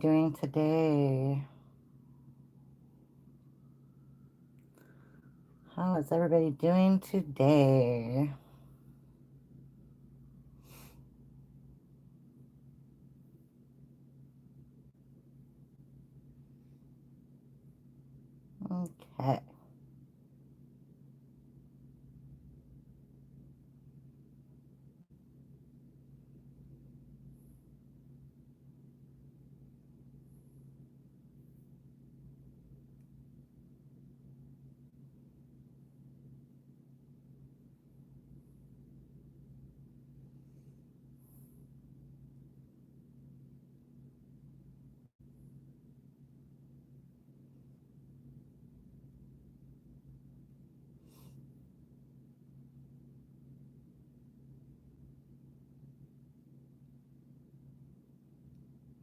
doing today? How is everybody doing today? Okay.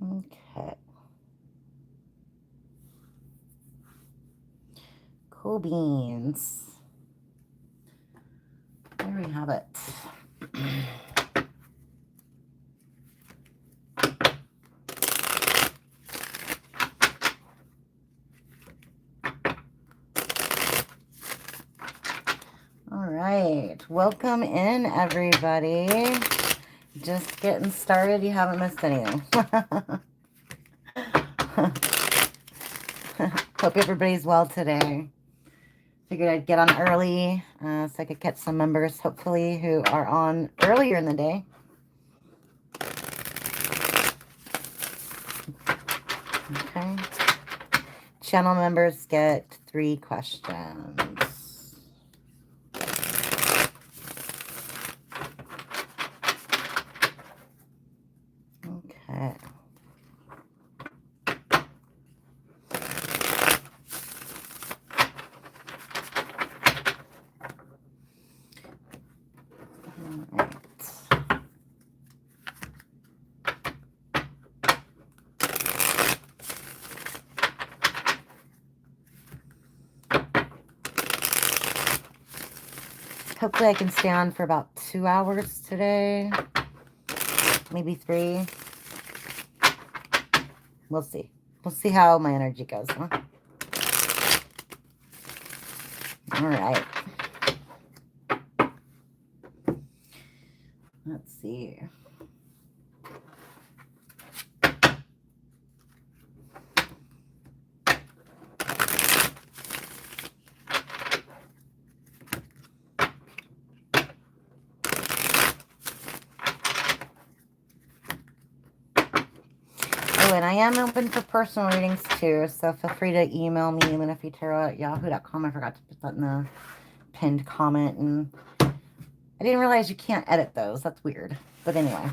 Okay. Cool beans. There we have it. All right. Welcome in, everybody. Just getting started. You haven't missed anything. Hope everybody's well today. Figured I'd get on early so I could catch some members, hopefully, who are on earlier in the day. Okay. Channel members get 3 questions. Okay. Hopefully I can stay on for about 2 hours today. Maybe 3. We'll see. We'll see how my energy goes, huh? All right. Let's see. Oh, and I am open for personal readings too, so feel free to email me, LunaFaeTarot@yahoo.com. I forgot to put that in the pinned comment, and I didn't realize you can't edit those. That's weird. But anyway.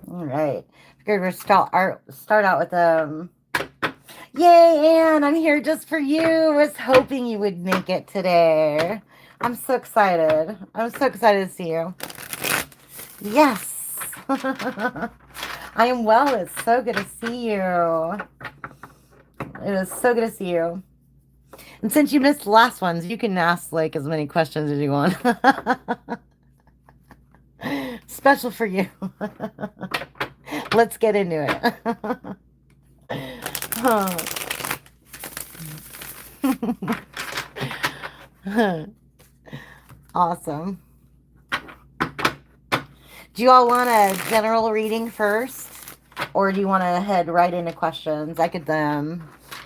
All right. Figured we'd start out with yay, Anne, I'm here just for you. Was hoping you would make it today. I'm so excited. I'm so excited to see you. Yes. I am well. It's so good to see you. It is so good to see you. And since you missed the last ones, you can ask like as many questions as you want. Special for you. Let's get into it. Awesome. Do you all want a general reading first? Or do you want to head right into questions? I could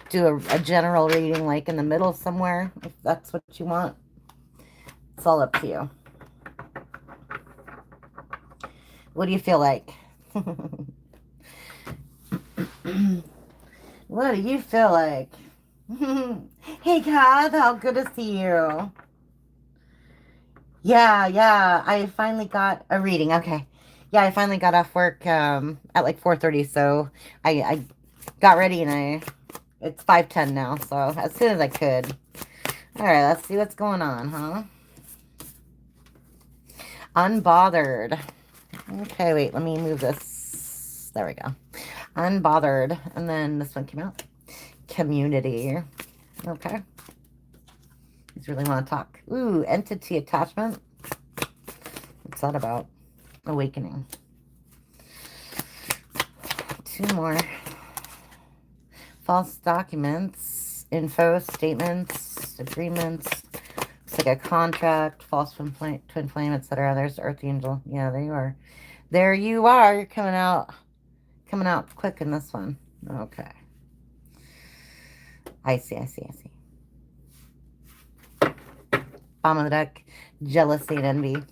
do a general reading like in the middle somewhere, if that's what you want. It's all up to you. What do you feel like? What do you feel like? Hey, Kath, how good to see you. Yeah, I finally got a reading. Okay. Yeah, I finally got off work at like 4:30, so I got ready and it's 5:10 now, so as soon as I could. All right, let's see what's going on, huh? Unbothered. Okay, wait, let me move this. There we go. Unbothered. And then this one came out. Community. Okay. Just really want to talk. Ooh, entity attachment. What's that about? awakening. 2 more. False documents, info, statements, agreements. It's like a contract, false twin flame, etc. There's Earth Angel. Yeah, there you are. There you are. You're coming out quick in this one. Okay. I see. Bottom of the deck, jealousy and envy.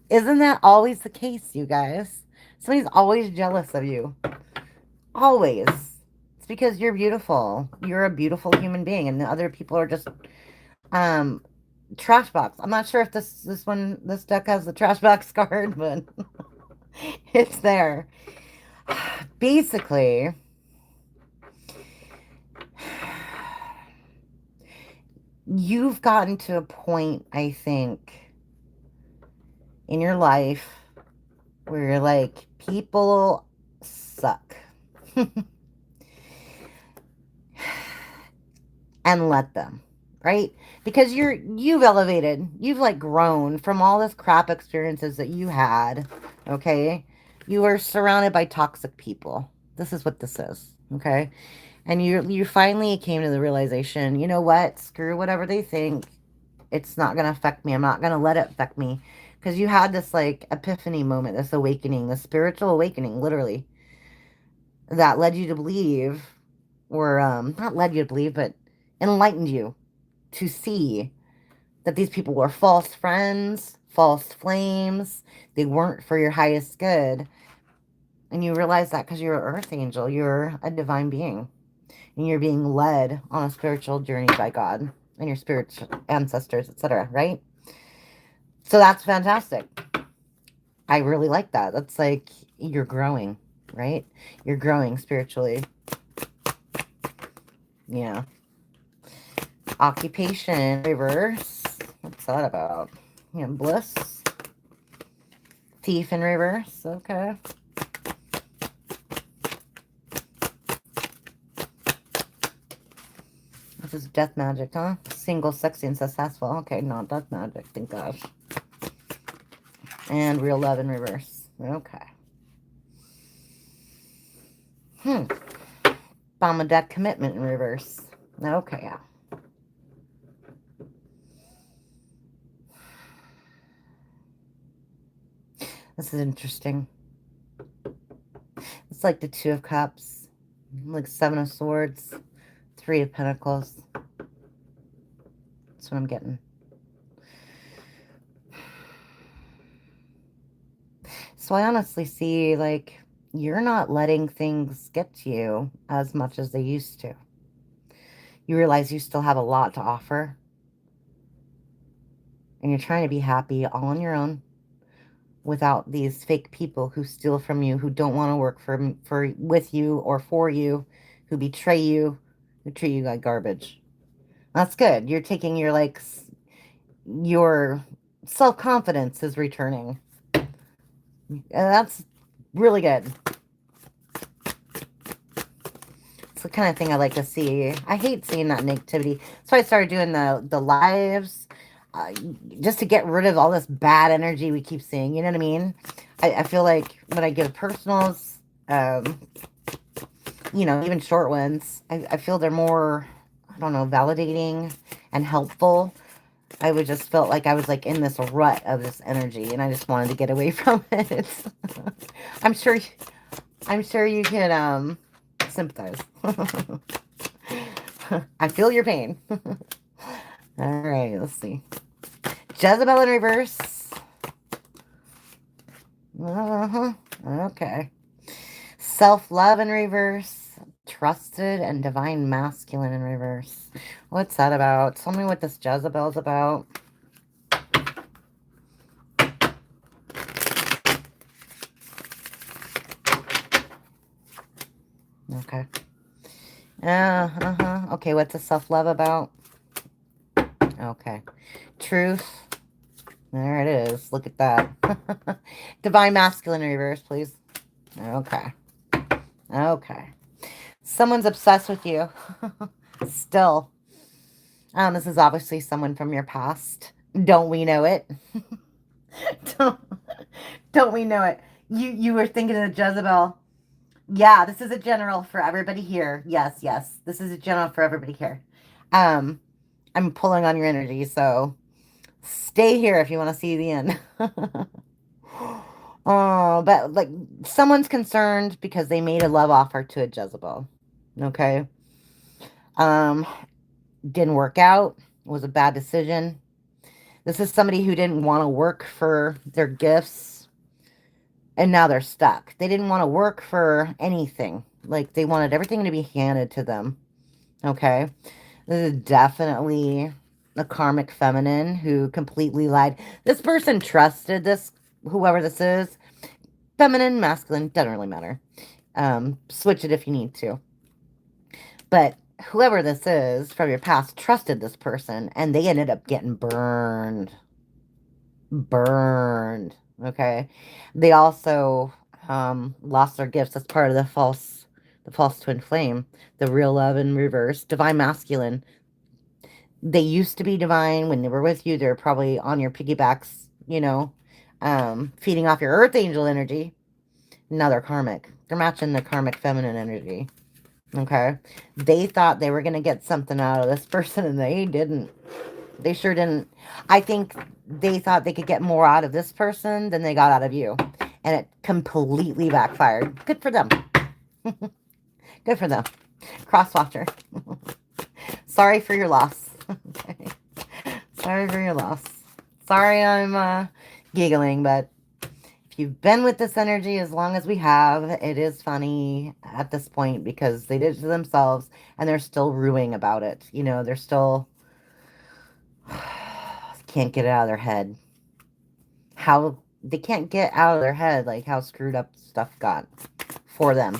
Isn't that always the case, you guys? Somebody's always jealous of you. Always. It's because you're beautiful. You're a beautiful human being, and the other people are just trash box. I'm not sure if this deck has the trash box card, but it's there. Basically, you've gotten to a point, I think, in your life where you're like, people suck. And let them, right? Because you've elevated, you've like grown from all this crap experiences that you had, okay? You are surrounded by toxic people. This is what this is, okay? And you finally came to the realization, you know what? Screw whatever they think. It's not going to affect me. I'm not going to let it affect me. Because you had this like epiphany moment, this awakening, this spiritual awakening, literally, that led you to believe, or not led you to believe, but enlightened you to see that these people were false friends, false flames. They weren't for your highest good. And you realize that because you're an earth angel, you're a divine being, and you're being led on a spiritual journey by God and your spiritual ancestors, etc., right? So that's fantastic. I really like that. That's like you're growing, right? You're growing spiritually. Yeah. Occupation reverse. What's that about? Yeah, bliss. Thief in reverse. Okay. This is death magic, huh? Single, sexy, and successful. Okay, not death magic. Thank gosh. And real love in reverse. Okay. Bottom of deck, commitment in reverse. Okay, yeah. This is interesting. It's like the 2 of Cups, like 7 of Swords, 3 of Pentacles. That's what I'm getting. So I honestly see, like, you're not letting things get to you as much as they used to. You realize you still have a lot to offer. And you're trying to be happy all on your own without these fake people who steal from you, who don't want to work with you or for you, who betray you, who treat you like garbage. That's good. You're taking your self-confidence is returning. And that's really good. It's the kind of thing I like to see. I hate seeing that negativity. So I started doing the lives just to get rid of all this bad energy we keep seeing. You know what I mean? I feel like when I give personals, you know, even short ones, I feel they're more, I don't know, validating and helpful. I would just felt like I was like in this rut of this energy, and I just wanted to get away from it. I'm sure you can sympathize. I feel your pain. All right, let's see. Jezebel in reverse. Okay. Self-love in reverse. Trusted and divine masculine in reverse. What's that about? Tell me what this Jezebel's about. Okay. Okay, what's the self-love about? Okay. Truth. There it is. Look at that. Divine masculine in reverse, please. Okay. Okay. Someone's obsessed with you. Still. This is obviously someone from your past. Don't we know it? don't, don't we know it? You were thinking of Jezebel. Yeah, this is a general for everybody here. Yes, yes. This is a general for everybody here. Um, I'm pulling on your energy, so stay here if you want to see the end. Oh, but like someone's concerned because they made a love offer to a Jezebel. Okay. Um, didn't work out. Was a bad decision. This is somebody who didn't want to work for their gifts and now they're stuck. They didn't want to work for anything. Like they wanted everything to be handed to them. Okay. This is definitely a karmic feminine who completely lied. This person trusted this, whoever this is. Feminine, masculine, doesn't really matter. Switch it if you need to. But whoever this is from your past trusted this person and they ended up getting burned. Burned. Okay. They also lost their gifts as part of the false twin flame, the real love in reverse, divine masculine. They used to be divine when they were with you. They're probably on your piggybacks, feeding off your earth angel energy. Now they're karmic. They're matching the karmic feminine energy. Okay. They thought they were going to get something out of this person and they didn't. They sure didn't. I think they thought they could get more out of this person than they got out of you. And it completely backfired. Good for them. Good for them. Crosswatcher. Sorry for your loss. Okay. Sorry for your loss. Sorry I'm giggling, but if you've been with this energy as long as we have, it is funny at this point because they did it to themselves and they're still ruing about it. They're still can't get it out of their head. How they can't get out of their head like how screwed up stuff got for them.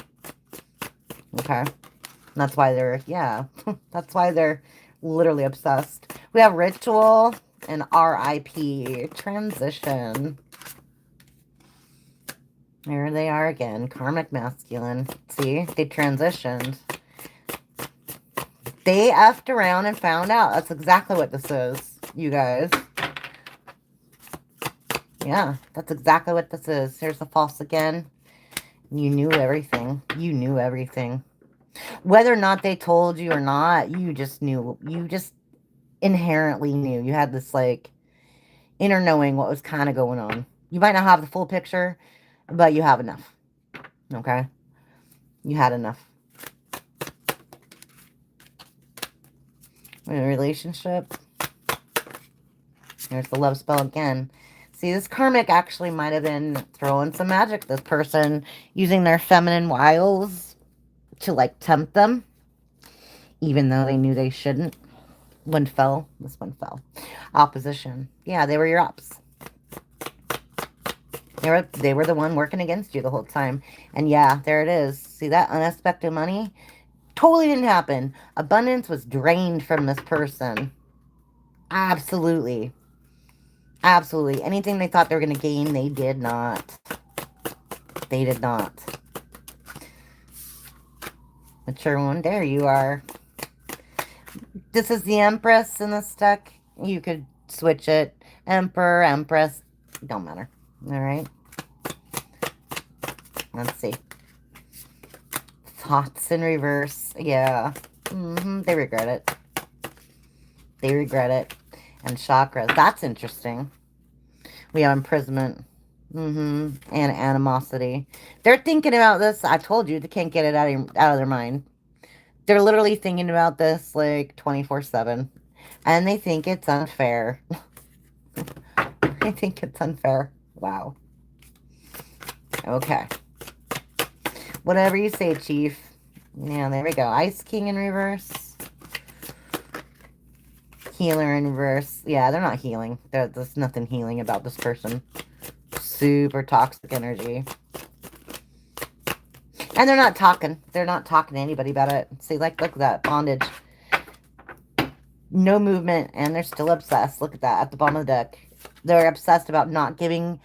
Okay. And that's why that's why they're literally obsessed. We have ritual and RIP, transition. There they are again, karmic masculine. See, they transitioned. They effed around and found out. That's exactly what this is, you guys. Yeah, that's exactly what this is. Here's the false again. You knew everything. You knew everything. Whether or not they told you or not, you just knew. You just inherently knew. You had this, like, inner knowing what was kind of going on. You might not have the full picture, but you have enough. Okay? You had enough. In a relationship. There's the love spell again. See, this karmic actually might have been throwing some magic. This person using their feminine wiles to, like, tempt them. Even though they knew they shouldn't. One fell. This one fell. Opposition. Yeah, they were your ops. They were the one working against you the whole time. And yeah, there it is. See that unexpected money? Totally didn't happen. Abundance was drained from this person. Absolutely. Absolutely. Anything they thought they were going to gain, they did not. They did not. Mature one. There you are. This is the Empress in this deck. You could switch it. Emperor, Empress. Don't matter. All right. Let's see. Thoughts in reverse. Yeah. They regret it. They regret it. And chakras. That's interesting. We have imprisonment. And animosity. They're thinking about this. I told you, they can't get it out of their mind. They're literally thinking about this like 24/7. And they think it's unfair. They think it's unfair. Wow. Okay. Whatever you say, Chief. Yeah, there we go. Ice King in reverse. Healer in reverse. Yeah, they're not healing. There's nothing healing about this person. Super toxic energy. And they're not talking. They're not talking to anybody about it. See, like, look at that. Bondage. No movement. And they're still obsessed. Look at that. At the bottom of the deck. They're obsessed about not giving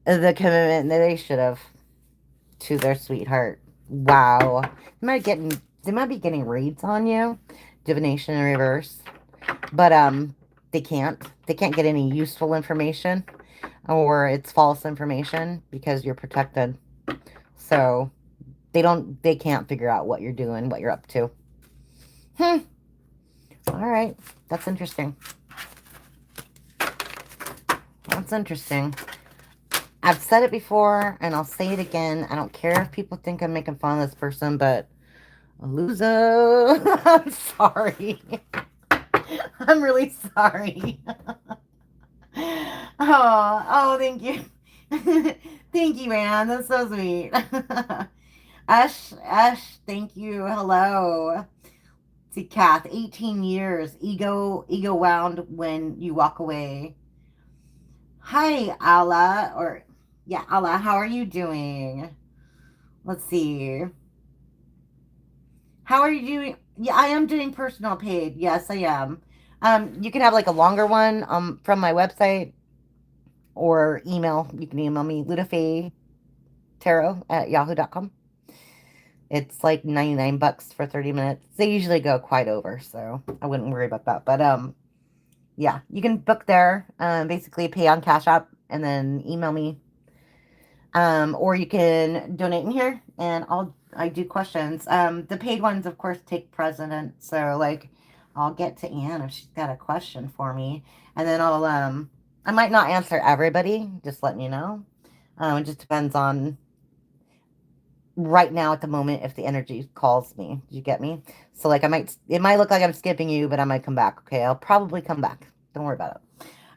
the commitment that they should have to their sweetheart. Wow. They might be getting reads on you. Divination in reverse. But they can't get any useful information. or it's false information because you're protected. So they can't figure out what you're doing, what you're up to. All right. That's interesting. That's interesting. I've said it before, and I'll say it again. I don't care if people think I'm making fun of this person, but a loser. I'm sorry. I'm really sorry. Oh, thank you. Thank you, man. That's so sweet. Ash, thank you. Hello. See, Kath, 18 years. Ego wound when you walk away. Hi, Allah. Yeah, Allah, how are you doing? Let's see. How are you doing? Yeah, I am doing personal paid. Yes, I am. You can have like a longer one from my website or email. You can email me, LunaFaeTarot@yahoo.com. It's like 99 bucks for 30 minutes. They usually go quite over, so I wouldn't worry about that. But yeah, you can book there. Basically pay on CashApp and then email me. Or you can donate in here and I do questions. The paid ones of course take precedent. So like I'll get to Anne if she's got a question for me. And then I might not answer everybody, just letting you know. It just depends on right now at the moment if the energy calls me. Do you get me? So like it might look like I'm skipping you, but I might come back. Okay, I'll probably come back. Don't worry about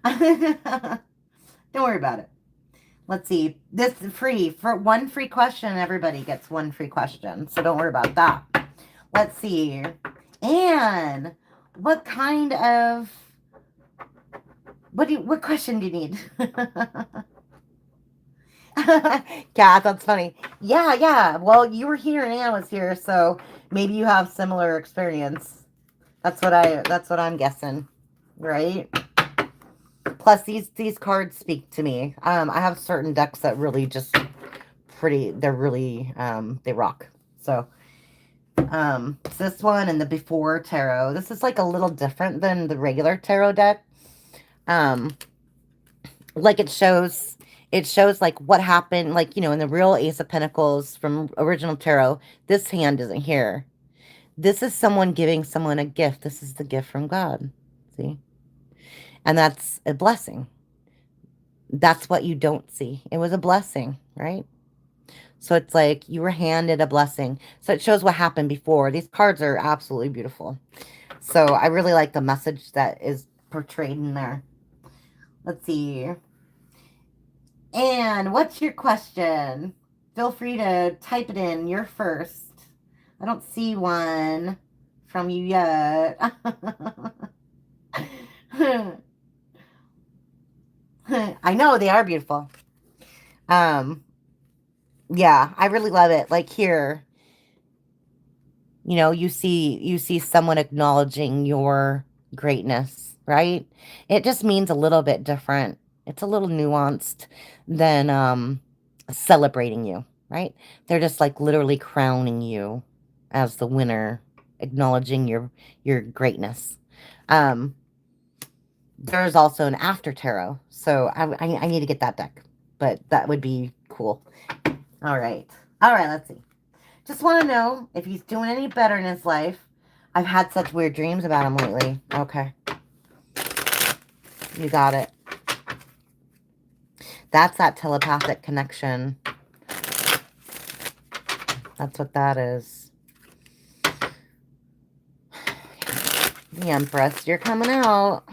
it. Don't worry about it. Let's see. This is free. For one free question, everybody gets one free question. So don't worry about that. Let's see. Anne, what kind of what question do you need? Kat, that's funny. Yeah. Well, you were here and Anne was here, so maybe you have similar experience. That's what I'm guessing, right? Plus, these cards speak to me. I have certain decks that really just they're really they rock. So this one and the Before Tarot. This is like a little different than the regular tarot deck. Like it shows like what happened, like, in the real Ace of Pentacles from original tarot, this hand isn't here. This is someone giving someone a gift. This is the gift from God. See? And that's a blessing. That's what you don't see. It was a blessing, right? So it's like you were handed a blessing. So it shows what happened before. These cards are absolutely beautiful. So I really like the message that is portrayed in there. Let's see. And what's your question? Feel free to type it in. You're first. I don't see one from you yet. I know they are beautiful. Yeah, I really love it. Like here, you see someone acknowledging your greatness, right? It just means a little bit different. It's a little nuanced than celebrating you, right? They're just like literally crowning you as the winner, acknowledging your greatness. There's also an after tarot, so I need to get that deck, but that would be cool. All right, let's see. Just want to know if he's doing any better in his life. I've had such weird dreams about him lately. Okay. You got it. That's that telepathic connection. That's what that is. The Empress, you're coming out.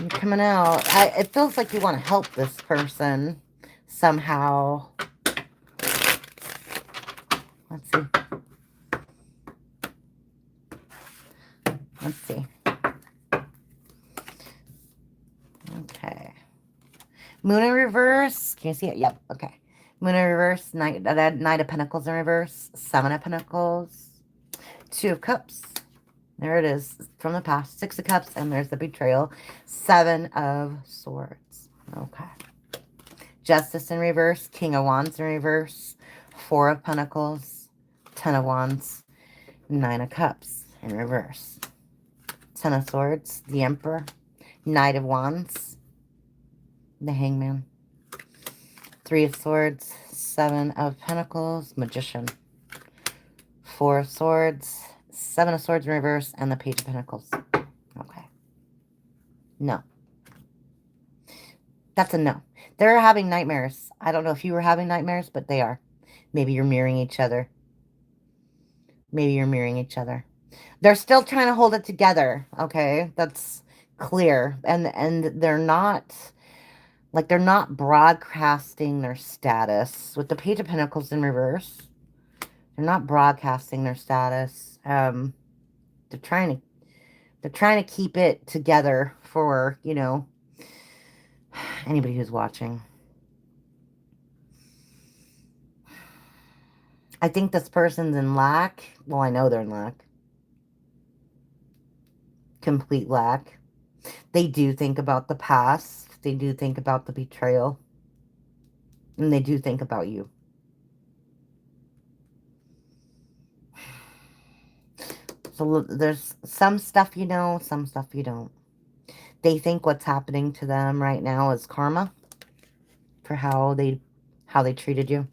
You're coming out. It feels like you want to help this person somehow. Let's see. Let's see. Okay. Moon in reverse. Can you see it? Yep. Okay. Moon in reverse. Knight of Pentacles in reverse. Seven of Pentacles. Two of Cups. There it is. From the past. Six of Cups. And there's the betrayal. Seven of Swords. Okay. Justice in reverse. King of Wands in reverse. Four of Pentacles. Ten of Wands. Nine of Cups in reverse. Ten of Swords. The Emperor. Knight of Wands. The Hangman. 3 of Swords, 7 of Pentacles, Magician. 4 of Swords, 7 of Swords in reverse, and the Page of Pentacles. Okay. No. That's a no. They're having nightmares. I don't know if you were having nightmares, but they are. Maybe you're mirroring each other. Maybe you're mirroring each other. They're still trying to hold it together, okay? That's clear. And they're not, like, they're not broadcasting their status. With the Page of Pentacles in reverse, they're not broadcasting their status. They're trying to keep it together for, you know, anybody who's watching. I think this person's in lack. Well, I know they're in lack. Complete lack. They do think about the past. They do think about the betrayal. And they do think about you. So there's some stuff you know, some stuff you don't. They think what's happening to them right now is karma for how they treated you.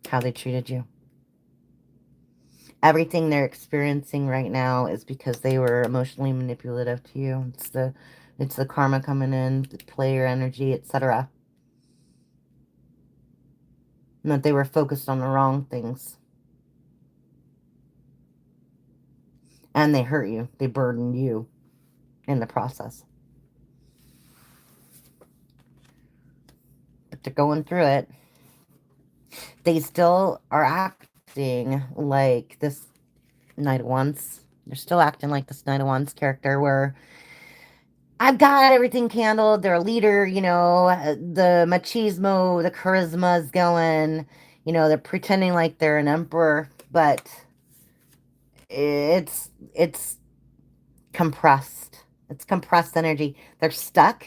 How they treated you. Everything they're experiencing right now is because they were emotionally manipulative to you. It's the karma coming in, the player energy, etc. And that they were focused on the wrong things. And they hurt you. They burdened you in the process. But they're going through it. They still are acting like this Knight of Wands. They're still acting like this Knight of Wands character where I've got everything handled. They're a leader, you know, the machismo, the charisma is going, you know, they're pretending like they're an emperor, but it's compressed. It's compressed energy. They're stuck.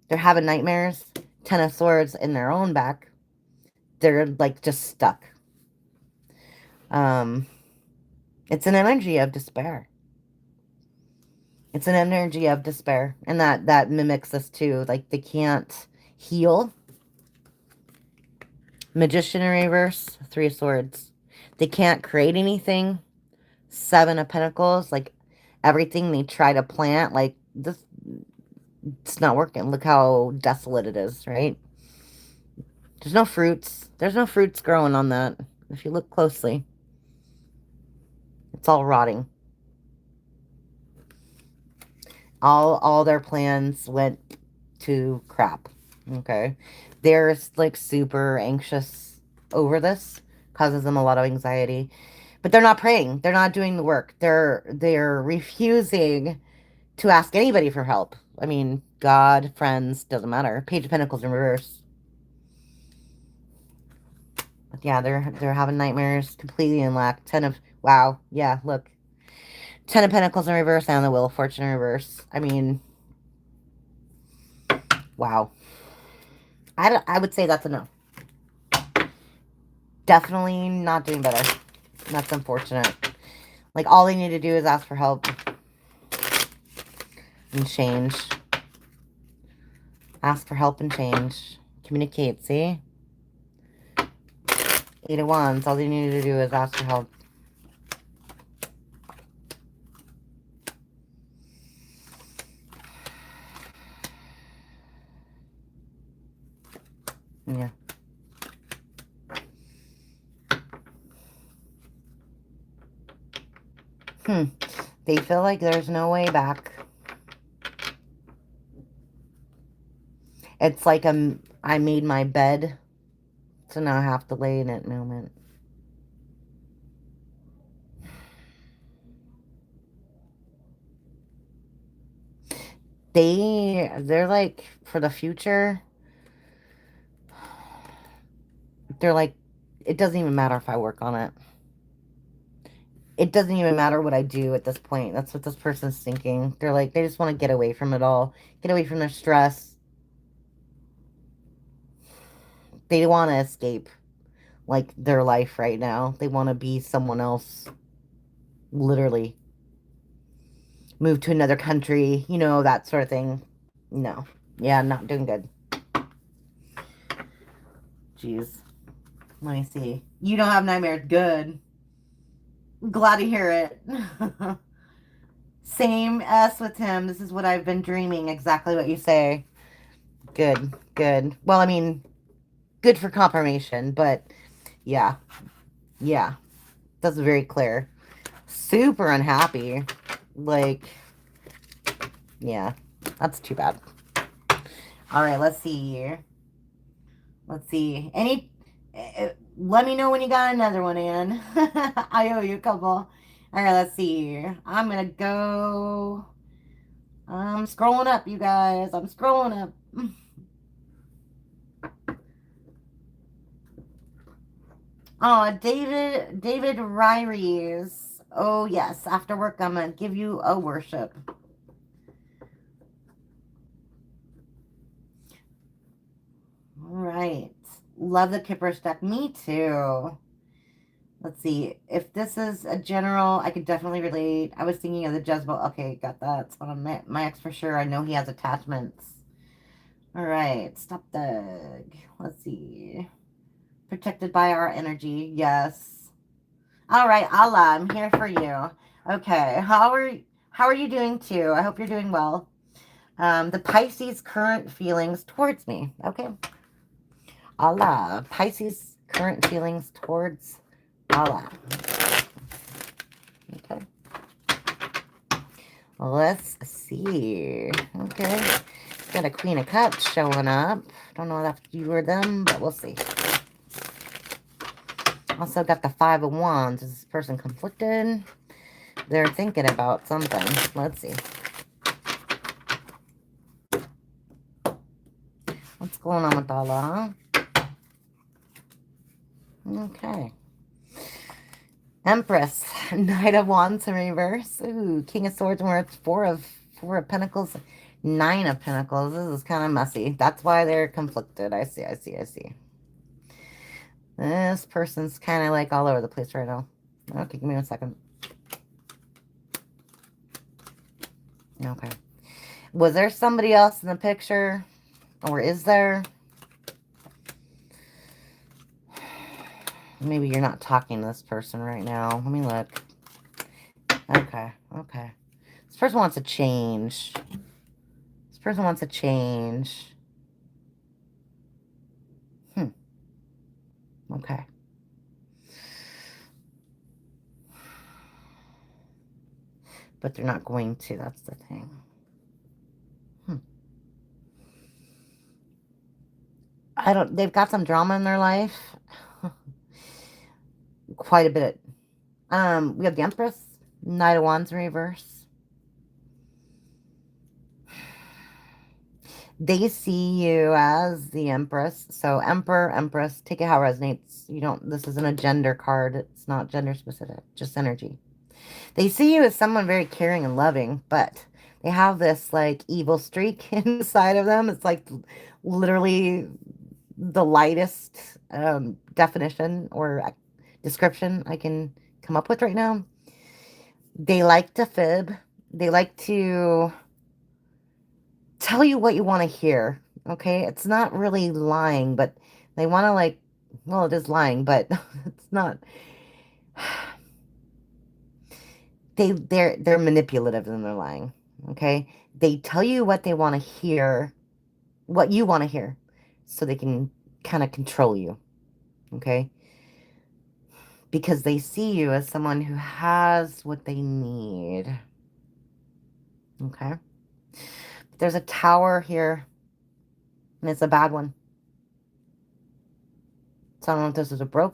They're having nightmares. 10 of Swords in their own back. They're like just stuck. It's an energy of despair. It's an energy of despair. And that mimics this too. Like they can't heal. Magician in reverse. 3 of Swords. They can't create anything. 7 of Pentacles. Like everything they try to plant. Like this. It's not working. Look how desolate it is, right? There's no fruits. There's no fruits growing on that. If you look closely. It's all rotting. All their plans went to crap. Okay. They're like super anxious over this. Causes them a lot of anxiety. But they're not praying. They're not doing the work. They're refusing to ask anybody for help. I mean, God, friends, doesn't matter. Page of Pentacles in reverse. But yeah, they're having nightmares, completely in lack. 10 of, wow, yeah, look. 10 of Pentacles in reverse and the Wheel of Fortune in reverse. I mean, wow. I would say that's a no. Definitely not doing better. That's unfortunate. Like, all they need to do is ask for help. And change. Ask for help and change. Communicate, see? 8 of Wands. All they need to do is ask for help. Yeah. They feel like there's no way back. It's like I made my bed, so now I have to lay in it moment. They're like, for the future, they're like, it doesn't even matter if I work on it. It doesn't even matter what I do at this point. That's what this person's thinking. They're like, they just want to get away from it all. Get away from their stress. They want to escape, like, their life right now. They want to be someone else. Literally. move to another country, you know, that sort of thing. No. Yeah, not doing good. Jeez. Let me see. You don't have nightmares. Good. Glad to hear it. Same as with him. This is what I've been dreaming. Exactly what you say. Good. Good. Well, I mean, good for confirmation, but yeah. Yeah. That's very clear. Super unhappy. Like, yeah. That's too bad. All right, let's see here. Let's see. Let me know when you got another one in. I owe you a couple. All right, let's see here. I'm going to go. I'm scrolling up, you guys. I'm scrolling up. Oh, David Ryries. Oh, yes. After work, I'm going to give you a worship. All right. Love the Kipper deck. Me too. Let's see. If this is a general, I could definitely relate. I was thinking of the Jezebel. Okay, got that. It's one of my ex for sure. I know he has attachments. All right. Stop thug. Let's see. Protected by our energy. Yes. All right, Allah, I'm here for you. Okay. How are you doing too? I hope you're doing well. The Pisces current feelings towards me. Okay. Allah. Pisces current feelings towards Allah. Okay. Let's see. Okay. Got a Queen of Cups showing up. Don't know if you or them, but we'll see. Also got the Five of Wands. Is this person conflicted? They're thinking about something. Let's see. What's going on with Allah? Okay. Empress. Knight of Wands in reverse. Ooh, King of Swords where it's Four of Pentacles. Nine of Pentacles. This is kind of messy. That's why they're conflicted. I see. This person's kind of like all over the place right now. Okay, give me 1 second. Okay. Was there somebody else in the picture? Or is there? Maybe you're not talking to this person right now. Let me look. Okay. This person wants to change. Okay. But they're not going to. That's the thing. They've got some drama in their life. Quite a bit. We have the Empress, Knight of Wands in reverse. They see you as the Empress. So Emperor, Empress, take it how it resonates. This isn't a gender card. It's not gender specific, just energy. They see you as someone very caring and loving, but they have this like evil streak inside of them. It's like literally the lightest definition or description I can come up with right now. They like to fib. They like to tell you what you want to hear. Okay, it's not really lying, but they want to well, it is lying, but it's not. They're manipulative and they're lying. Okay, they tell you what they want to hear, what you want to hear, so they can kind of control you. Okay, because they see you as someone who has what they need. Okay, there's a tower here, and it's a bad one. So I don't know if this is a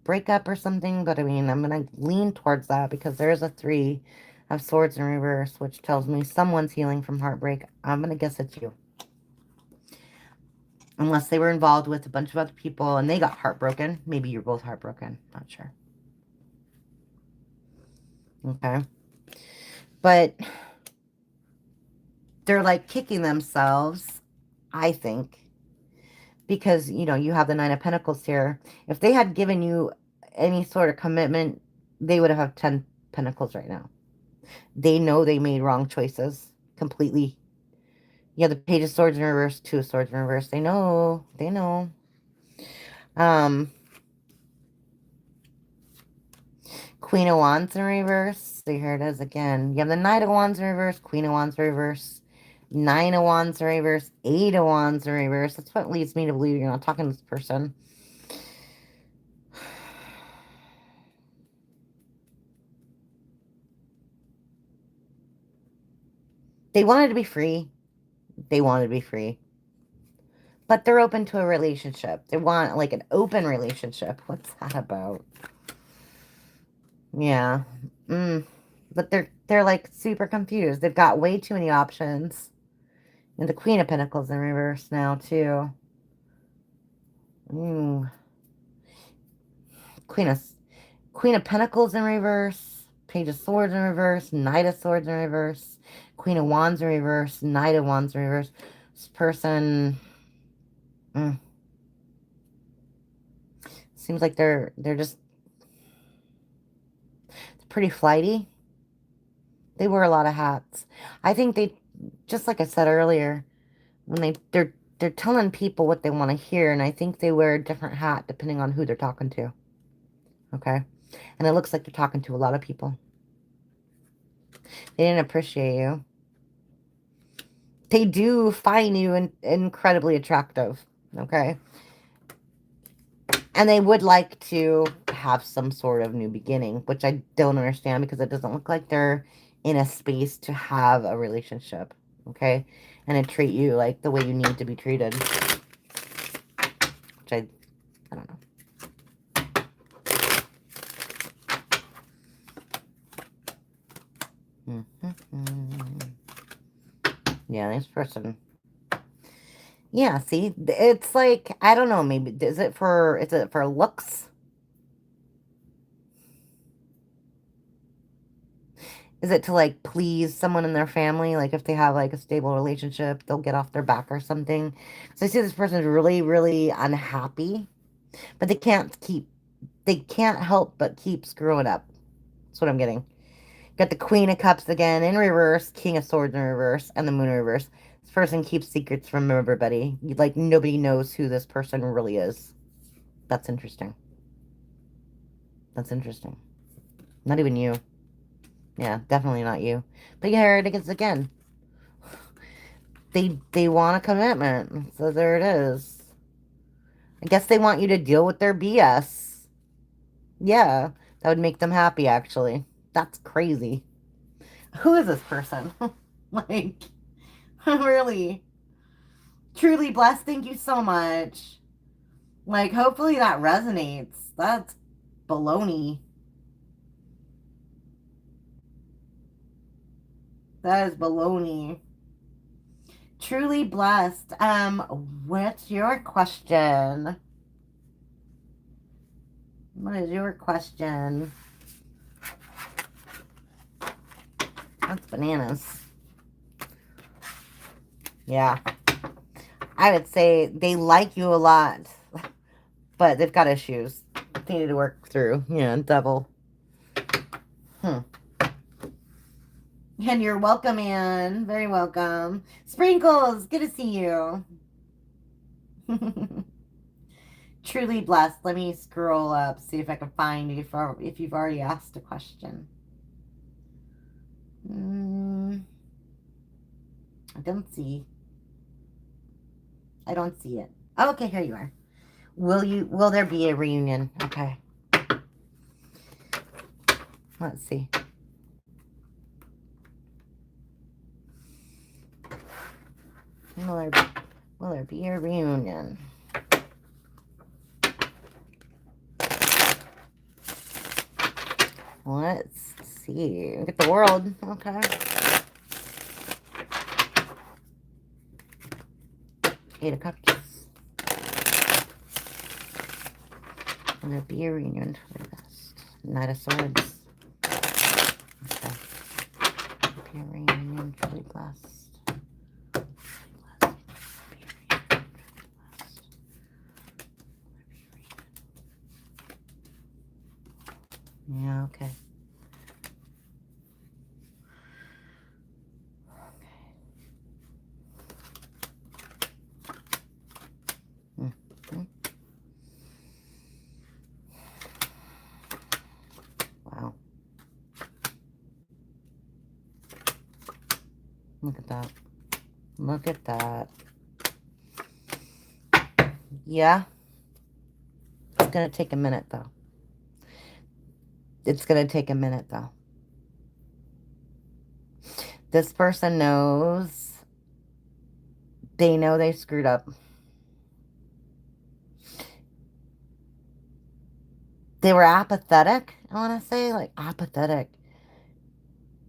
breakup or something, but I mean, I'm going to lean towards that because there's a 3 of Swords in reverse, which tells me someone's healing from heartbreak. I'm going to guess it's you. Unless they were involved with a bunch of other people and they got heartbroken. Maybe you're both heartbroken. Not sure. Okay. But they're like kicking themselves, I think, because, you have the 9 of Pentacles here. If they had given you any sort of commitment, they would have 10 Pentacles right now. They know they made wrong choices completely. Yeah, the Page of Swords in reverse, Two of Swords in reverse. They know. They know. Queen of Wands in reverse. See, here it is again. You have the Knight of Wands in reverse, Queen of Wands in reverse, Nine of Wands in reverse, Eight of Wands in reverse. That's what leads me to believe you're not talking to this person. They wanted to be free. They wanted to be free. But they're open to a relationship. They want, like, an open relationship. What's that about? Yeah. But they're like super confused. They've got way too many options. And the Queen of Pentacles in reverse now too. Queen of Pentacles in reverse, Page of Swords in reverse, Knight of Swords in reverse, Queen of Wands in reverse, Knight of Wands in reverse. This person seems like they're just pretty flighty. They wear a lot of hats. I think they, just like I said earlier, when they're telling people what they want to hear, and I think they wear a different hat depending on who they're talking to. Okay? And it looks like they're talking to a lot of people. They didn't appreciate you. They do find you incredibly attractive. Okay? And they would like to have some sort of new beginning, which I don't understand because it doesn't look like they're in a space to have a relationship. Okay? And to treat you like the way you need to be treated. Which I don't know. Yeah, this person. Yeah, see, it's like, I don't know, maybe, is it for looks? Is it to, like, please someone in their family? Like, if they have, like, a stable relationship, they'll get off their back or something. So I see this person is really, really unhappy, but they can't help but keep screwing up. That's what I'm getting. Got the Queen of Cups again in reverse, King of Swords in reverse, and the Moon in reverse. This person keeps secrets from everybody. Like, nobody knows who this person really is. That's interesting. That's interesting. Not even you. Yeah, definitely not you. But here it is again. They want a commitment. So there it is. I guess they want you to deal with their BS. Yeah, that would make them happy, actually. That's crazy. Who is this person? Like, really? Truly blessed. Thank you so much. Like, hopefully that resonates. That's baloney. That is baloney. Truly blessed. What's your question? What is your question? That's bananas. Yeah. I would say they like you a lot, but they've got issues they need to work through. Yeah, devil. And you're welcome, Anne. Very welcome. Sprinkles, good to see you. Truly blessed. Let me scroll up, see if I can find you if you've already asked a question. I don't see it. Oh, okay, here you are. Will there be a reunion? Okay. Let's see. Will there be a reunion? Let's see. Look at the world. Okay. Eight of Cups. Will there be a reunion for the best? Knight of Swords. Okay. Be a reunion, truly blessed. Yeah, okay. Look at that. Look at that. Yeah. It's going to take a minute, though. It's going to take a minute, though. This person knows. They know they screwed up. They were apathetic, I want to say. Like, apathetic.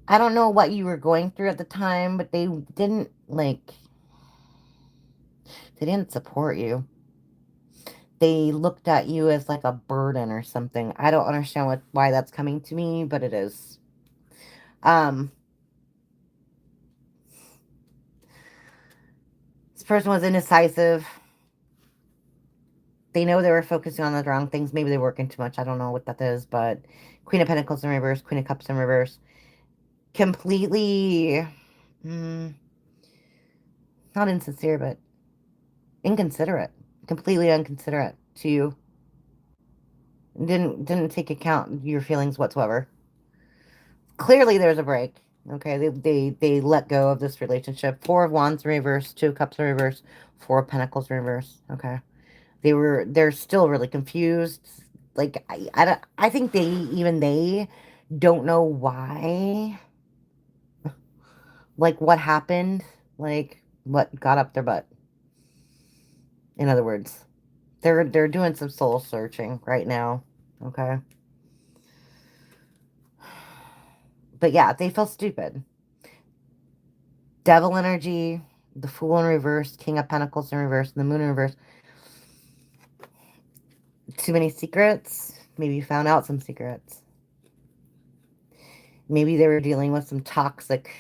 I don't know what you were going through at the time, but they didn't, like... They didn't support you. They looked at you as like a burden or something. I don't understand why that's coming to me, but it is. This person was indecisive. They know they were focusing on the wrong things. Maybe they're working too much. I don't know what that is, but Queen of Pentacles in reverse, Queen of Cups in reverse. Completely, not insincere, but inconsiderate. Completely inconsiderate to you. Didn't take account your feelings whatsoever. Clearly there's a break. Okay, they let go of this relationship. Four of Wands in reverse, Two of Cups in reverse, Four of Pentacles in reverse. Okay, they're still really confused. Like I think they don't know why. Like what happened. Like what got up their butt. In other words, they're doing some soul searching right now. Okay. But yeah, they feel stupid. Devil energy, the Fool in reverse, King of Pentacles in reverse, the Moon in reverse. Too many secrets. Maybe you found out some secrets. Maybe they were dealing with some toxic,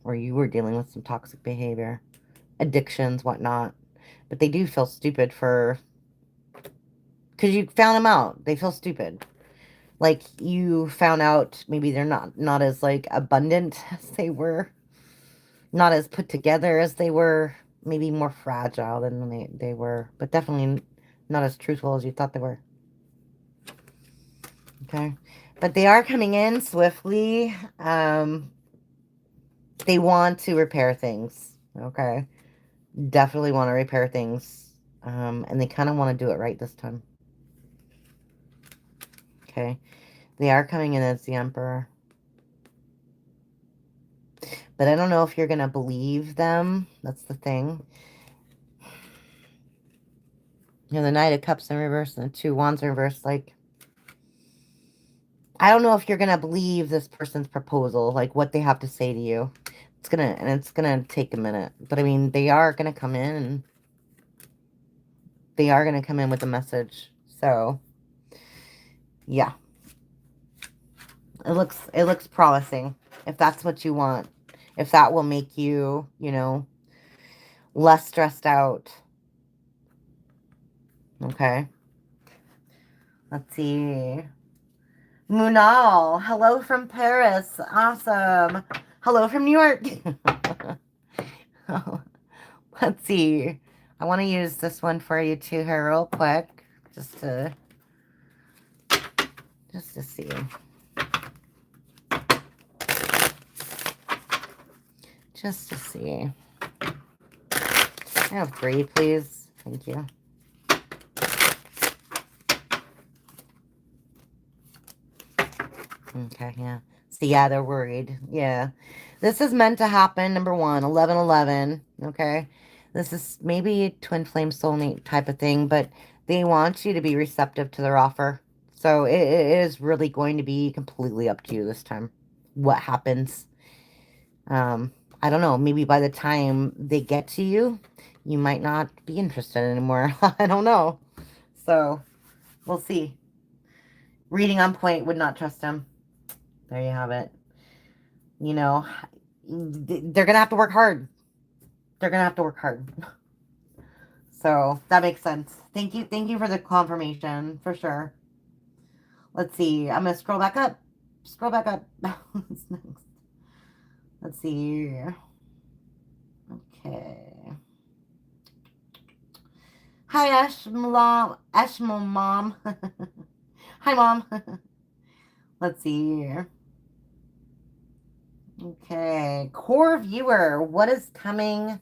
or you were dealing with some toxic behavior, addictions, whatnot. But they do feel stupid because you found them out. They feel stupid. Like you found out maybe they're not as like abundant as they were, not as put together as they were, maybe more fragile than they were, but definitely not as truthful as you thought they were. Okay. But they are coming in swiftly. They want to repair things. Okay. Definitely want to repair things. And they kind of want to do it right this time. Okay. They are coming in as the Emperor. But I don't know if you're going to believe them. That's the thing. You know, the Knight of Cups in reverse and the Two Wands in reverse. Like, I don't know if you're going to believe this person's proposal. Like, what they have to say to you. It's gonna take a minute. But, I mean, they are going to come in and they are going to come in with a message. So, yeah. It looks promising. If that's what you want. If that will make you, you know, less stressed out. Okay. Let's see. Munal. Hello from Paris. Awesome. Hello from New York. Let's see. I want to use this one for you too here real quick. Just to see. Just to see. I have 3, please. Thank you. Okay, yeah. So, yeah, they're worried. Yeah. This is meant to happen, number 1, 11/11. Okay? This is maybe a twin flame soulmate type of thing, but they want you to be receptive to their offer. So, it is really going to be completely up to you this time. What happens? I don't know. Maybe by the time they get to you, you might not be interested anymore. I don't know. So, we'll see. Reading on point, would not trust him. There you have it. You know, they're going to have to work hard. They're going to have to work hard. So, that makes sense. Thank you. Thank you for the confirmation, for sure. Let's see. I'm going to scroll back up. Scroll back up. What's next? Let's see. Okay. Hi, Ashmol Mom. Hi, Mom. Let's see here. Okay, core viewer, what is coming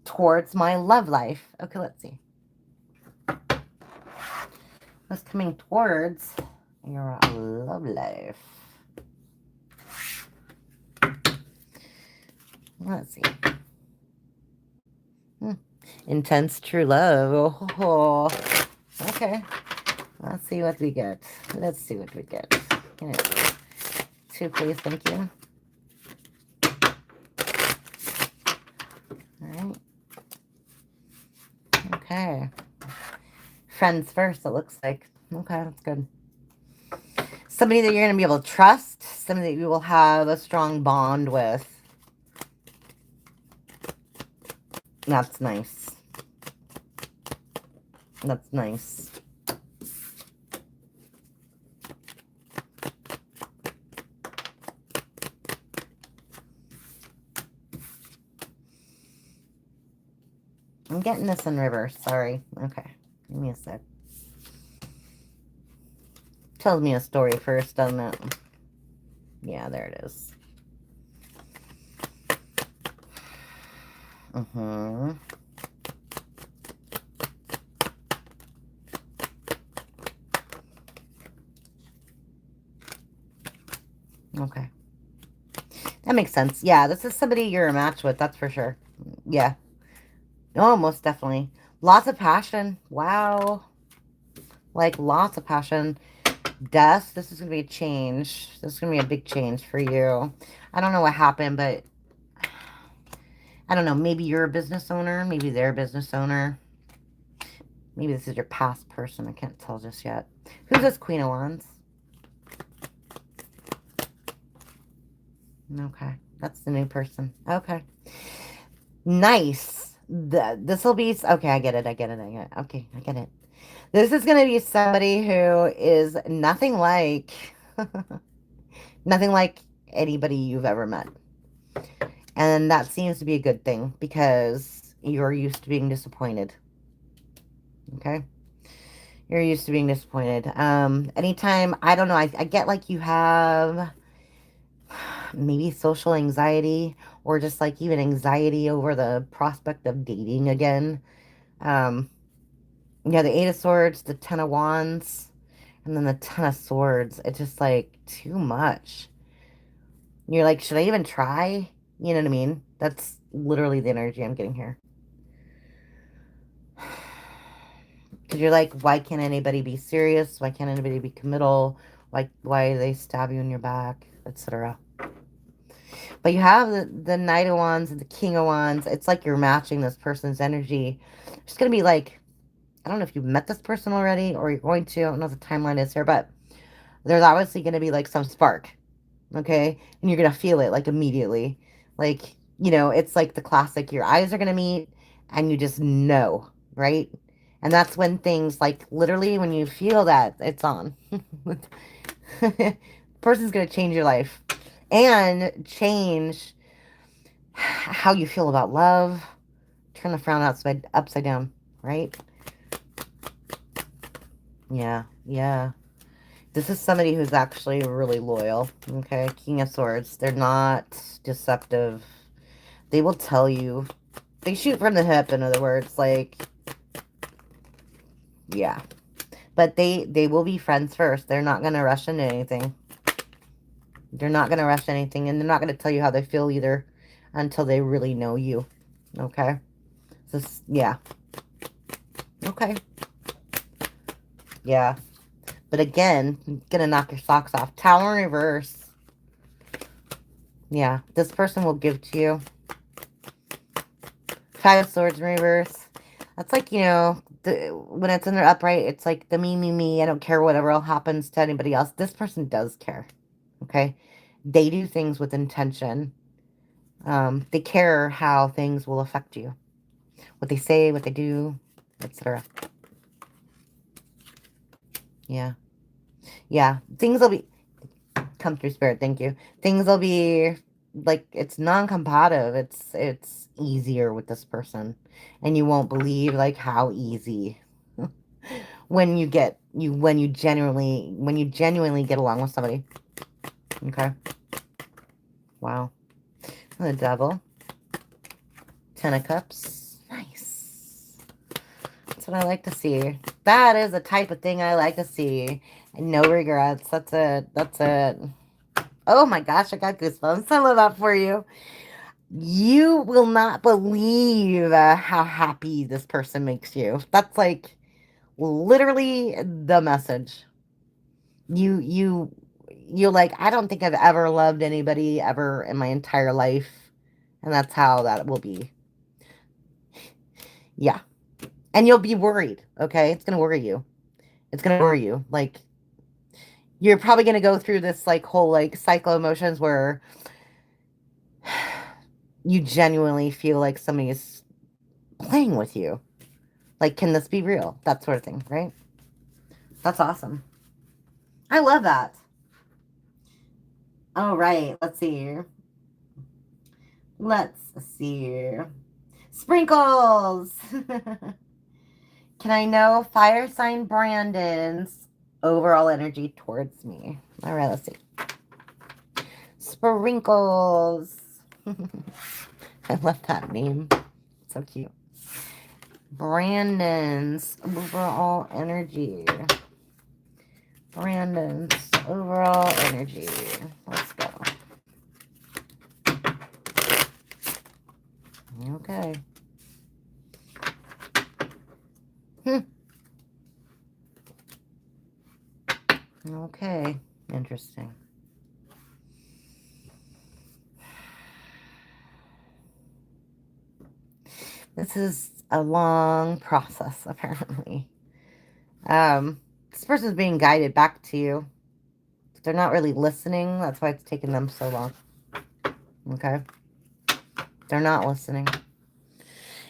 towards my love life? Okay, let's see. What's coming towards your love life? Let's see. Intense true love. Oh, okay. Let's see what we get. Let's see what we get. Two, please. Thank you. All right. Okay. Friends first, it looks like. Okay, that's good. Somebody that you're going to be able to trust. Somebody that you will have a strong bond with. That's nice. That's nice. I'm getting this in reverse. Sorry. Okay. Give me a sec. Tells me a story first, doesn't it? Yeah, there it is. Okay. That makes sense. Yeah, this is somebody you're a match with, that's for sure. Yeah. Oh, most definitely. Lots of passion. Wow. Like, lots of passion. Death. This is going to be a change. This is going to be a big change for you. I don't know what happened, but I don't know. Maybe you're a business owner. Maybe they're a business owner. Maybe this is your past person. I can't tell just yet. Who's this Queen of Wands? Okay. That's the new person. Okay. Nice. This will be... Okay, I get it. I get it. Okay, I get it. This is going to be somebody who is nothing like... nothing like anybody you've ever met. And that seems to be a good thing because you're used to being disappointed. Okay? You're used to being disappointed. Anytime, I don't know, I get like you have maybe social anxiety or just like even anxiety over the prospect of dating again. Yeah, the Eight of Swords, the Ten of Wands, and then the Ten of Swords. It's just like too much. You're like, should I even try? You know what I mean? That's literally the energy I'm getting here. Because you're like, why can't anybody be serious? Why can't anybody be committal? Why do they stab you in your back, etc. But you have the Knight of Wands and the King of Wands. It's like you're matching this person's energy. It's going to be like, I don't know if you've met this person already or you're going to. I don't know what the timeline is here, but there's obviously going to be like some spark. Okay? And you're going to feel it like immediately. Like, you know, it's like the classic, your eyes are going to meet and you just know, right? And that's when things like literally when you feel that it's on. Person's going to change your life and change how you feel about love. Turn the frown upside down, right? Yeah, yeah. This is somebody who's actually really loyal, okay? King of Swords. They're not deceptive. They will tell you. They shoot from the hip, in other words. Like, yeah. But they will be friends first. They're not going to rush into anything. They're not going to rush anything. And they're not going to tell you how they feel either until they really know you, okay? This, yeah. Okay. Yeah. But again, gonna knock your socks off. Tower in reverse. Yeah, this person will give to you. Five of Swords in reverse. That's like, you know, when it's in their upright, it's like the me. I don't care whatever else happens to anybody else. This person does care. Okay? They do things with intention. They care how things will affect you. What they say, what they do, etc. Yeah. Yeah. Things will be... Come through, Spirit. Thank you. Things will be... like, it's non-competitive. It's easier with this person. And you won't believe, like, how easy... when you genuinely get along with somebody. Okay? Wow. The Devil. Ten of Cups. Nice. That's what I like to see. That is the type of thing I like to see. And no regrets. That's it. That's it. Oh my gosh, I got goosebumps. I love that for you. You will not believe how happy this person makes you. That's like literally the message. You're like, I don't think I've ever loved anybody ever in my entire life. And that's how that will be. Yeah. And you'll be worried, okay? It's going to worry you. It's going to worry you. Like, you're probably going to go through this, like, whole, like, cycle of emotions where you genuinely feel like somebody is playing with you. Like, can this be real? That sort of thing, right? That's awesome. I love that. All right, let's see here. Let's see here. Sprinkles! Can I know fire sign Brandon's overall energy towards me? All right, let's see. Sprinkles. I love that name. So cute. Brandon's overall energy. Brandon's overall energy. Let's go. Okay. Okay. Interesting. This is a long process, apparently. This person's being guided back to you. They're not really listening. That's why it's taking them so long. Okay? They're not listening.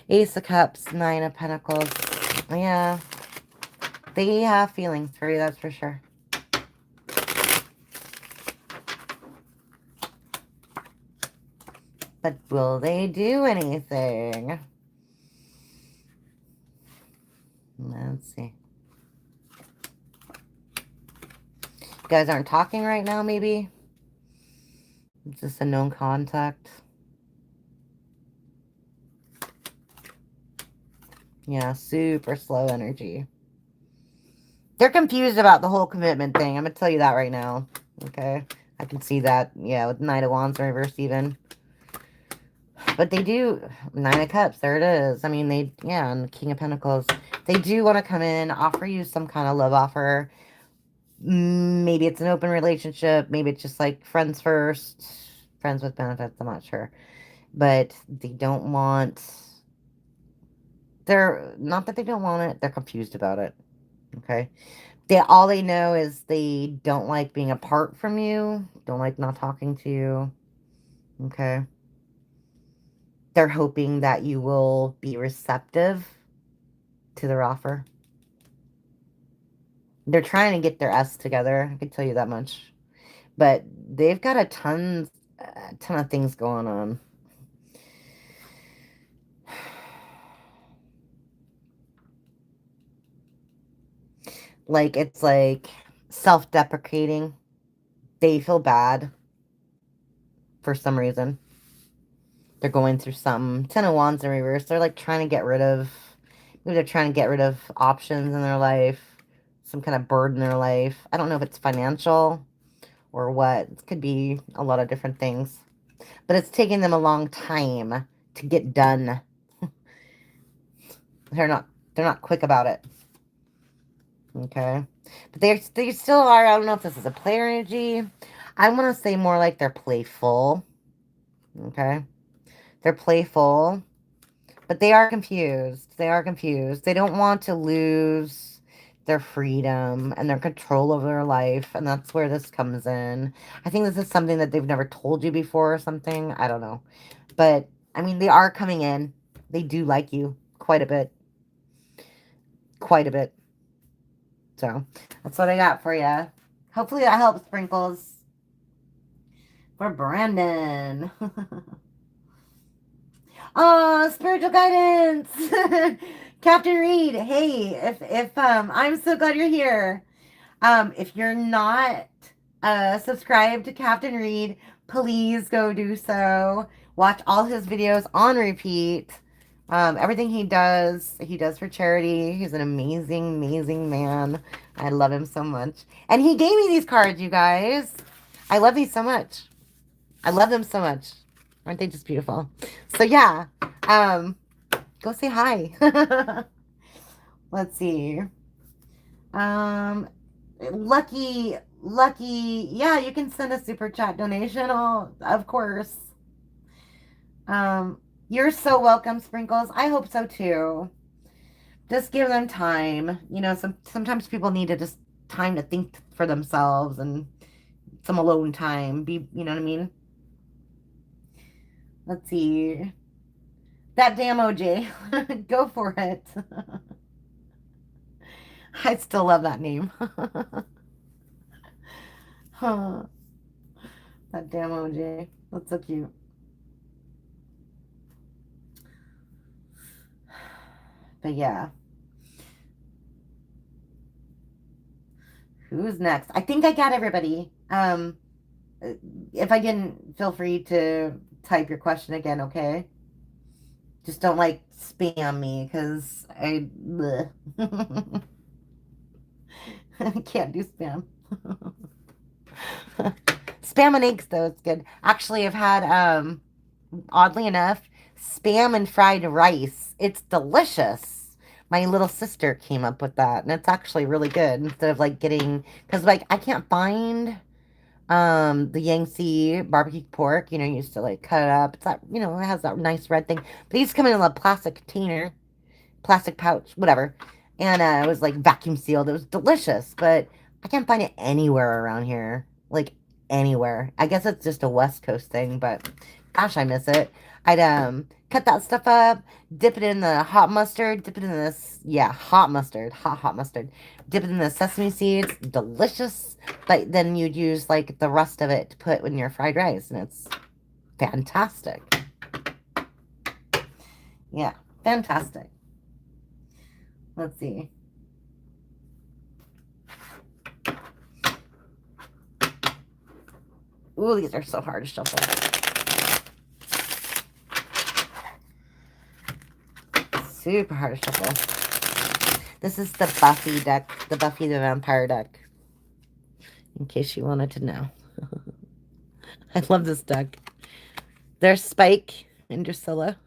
Ace of Cups, Nine of Pentacles. Yeah. They have feelings for you, that's for sure. But will they do anything? Let's see. You guys aren't talking right now, maybe? Is this a known contact? Yeah, super slow energy. They're confused about the whole commitment thing. I'm going to tell you that right now. Okay? I can see that. Yeah, with Knight of Wands in reverse even. But they do. Nine of Cups. There it is. I mean, they, yeah, and King of Pentacles. They do want to come in, offer you some kind of love offer. Maybe it's an open relationship. Maybe it's just like friends first. Friends with benefits. I'm not sure. But they don't want... They're... Not that they don't want it. They're confused about it. Okay? All they know is they don't like being apart from you. Don't like not talking to you. Okay? They're hoping that you will be receptive to their offer. They're trying to get their S together. I can tell you that much. But they've got a ton of things going on. Like, it's like self-deprecating. They feel bad for some reason. They're going through something. Ten of Wands in reverse. They're like trying to get rid of... Maybe they're trying to get rid of options in their life. Some kind of burden in their life. I don't know if it's financial or what. It could be a lot of different things. But it's taking them a long time to get done. They're not quick about it. Okay? But they still are. I don't know if this is a player energy. I want to say more like they're playful. Okay? They're playful. But they are confused. They are confused. They don't want to lose their freedom and their control over their life. And that's where this comes in. I think this is something that they've never told you before or something. I don't know. But, I mean, they are coming in. They do like you quite a bit. Quite a bit. So, that's what I got for you. Hopefully that helps, Sprinkles. For Brandon. Oh, spiritual guidance. Captain Reed, hey, if I'm so glad you're here. If you're not subscribed to Captain Reed, please go do so. Watch all his videos on repeat. Everything he does for charity. He's an amazing, amazing man. I love him so much. And he gave me these cards, you guys. I love these so much. I love them so much. Aren't they just beautiful? So yeah, go say hi. Let's see. Lucky, yeah, you can send a super chat donation. Oh, of course. You're so welcome, Sprinkles. I hope so too. Just give them time. You know, sometimes people need to just time to think for themselves and some alone time. You know what I mean? Let's see. That damn OJ. Go for it. I still love that name. Huh. That damn OJ. That's so cute. But yeah. Who's next? I think I got everybody. If I didn't, feel free to type your question again, okay? Just don't like spam me because I I can't do spam. Spam and eggs though, it's good. Actually, I've had oddly enough, spam and fried rice. It's delicious. My little sister came up with that, and it's actually really good. Instead of like getting, because like I can't find the Yangtze barbecue pork. You know, you used to like cut it up. It's that, you know, it has that nice red thing. But these come in a plastic container, plastic pouch, whatever. And it was like vacuum sealed. It was delicious, but I can't find it anywhere around here. Like anywhere. I guess it's just a West Coast thing, but gosh, I miss it. I'd cut that stuff up, dip it in the hot mustard, dip it in this, yeah, hot mustard, hot mustard. Dip it in the sesame seeds, delicious. But then you'd use like the rest of it to put in your fried rice, and it's fantastic. Yeah, fantastic. Let's see. Ooh, these are so hard to shuffle. Super hard to shuffle. This is the Buffy deck, the Buffy the Vampire deck, in case you wanted to know. I love this deck. There's Spike and Drusilla.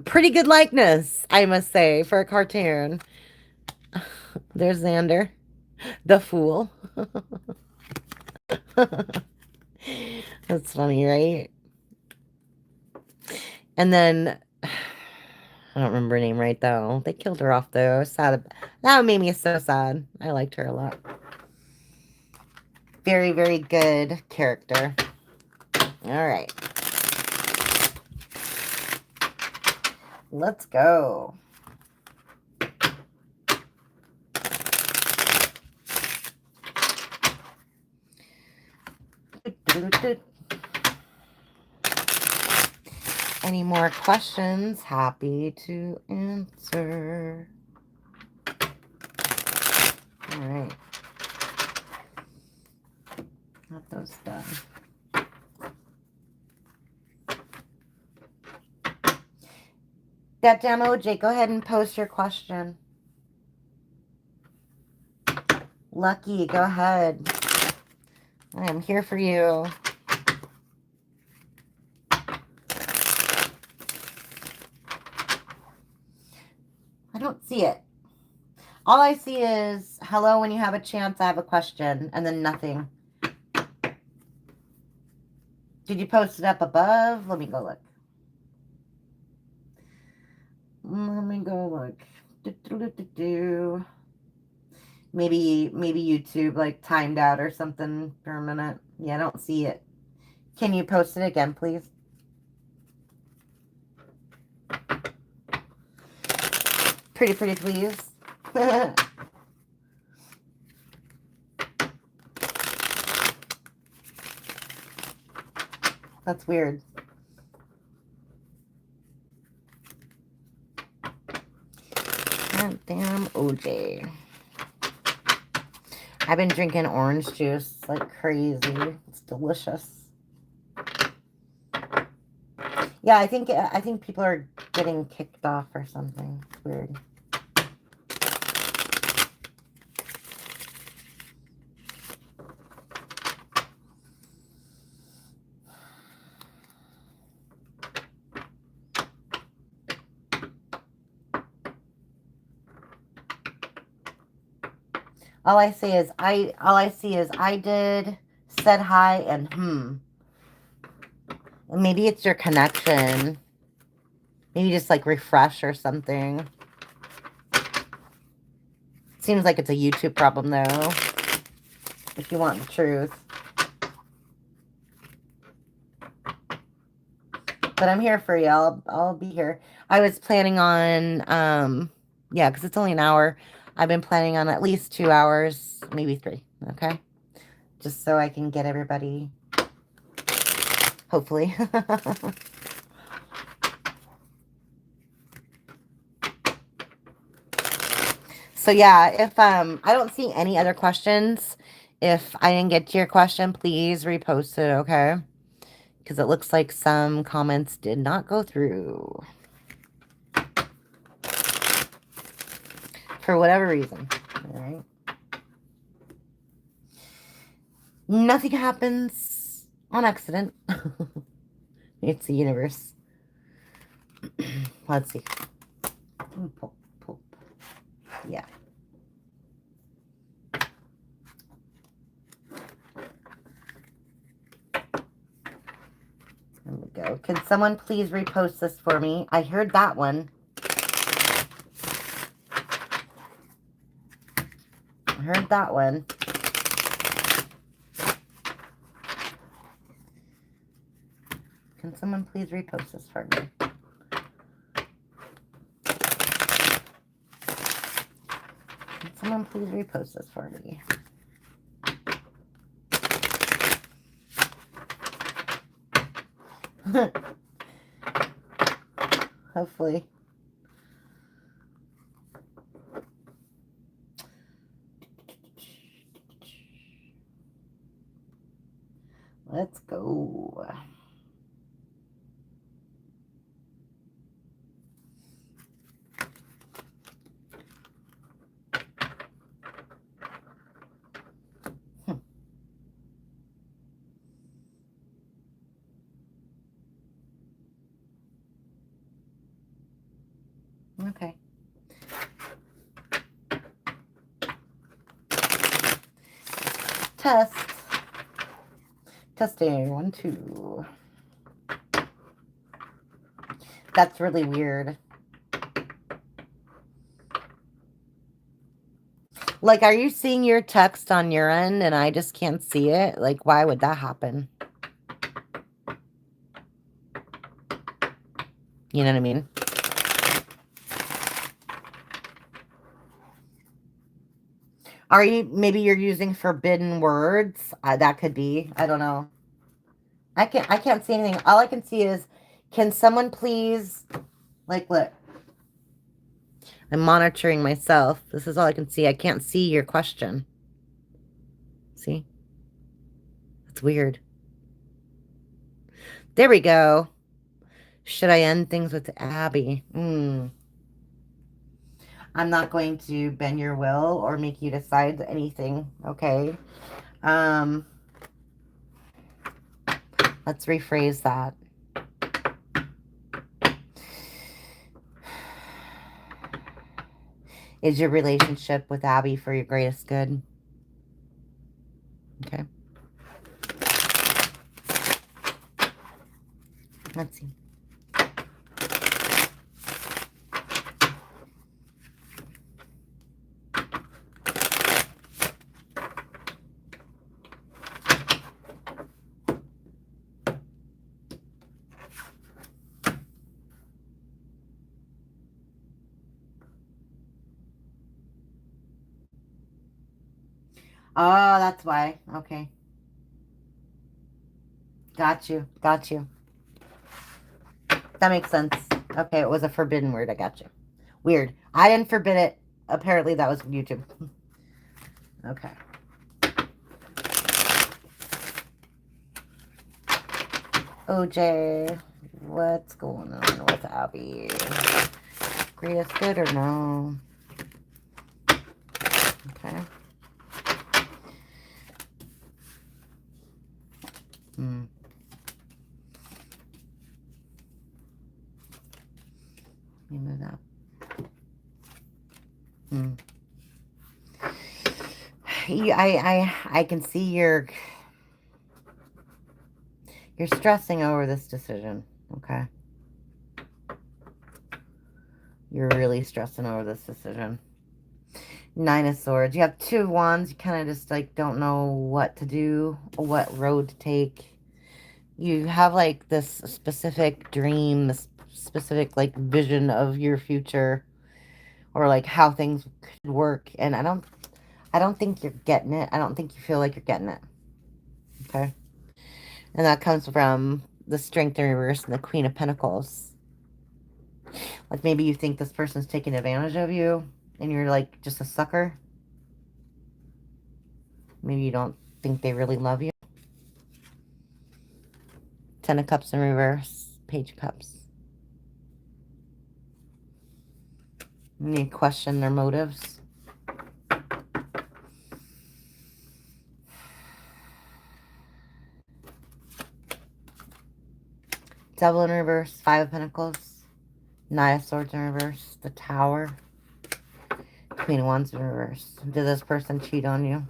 Pretty good likeness, I must say, for a cartoon. There's Xander, the Fool. That's funny, right? And then, I don't remember her name right, though. They killed her off, though. Sad. That made me so sad. I liked her a lot. Very, very good character. All right. Let's go. Any more questions? Happy to answer. All right. Got those done. That damn OJ, go ahead and post your question. Lucky, go ahead. I am here for you. I don't see it. All I see is, hello, when you have a chance, I have a question, and then nothing. Did you post it up above? Let me go look. Let me go look. Maybe YouTube like timed out or something for a minute. Yeah, I don't see it. Can you post it again, please? Pretty please. That's weird. God damn OJ. I've been drinking orange juice like crazy. It's delicious. Yeah, I think people are getting kicked off or something. It's weird. All I see is I did, said hi, and maybe it's your connection. Maybe just like refresh or something. Seems like it's a YouTube problem though, if you want the truth. But I'm here for you. I'll be here. I was planning on yeah, because it's only an hour. I've been planning on at least 2 hours, maybe 3, okay? Just so I can get everybody, hopefully. So yeah, if I don't see any other questions, if I didn't get to your question, please repost it, okay? Because it looks like some comments did not go through. For whatever reason. All right. Nothing happens on accident. It's the universe. Let's see. Pull. Yeah. There we go. Can someone please repost this for me? I heard that one. I heard that one. Can someone please repost this for me? Can someone please repost this for me? Hopefully. Let's go. Okay. Test. Testing. 1, 2. That's really weird. Like, are you seeing your text on your end and I just can't see it? Like, why would that happen? You know what I mean? Are you, maybe you're using forbidden words? That could be. I don't know. I can't see anything. All I can see is, can someone please, like, look. I'm monitoring myself. This is all I can see. I can't see your question. See? That's weird. There we go. Should I end things with Abby? I'm not going to bend your will or make you decide anything, okay? Let's rephrase that. Is your relationship with Abby for your greatest good? Okay. Let's see. Oh, that's why. Okay. Got you. Got you. That makes sense. Okay, it was a forbidden word. I got you. Weird. I didn't forbid it. Apparently, that was YouTube. Okay. OJ, What's going on with Abby? Greatest good or no? Okay. Hmm. Let me move that. Hmm. I can see you're stressing over this decision. Okay. You're really stressing over this decision. Nine of Swords. You have 2 wands. You kind of just like don't know what to do, what road to take. You have like this specific dream, this specific like vision of your future, or like how things could work, and I don't think you're getting it. I don't think you feel like you're getting it. Okay. And that comes from the Strength in reverse and the Queen of Pentacles. Like maybe you think this person's taking advantage of you and you're like just a sucker. Maybe you don't think they really love you. 10 of Cups in reverse, Page of Cups. You question their motives. Devil in reverse, 5 of Pentacles. Knight of Swords in reverse, the Tower. Queen of Wands in reverse. Did this person cheat on you?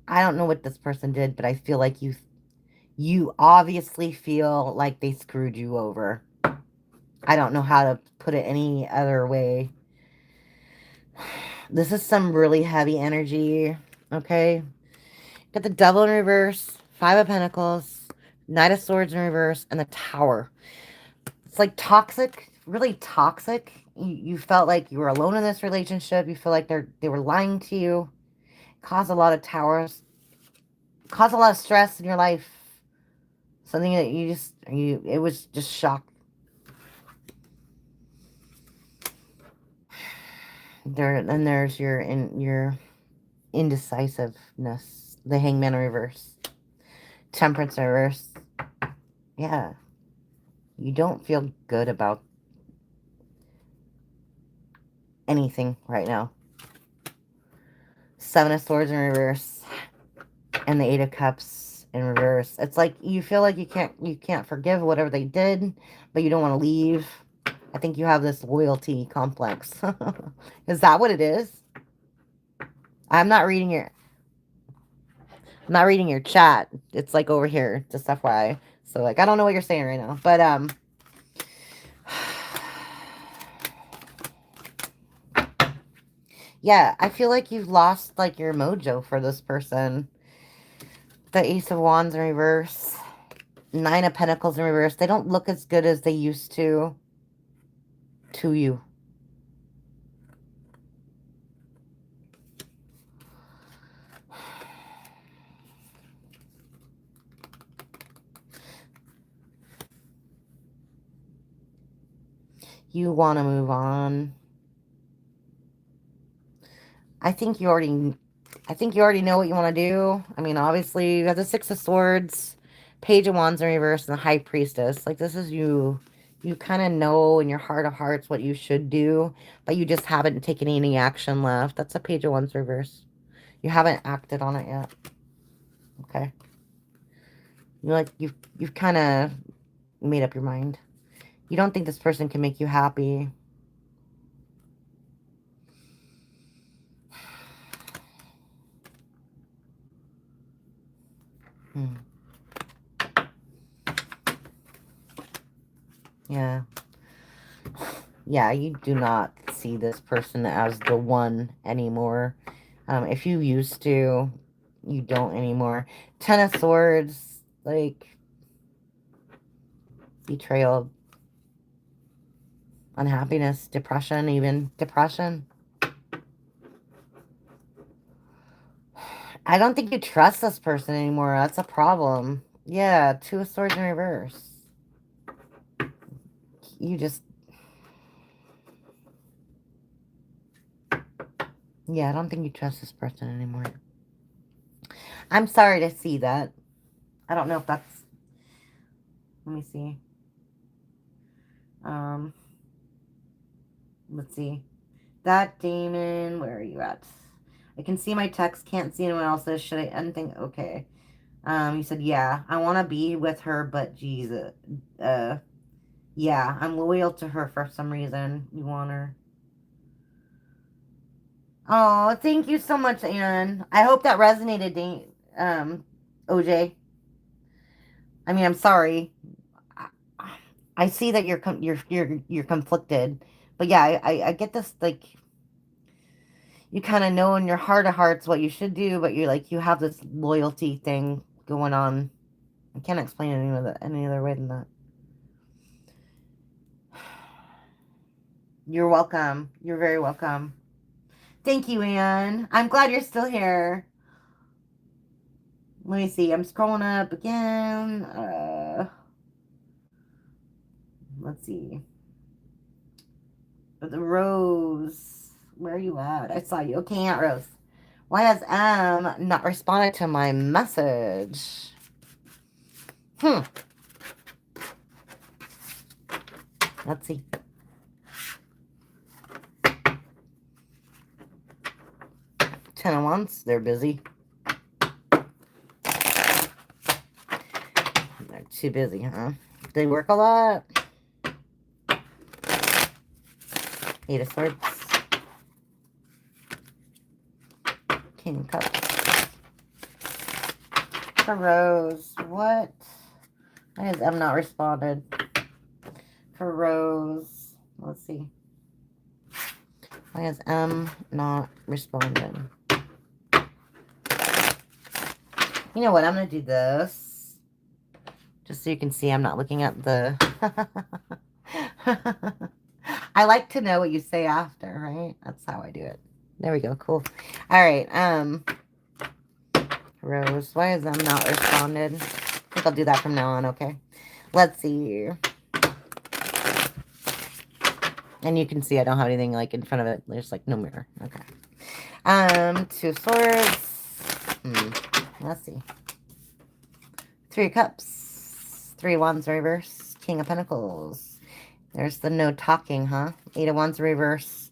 I don't know what this person did, but I feel like you obviously feel like they screwed you over. I don't know how to put it any other way. This is some really heavy energy, okay? Got the Devil in reverse, 5 of Pentacles, Knight of Swords in reverse, and the Tower. It's like toxic, really toxic. You felt like you were alone in this relationship. You feel like they were lying to you. Caused a lot of towers. Caused a lot of stress in your life. Something that it was just shock. Then there's your indecisiveness. The Hangman in reverse. Temperance in reverse. Yeah. You don't feel good about anything right now. 7 of Swords in reverse. And the 8 of Cups in reverse. It's like you feel like you can't forgive whatever they did, but you don't want to leave. I think you have this loyalty complex. Is that what it is? I'm not reading your chat. It's like over here, just FYI. So like I don't know what you're saying right now, but yeah, I feel like you've lost like your mojo for this person. The Ace of Wands in reverse. 9 of Pentacles in reverse. They don't look as good as they used to you. You want to move on. I think you already know what you want to do. I mean, obviously, you have the 6 of Swords, Page of Wands in reverse, and the High Priestess. Like, this is you. You kind of know in your heart of hearts what you should do, but you just haven't taken any action left. That's a Page of Wands reverse. You haven't acted on it yet. Okay. You've kind of made up your mind. You don't think this person can make you happy. Yeah. Yeah, you do not see this person as the one anymore. If you used to, you don't anymore. 10 of Swords, like, betrayal, unhappiness, depression, even depression. I don't think you trust this person anymore. That's a problem. Yeah, 2 of Swords in reverse. Yeah, I don't think you trust this person anymore. I'm sorry to see that. I don't know if that's... Let me see. Let's see. That demon, where are you at? I can see my text, can't see anyone else's. Should I unthink? Okay. You said, yeah, I want to be with her, but Jesus. Yeah, I'm loyal to her for some reason. You want her. Oh, thank you so much, Anne. I hope that resonated, OJ. I mean, I'm sorry. I, I see that you're conflicted, but yeah, I get this, like, you kind of know in your heart of hearts what you should do, but you're like, you have this loyalty thing going on. I can't explain it any other way than that. You're welcome. You're very welcome. Thank you, Anne. I'm glad you're still here. Let me see. I'm scrolling up again. Let's see. The Rose. Where are you at? I saw you. Okay, Aunt Rose. Why has M not responded to my message? Let's see. Ten of Wands. They're busy. They're too busy, huh? They work a lot. Eight of Swords. King of Cups. For Rose. What? Why has M not responded? For Rose. Let's see. Why has M not responded? You know what? I'm going to do this. Just so you can see I'm not looking at the... I like to know what you say after, right? That's how I do it. There we go. Cool. All right. Rose. Why has M not responded? I think I'll do that from now on, okay? Let's see. And you can see I don't have anything like in front of it. There's like no mirror. Okay. Two Swords. Let's see. Three of Cups. Three of Wands reverse. King of Pentacles. There's the no talking, huh? Eight of Wands reverse.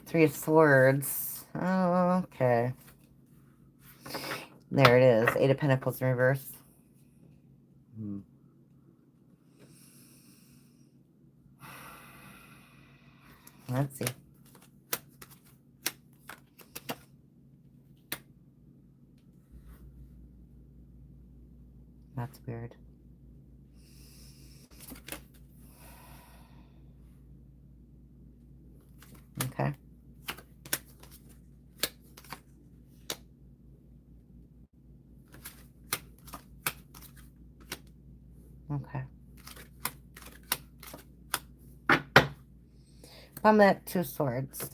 Three of Swords. Oh, okay. There it is. Eight of Pentacles reverse. Let's see. That's weird. Okay. Okay. I'm at Two Swords.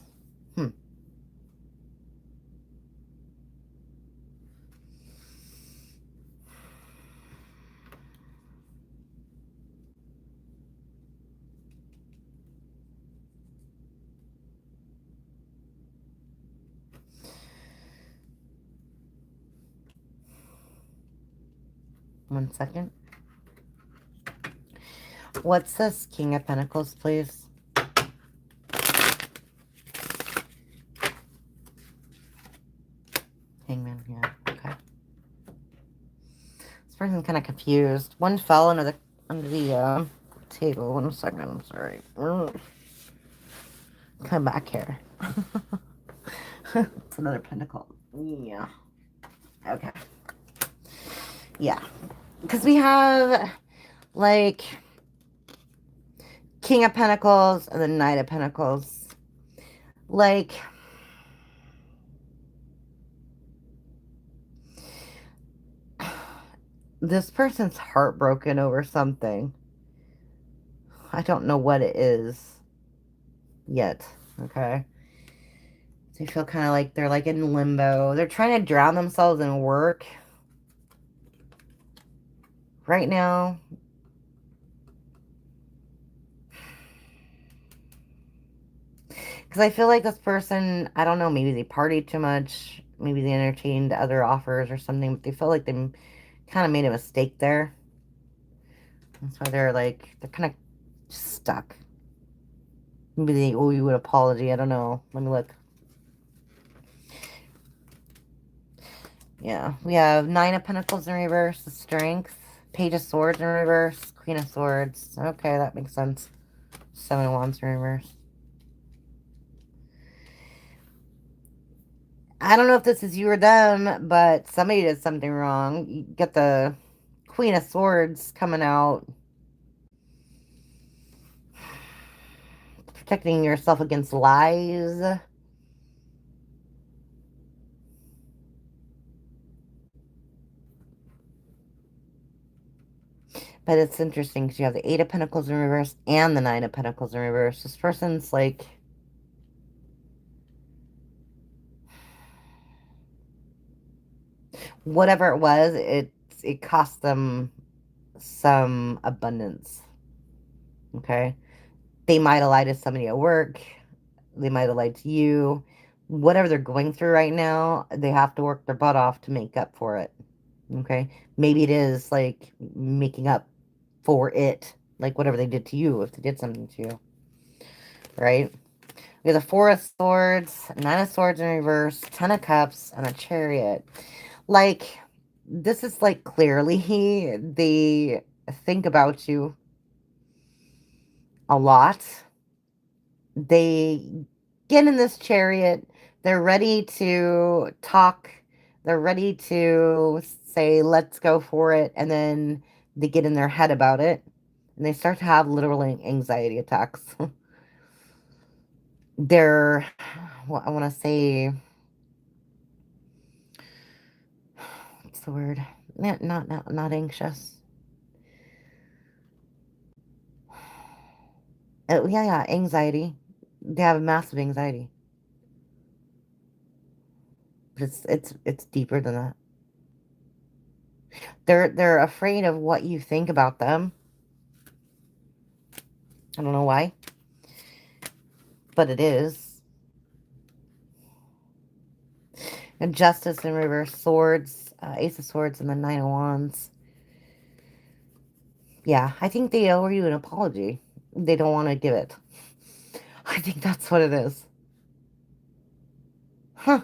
One second. What's this King of Pentacles, please? Hangman, yeah, okay. This person's kind of confused. One fell under the table. 1 second, I'm sorry. Come back here. It's another pentacle. Yeah. Okay. Yeah. Because we have, like, King of Pentacles and the Knight of Pentacles. Like, this person's heartbroken over something. I don't know what it is yet, okay? They feel kind of like they're like in limbo. They're trying to drown themselves in work. Right now, Because I feel like this person, I don't know, maybe they partied too much. Maybe they entertained other offers or something. But they feel like they kind of made a mistake there. That's why they're like, they're kind of stuck. Maybe they owe you an apology. I don't know. Let me look. Yeah, we have Nine of Pentacles in reverse, the Strength, Page of Swords in reverse, Queen of Swords. Okay, that makes sense. Seven of Wands in reverse. I don't know if this is you or them, but somebody did something wrong. You get the Queen of Swords coming out. Protecting yourself against lies. But it's interesting because you have the Eight of Pentacles in reverse and the Nine of Pentacles in reverse. This person's like... whatever it was, it cost them some abundance. Okay? They might have lied to somebody at work. They might have lied to you. Whatever they're going through right now, they have to work their butt off to make up for it. Okay? Maybe it is like making up for it. Like whatever they did to you, if they did something to you. Right? We have the Four of Swords, Nine of Swords in reverse, Ten of Cups, and a Chariot. Like, this is like clearly they think about you a lot. They get in this chariot. They're ready to talk. They're ready to say, let's go for it. And then they get in their head about it. And they start to have literal anxiety attacks. They're, well, I want to say, what's the word? Not anxious. Yeah, anxiety. They have massive anxiety. But it's deeper than that. They're afraid of what you think about them. I don't know why, but it is. And Justice in reverse, Swords, Ace of Swords, and the Nine of Wands. Yeah, I think they owe you an apology. They don't want to give it. I think that's what it is. Huh.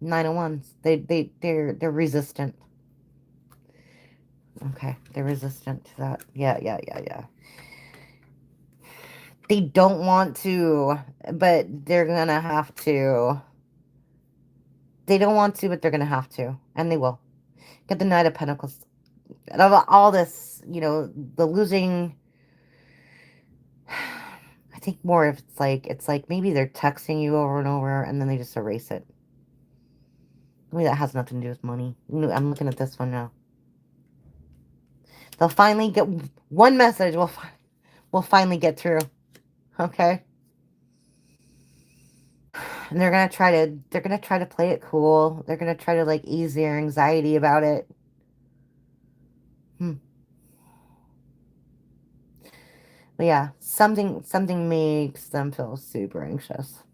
Nine of Wands. They're resistant. Okay, they're resistant to that. Yeah. They don't want to, but they're gonna have to. They don't want to, but they're gonna have to, and they will. Get the Knight of Pentacles. Out of all this, you know, the losing. I think more if it's like maybe they're texting you over and over, and then they just erase it. Maybe that has nothing to do with money. I'm looking at this one now. They'll finally get one message. We'll finally get through. Okay. And they're gonna try to play it cool. They're gonna try to like ease their anxiety about it. But yeah, something makes them feel super anxious.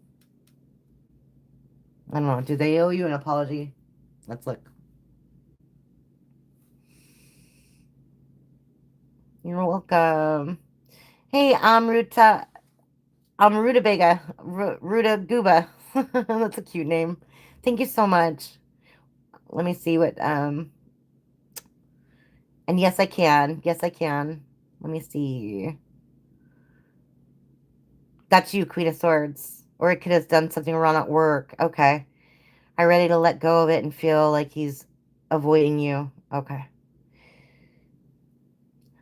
I don't know. Do they owe you an apology? Let's look. You're welcome. Hey, I'm Rutabaga. Rutaguba. That's a cute name. Thank you so much. Let me see what, and yes, I can. Yes, I can. Let me see. That's you, Queen of Swords. Or it could have done something wrong at work. Okay. I'm ready to let go of it and feel like he's avoiding you. Okay.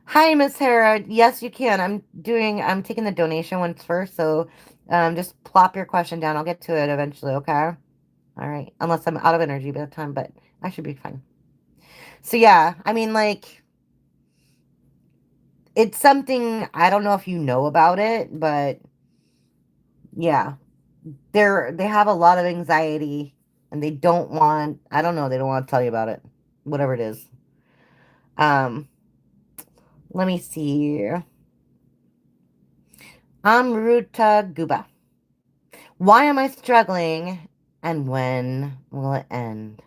Hi, Miss Hera. Yes, you can. I'm taking the donation ones first, so just plop your question down. I'll get to it eventually, okay? All right. Unless I'm out of energy by the time, but I should be fine. So yeah, I mean, like, it's something, I don't know if you know about it, but yeah, they have a lot of anxiety and they don't want, I don't know, they don't want to tell you about it. Whatever it is. Um, let me see. Amruta Guba. Why am I struggling? And when will it end?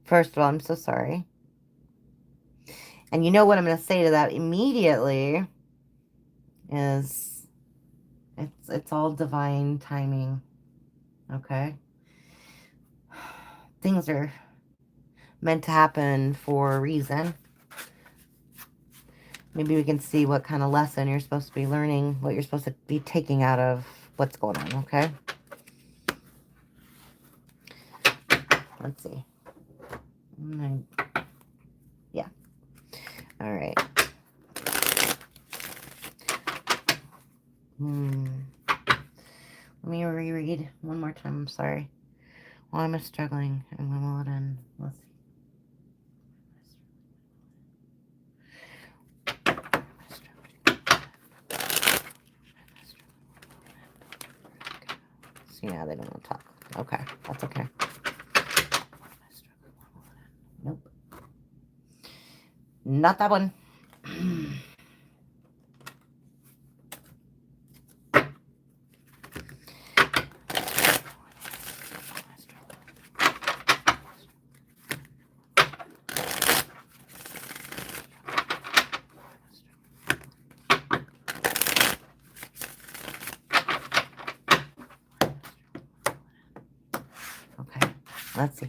First of all, I'm so sorry. And you know what I'm going to say to that immediately is it's all divine timing. Okay? Things are meant to happen for a reason. Maybe we can see what kind of lesson you're supposed to be learning, what you're supposed to be taking out of what's going on, okay? Let's see. Yeah. All right. Let me reread one more time. I'm sorry. Why am I struggling? And when will it end? Let's see. See, now they don't want to talk. Okay, that's okay. Nope. Not that one. Okay, let's see.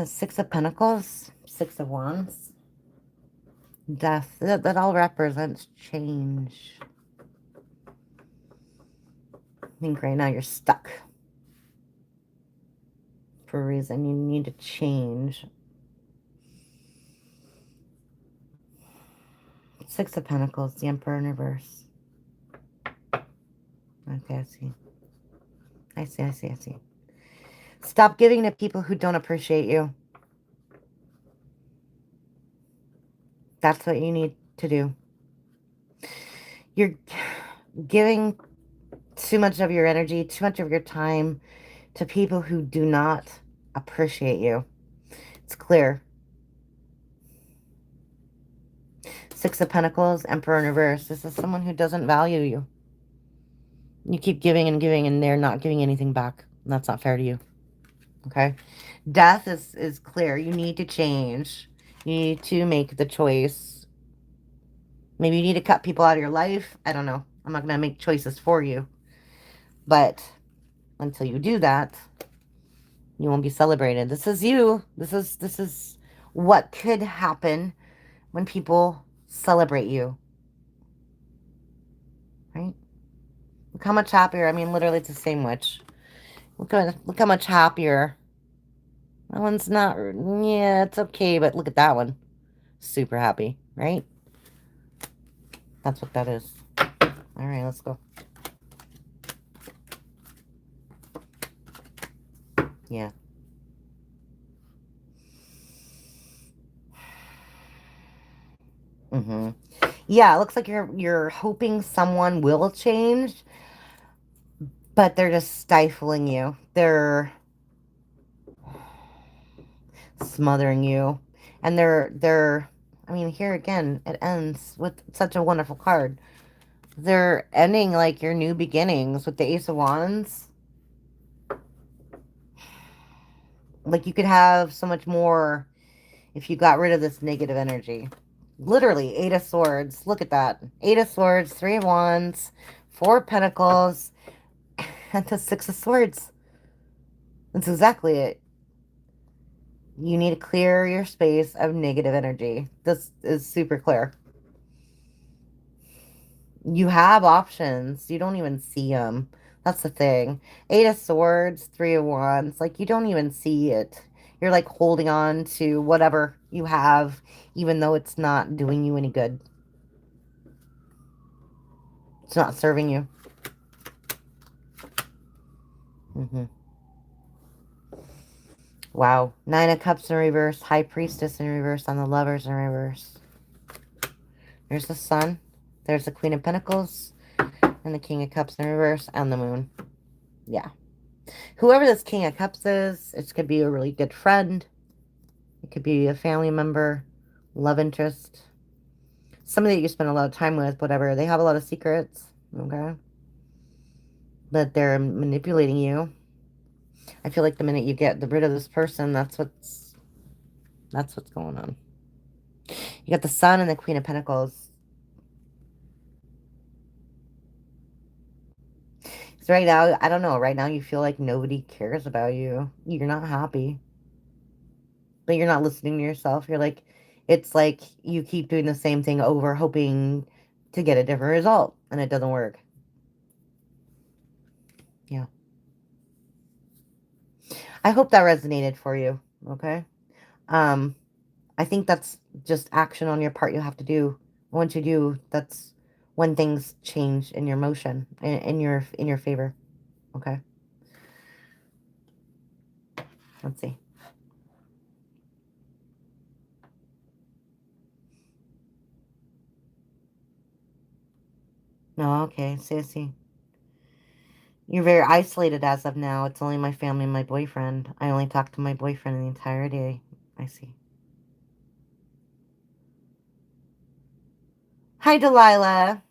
Six of Pentacles, Six of Wands, Death. That all represents change. I think right now you're stuck for a reason. You need to change. Six of Pentacles, the Emperor in reverse. Okay, I see. I see. Stop giving to people who don't appreciate you. That's what you need to do. You're giving too much of your energy, too much of your time to people who do not appreciate you. It's clear. Six of Pentacles, Emperor in reverse. This is someone who doesn't value you. You keep giving and giving, and they're not giving anything back. And that's not fair to you. Okay? Death is clear. You need to change. You need to make the choice. Maybe you need to cut people out of your life. I don't know. I'm not going to make choices for you. But until you do that, you won't be celebrated. This is you. This is what could happen when people celebrate you. Right? Look how much happier. I mean, literally it's the same witch. Look how much happier. That one's not, yeah, it's okay, but look at that one. Super happy, right? That's what that is. All right, let's go. Yeah. Yeah, it looks like you're hoping someone will change, but they're just stifling you. They're smothering you. And they're I mean, here again, it ends with such a wonderful card. They're ending like your new beginnings with the Ace of Wands. Like you could have so much more if you got rid of this negative energy. Literally, Eight of Swords. Look at that. Eight of Swords, Three of Wands, Four of Pentacles, and the Six of Swords. That's exactly it. You need to clear your space of negative energy. This is super clear. You have options. You don't even see them. That's the thing. Eight of Swords, Three of Wands. Like, you don't even see it. You're, like, holding on to whatever you have, even though it's not doing you any good. It's not serving you. Wow. Nine of Cups in reverse. High Priestess in reverse on the Lovers in reverse. There's the Sun. There's the Queen of Pentacles. And And the King of Cups in reverse and the Moon. Yeah. Whoever this King of Cups is, it could be a really good friend. It could be a family member, love interest, somebody that you spend a lot of time with, whatever. They have a lot of secrets, okay? But they're manipulating you. I feel like the minute you get rid of this person, that's what's going on. You got the Sun and the Queen of Pentacles. So right now, I don't know, right now you feel like nobody cares about you. You're not happy. But you're not listening to yourself. You're like, it's like you keep doing the same thing over, hoping to get a different result, and it doesn't work. Yeah. I hope that resonated for you, okay? I think that's just action on your part you have to do. Once you do, that's when things change in your motion, in your favor, okay? Let's see. No, okay, see. You're very isolated as of now. It's only my family and my boyfriend. I only talk to my boyfriend the entire day. I see. Hi, Delilah.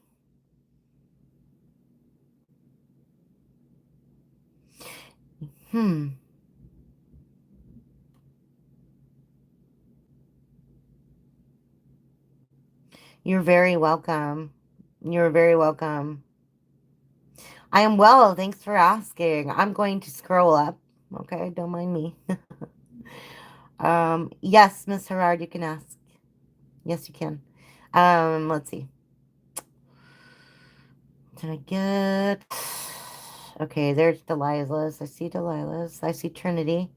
You're very welcome. You're very welcome. I am well. Thanks for asking. I'm going to scroll up. Okay, don't mind me. Yes, Miss Herard, you can ask. Yes, you can. Let's see. Did I get... Okay, there's Delilah's. I see Delilah's. I see Trinity.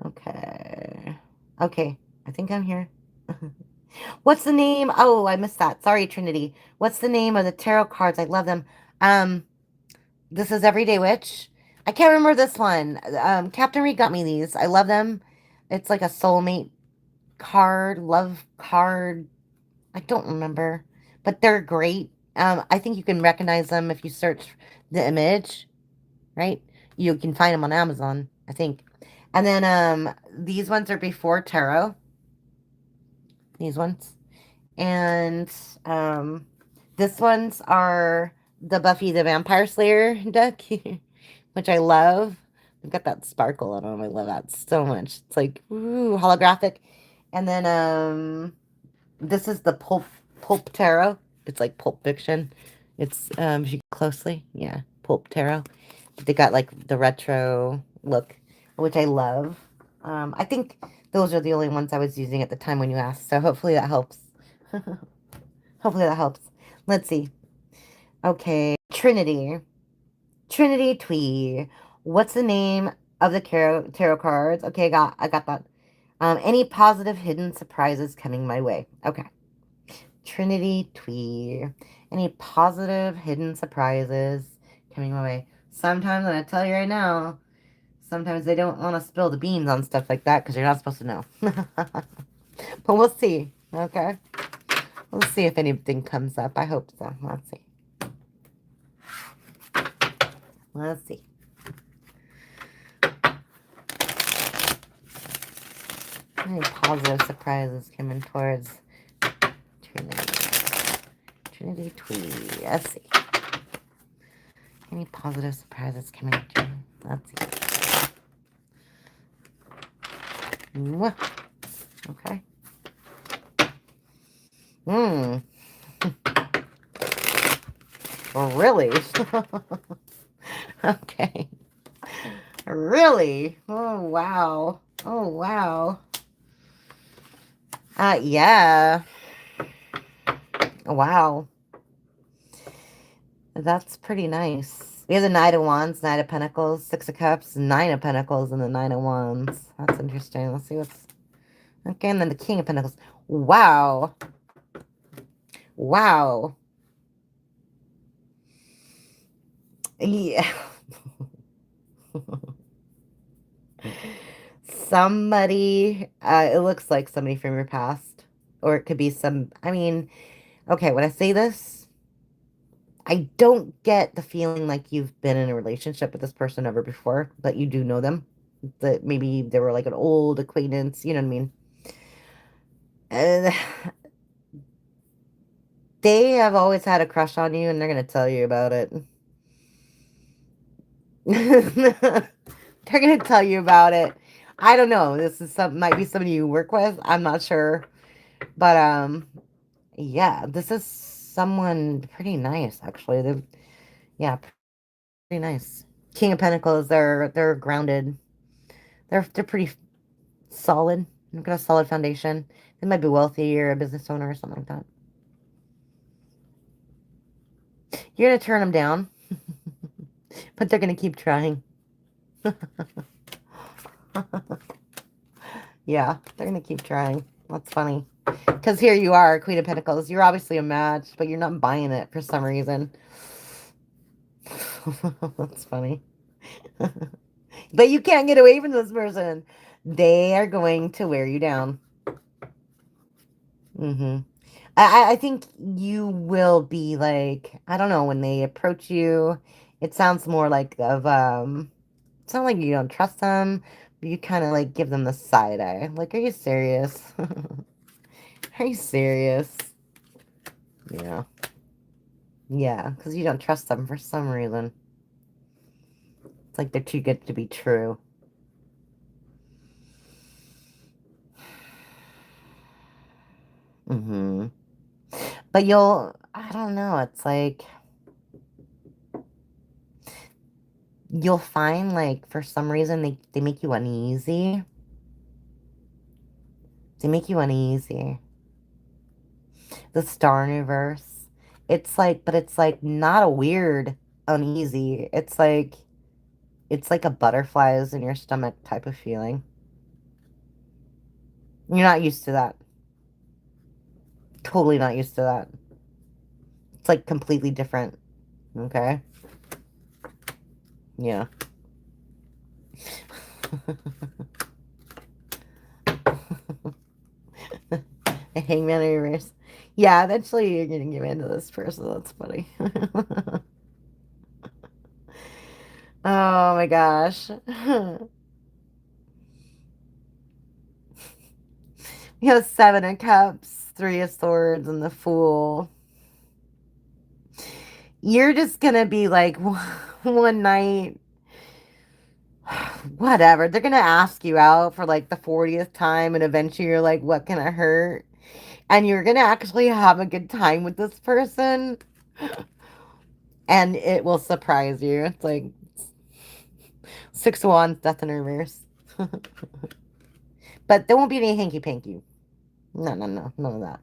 Okay. Okay, I think I'm here. What's the name? Oh, I missed that. Sorry, Trinity. What's the name of the tarot cards? I love them. This is Everyday Witch. I can't remember this one. Captain Reed got me these. I love them. It's like a soulmate card, love card. I don't remember, but they're great. I think you can recognize them if you search the image, right? You can find them on Amazon, I think. And then these ones are before tarot. These ones. And this ones are the Buffy the Vampire Slayer deck, which I love. They've got that sparkle on them. I love that so much. It's like, ooh, holographic. And then this is the Pulp Tarot. It's like Pulp Fiction. It's if you look closely, yeah, Pulp Tarot. They got like the retro look, which I love. I think those are the only ones I was using at the time when you asked. So hopefully that helps. Hopefully that helps. Let's see. Okay, Trinity. Trinity Twee. What's the name of the tarot cards? Okay, I got that. Any positive hidden surprises coming my way? Okay. Trinity Twee. Any positive hidden surprises coming my way? Sometimes, and I tell you right now, sometimes they don't want to spill the beans on stuff like that because you're not supposed to know. But we'll see. Okay. We'll see if anything comes up. I hope so. Let's see. Let's see. Any positive surprises coming towards Trinity Twee. Let's see. Any positive surprises coming to... Let's see. Okay. Really? Okay. Really? Oh, wow. Oh, wow. Yeah. Wow. That's pretty nice. We have the Knight of Wands, Knight of Pentacles, Six of Cups, Nine of Pentacles, and the Nine of Wands. That's interesting. Let's see what's... Okay, and then the King of Pentacles. Wow. Wow. Yeah. Somebody, it looks like somebody from your past. Or it could be some, I mean, okay, when I say this, I don't get the feeling like you've been in a relationship with this person ever before, but you do know them. That maybe they were like an old acquaintance, you know what I mean? Uh, they have always had a crush on you, and they're going to tell you about it. They're going to tell you about it. I don't know. This is might be somebody you work with. I'm not sure. But yeah, this is someone pretty nice actually. Yeah, pretty nice. King of Pentacles, they're grounded. They're pretty solid. They've got a solid foundation. They might be wealthy or a business owner or something like that. You're gonna turn them down, but they're gonna keep trying. Yeah, they're gonna keep trying. That's funny. Because here you are, Queen of Pentacles. You're obviously a match, but you're not buying it for some reason. That's funny. But you can't get away from this person. They are going to wear you down. I think you will be like, I don't know, when they approach you, it sounds more like it's not like you don't trust them, but you kind of like give them the side eye. Like, are you serious? Are you serious? Yeah. Yeah, because you don't trust them for some reason. It's like they're too good to be true. But I don't know, it's like, you'll find, like, for some reason, they make you uneasy. They make you uneasy. The star in reverse. It's like, but it's like not a weird uneasy. It's like a butterflies in your stomach type of feeling. You're not used to that. Totally not used to that. It's like completely different. Okay? Yeah. A hangman in reverse. Yeah, eventually you're gonna give in to this person. That's funny. Oh my gosh. We have Seven of Cups, Three of Swords, and the Fool. You're just gonna be like, one night, whatever. They're gonna ask you out for like the 40th time, and eventually you're like, what can I hurt? And you're gonna actually have a good time with this person, and it will surprise you. It's like Six of Wands, Death in Reverse. But there won't be any hanky panky. No, none of that.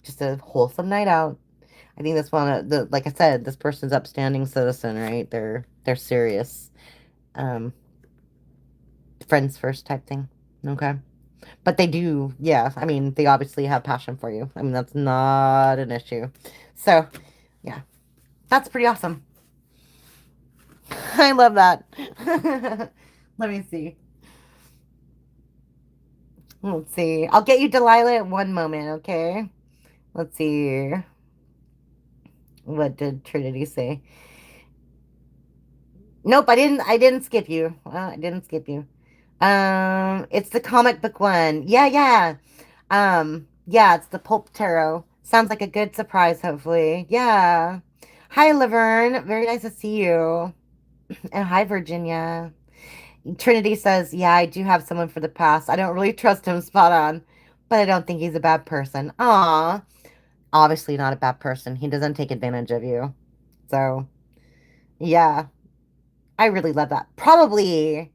Just a wholesome night out. I think that's like I said, this person's upstanding citizen, right? They're serious. Friends first type thing. Okay. But they do, yeah. I mean, they obviously have passion for you. I mean, that's not an issue. So, yeah. That's pretty awesome. I love that. Let me see. Let's see. I'll get you Delilah at one moment, okay? Let's see. What did Trinity say? Nope, I didn't skip you. I didn't skip you. It's the comic book one. Yeah, yeah. Yeah, it's the Pulp Tarot. Sounds like a good surprise, hopefully. Yeah. Hi, Laverne. Very nice to see you. And hi, Virginia. Trinity says, yeah, I do have someone for the past. I don't really trust him, spot on, but I don't think he's a bad person. Aw. Obviously not a bad person. He doesn't take advantage of you. So, yeah. I really love that. Probably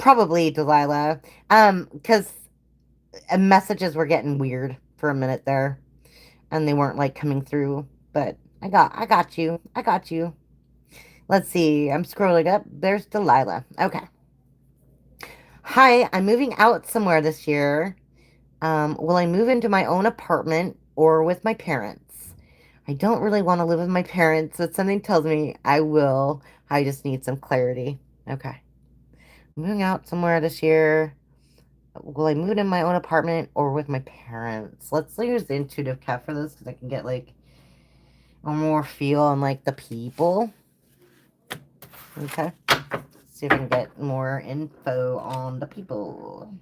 Delilah. Because messages were getting weird for a minute there, and they weren't like coming through. But I got you. I got you. Let's see. I'm scrolling up. There's Delilah. Okay. Hi, I'm moving out somewhere this year. Will I move into my own apartment or with my parents? I don't really want to live with my parents, but something tells me I will. I just need some clarity. Okay. Moving out somewhere this year. Will I move in my own apartment or with my parents? Let's use the intuitive cat for this because I can get like or more feel on like the people. Okay. See if I can get more info on the people.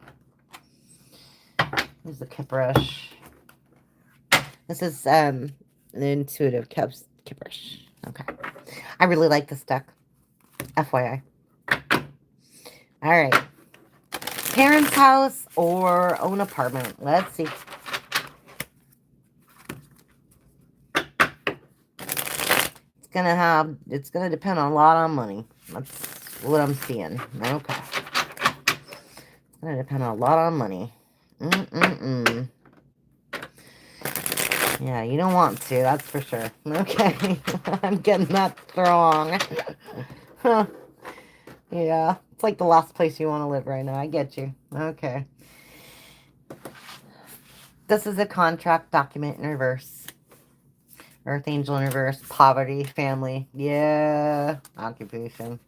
Here's the Kipperish. This is the intuitive Kipperish. Okay. I really like this deck. FYI. All right. Parents' house or own apartment. Let's see. It's gonna depend on a lot on money. That's what I'm seeing. Okay. It's gonna depend on a lot on money. Yeah, you don't want to, that's for sure. Okay. I'm getting that strong. Yeah, it's like the last place you want to live right now. I get you. Okay. This is a contract document in reverse. Earth Angel in reverse. Poverty. Family. Yeah. Occupation.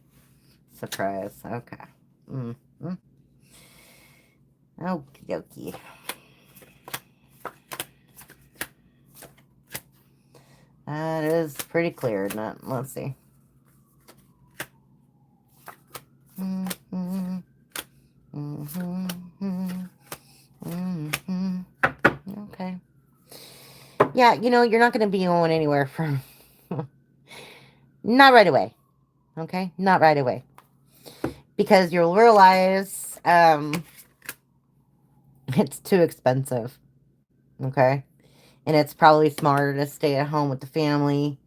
Surprise. Okay. Mm-hmm. Okie dokie. That is pretty clear, isn't it? Let's see. Mm-hmm. Mm-hmm. Mm-hmm. Okay. Yeah, you know, you're not going to be going anywhere from... Not right away. Okay? Not right away. Because you'll realize it's too expensive. Okay? And it's probably smarter to stay at home with the family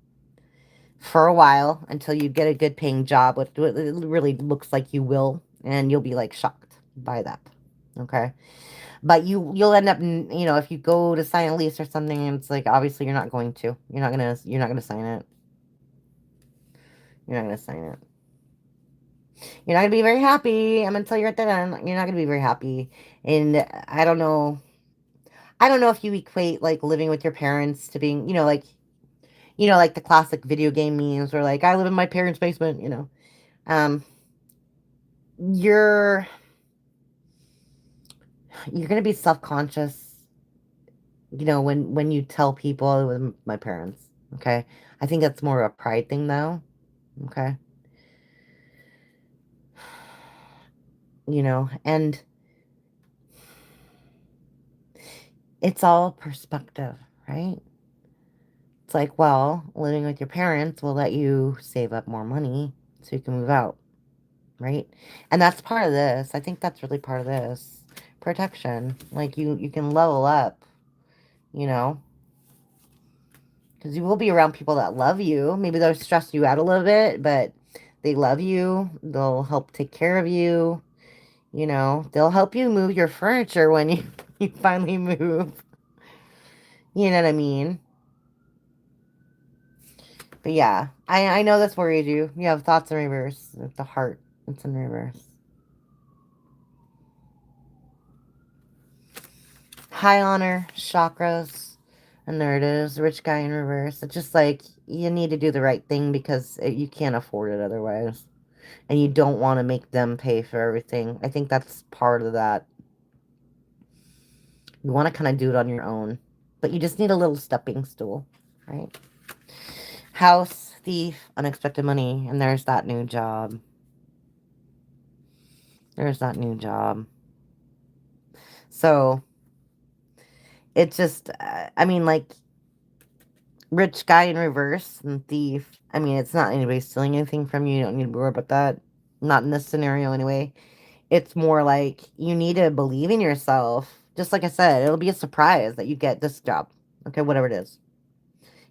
for a while until you get a good paying job, which it really looks like you will. And you'll be like shocked by that. Okay? But you'll end up, you know, if you go to sign a lease or something, it's like, obviously you're not going to. You're not gonna sign it. You're not gonna sign it. You're not gonna be very happy. I'm gonna tell you right then. You're not gonna be very happy. And I don't know. I don't know if you equate like living with your parents to being, like the classic video game memes where like I live in my parents' basement. Um, you're gonna be self-conscious. When you tell people I live with my parents. Okay, I think that's more of a pride thing though. Okay, and it's all perspective, right? It's like, well, living with your parents will let you save up more money so you can move out, right? And that's part of this. I think that's really part of this. Protection. Like, you can level up, you know? Because you will be around people that love you. Maybe they'll stress you out a little bit, but they love you. They'll help take care of you. They'll help you move your furniture when you finally move. You know what I mean? But yeah, I know this worries you. You have thoughts in reverse. The heart, it's in reverse. High honor, chakras, and there it is. Rich guy in reverse. It's just like you need to do the right thing because you can't afford it otherwise. And you don't want to make them pay for everything. I think that's part of that. You want to kind of do it on your own. But you just need a little stepping stool, right? House, thief, unexpected money, and there's that new job. There's that new job. So, it's just, I mean, like, rich guy in reverse and thief. I mean, it's not anybody stealing anything from you. You don't need to worry about that. Not in this scenario, anyway. It's more like you need to believe in yourself. Just like I said, it'll be a surprise that you get this job. Okay, whatever it is.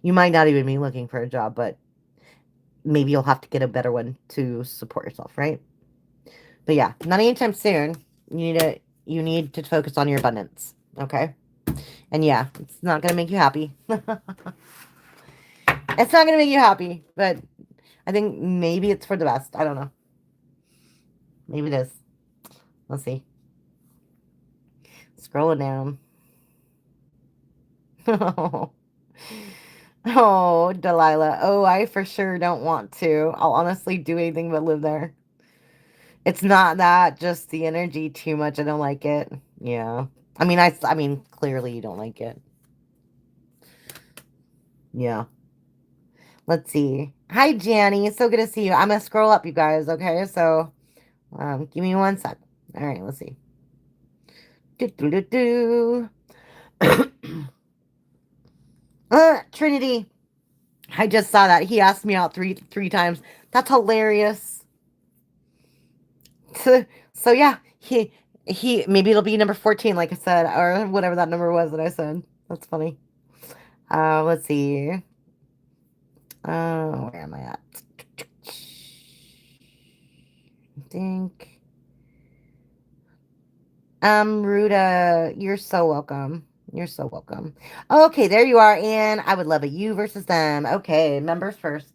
You might not even be looking for a job, but maybe you'll have to get a better one to support yourself, right? But yeah, not anytime soon. You need to focus on your abundance, okay? And yeah, it's not gonna make you happy. It's not gonna make you happy, but I think maybe it's for the best. I don't know. Maybe it is. Let's see. Scrolling down. Oh, Delilah. Oh, I for sure don't want to. I'll honestly do anything but live there. It's not that, just the energy too much. I don't like it. Yeah. I mean, clearly you don't like it. Yeah. Let's see. Hi, Janny. So good to see you. I'm going to scroll up, you guys, okay? So, give me 1 sec. All right, let's see. Trinity. I just saw that. He asked me out three times. That's hilarious. So yeah, he maybe it'll be number 14, like I said, or whatever that number was that I said. That's funny. Let's see. Where am I at? I think. Ruda, you're so welcome. You're so welcome. Okay, there you are, and I would love it. You versus them. Okay, members first.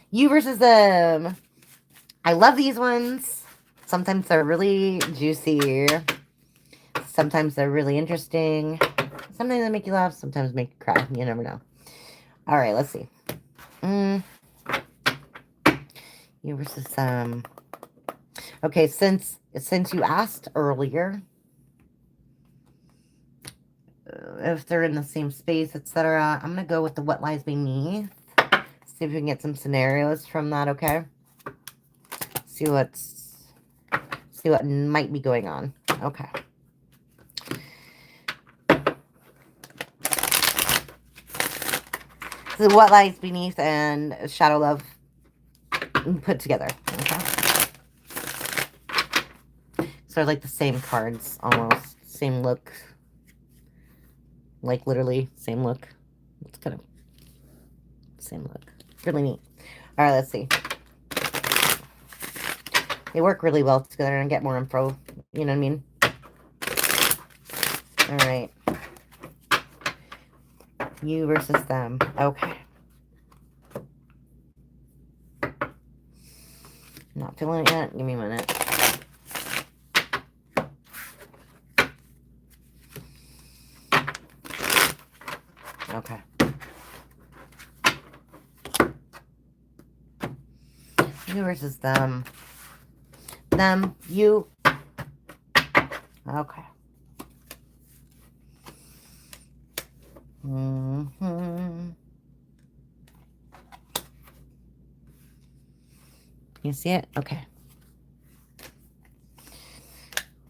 You versus them. I love these ones. Sometimes they're really juicy. Sometimes they're really interesting. Sometimes they make you laugh. Sometimes make you cry. You never know. All right, let's see. You versus them. Okay, since you asked earlier if they're in the same space, etc., I'm gonna go with the what lies beneath. See if we can get some scenarios from that. Okay. See what might be going on. Okay. So what lies beneath and shadow love put together. Okay. So like the same cards almost, same look. Like literally same look. It's kind of same look. Really neat. All right, let's see. They work really well together and get more info. You know what I mean? All right. You versus them. Okay. Not feeling it yet. Give me a minute. Okay. You versus them. Them. You. Okay. You see it? Okay.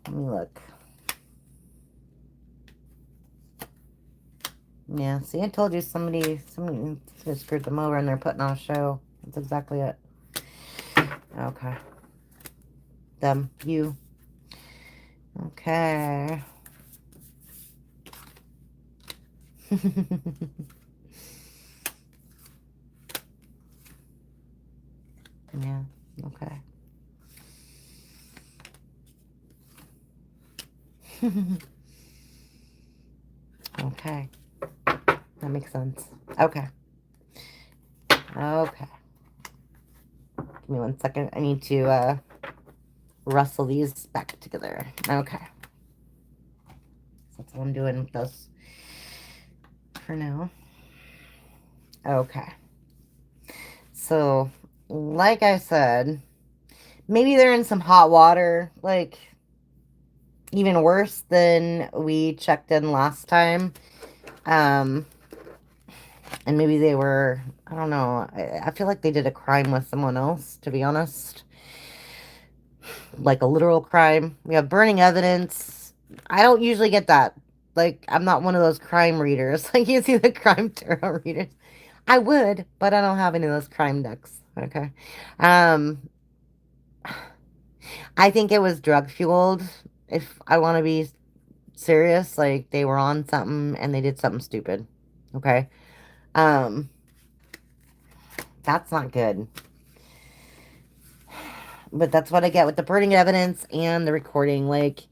Let me look. Yeah, see, I told you somebody screwed them over and they're putting on a show. That's exactly it. Okay. Them. You. Okay. Yeah, okay. Okay. That makes sense. Okay. Okay. Give me 1 second. I need to rustle these back together. Okay. That's what I'm doing with those for now. Okay. So, like I said, maybe they're in some hot water, like even worse than we checked in last time. And maybe they were, I don't know, I feel like they did a crime with someone else, to be honest. Like a literal crime. We have burning evidence. I don't usually get that. Like, I'm not one of those crime readers. Like, you see the crime tarot readers. I would, but I don't have any of those crime decks. Okay. I think it was drug fueled. If I want to be serious, like they were on something and they did something stupid. Okay. That's not good. But that's what I get with the burning evidence and the recording. Like,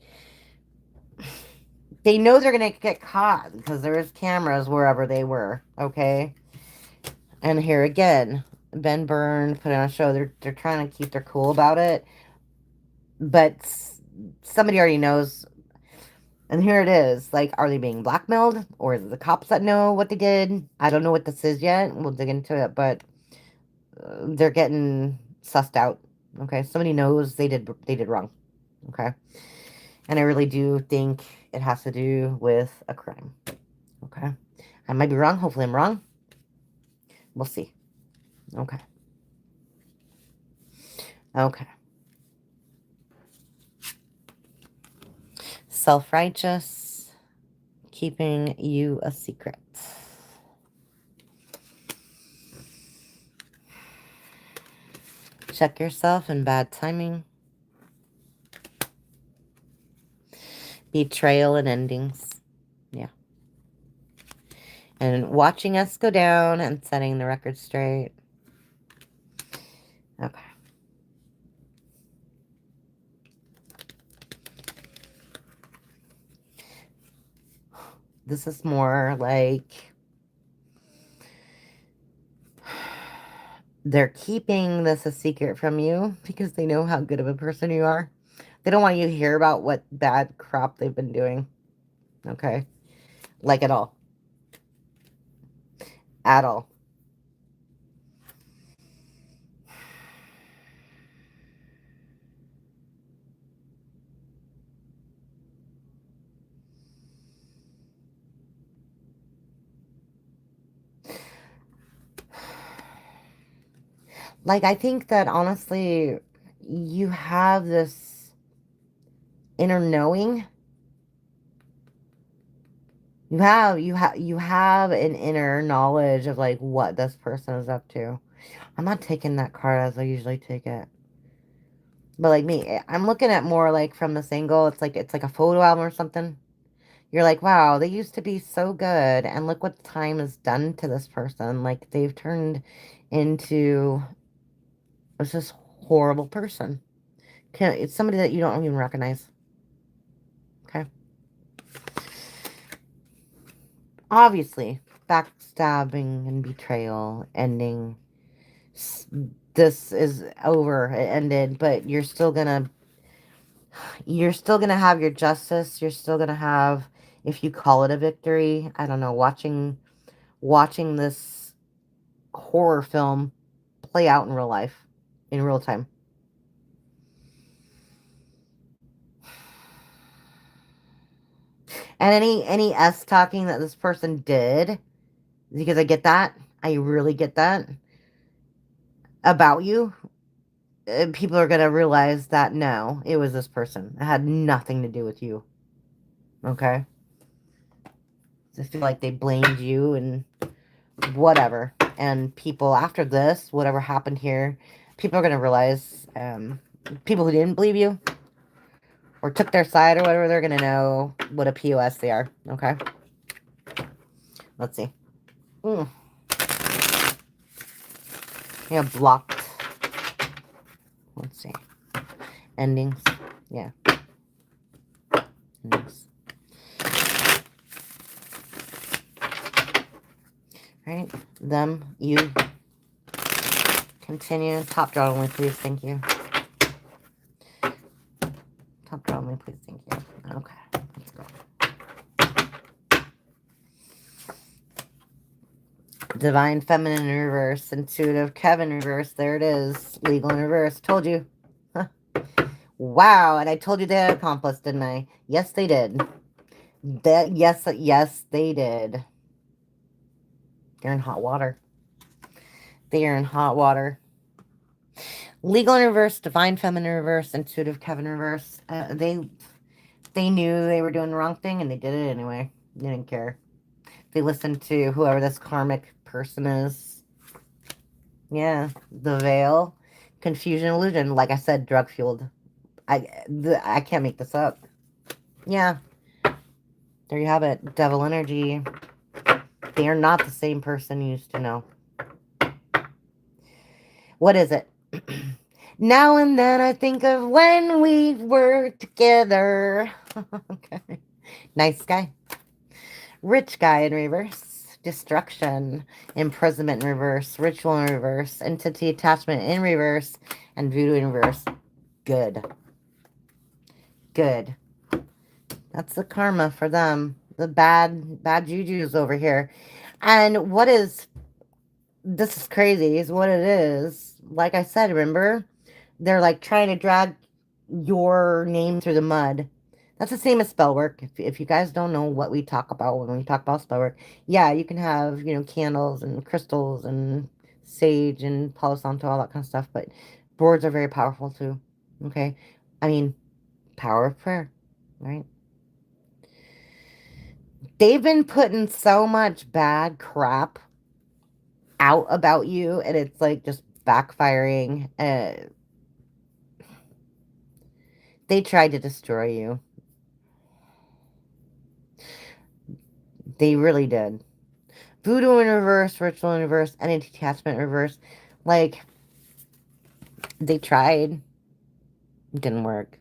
they know they're going to get caught because there's cameras wherever they were. Okay. And here again, Ben Byrne put on a show. They're trying to keep their cool about it. But somebody already knows. And here it is. Like, are they being blackmailed? Or is it the cops that know what they did? I don't know what this is yet. We'll dig into it. But they're getting sussed out. Okay. Somebody knows they did wrong. Okay. And I really do think it has to do with a crime. Okay. I might be wrong. Hopefully I'm wrong. We'll see. Okay. Okay. Self-righteous, keeping you a secret. Check yourself in bad timing. Betrayal and endings. Yeah. And watching us go down and setting the record straight. Okay. This is more like they're keeping this a secret from you because they know how good of a person you are. They don't want you to hear about what bad crap they've been doing. Okay? Like at all. At all. Like, I think that honestly, you have this inner knowing. You have an inner knowledge of like what this person is up to. I'm not taking that card as I usually take it. But like me, I'm looking at more like from this angle. It's like a photo album or something. You're like, wow, they used to be so good, and look what time has done to this person. Like they've turned into this horrible person. It's somebody that you don't even recognize. Okay. Obviously, backstabbing and betrayal ending. This is over. It ended, but you're still gonna have your justice. You're still gonna have, if you call it a victory, I don't know, watching this horror film play out in real life, in real time. And any S talking that this person did, because I get that, I really get that about you. People are gonna realize that no, it was this person. It had nothing to do with you. Okay. I feel like they blamed you and whatever. And people after this, whatever happened here, people are gonna realize. People who didn't believe you or took their side or whatever, they're gonna know what a POS they are. Okay. Let's see. Yeah, blocked. Let's see. Endings. Yeah. Endings. Right. Them. You. Continue. Top draw only, please. Thank you. Top draw only, please. Thank you. Okay. Let's go. Divine Feminine in reverse. Intuitive Kevin reverse. There it is. Legal in reverse. Told you. Wow. And I told you they had accomplice, didn't I? Yes, they did. Yes, they did. They're in hot water. They are in hot water. Legal in reverse, divine feminine reverse, intuitive Kevin reverse. They knew they were doing the wrong thing and they did it anyway. They didn't care. They listened to whoever this karmic person is. Yeah, the veil, confusion, illusion. Like I said, drug fueled. I can't make this up. Yeah, there you have it. Devil energy. They are not the same person you used to know. What is it? Now and then I think of when we were together. Okay. Nice guy. Rich guy in reverse. Destruction. Imprisonment in reverse. Ritual in reverse. Entity attachment in reverse. And voodoo in reverse. Good. Good. That's the karma for them. The bad juju's over here. And this is crazy, is what it is. Like I said, remember? They're like trying to drag your name through the mud. That's the same as spell work. If you guys don't know what we talk about when we talk about spell work, yeah, you can have, candles and crystals and sage and Palo Santo, all that kind of stuff. But boards are very powerful too. Okay? I mean, power of prayer, right? They've been putting so much bad crap out about you, and it's like just backfiring. They tried to destroy you. They really did. Voodoo in reverse, ritual in reverse, entity attachment in reverse. Like, they tried. It didn't work.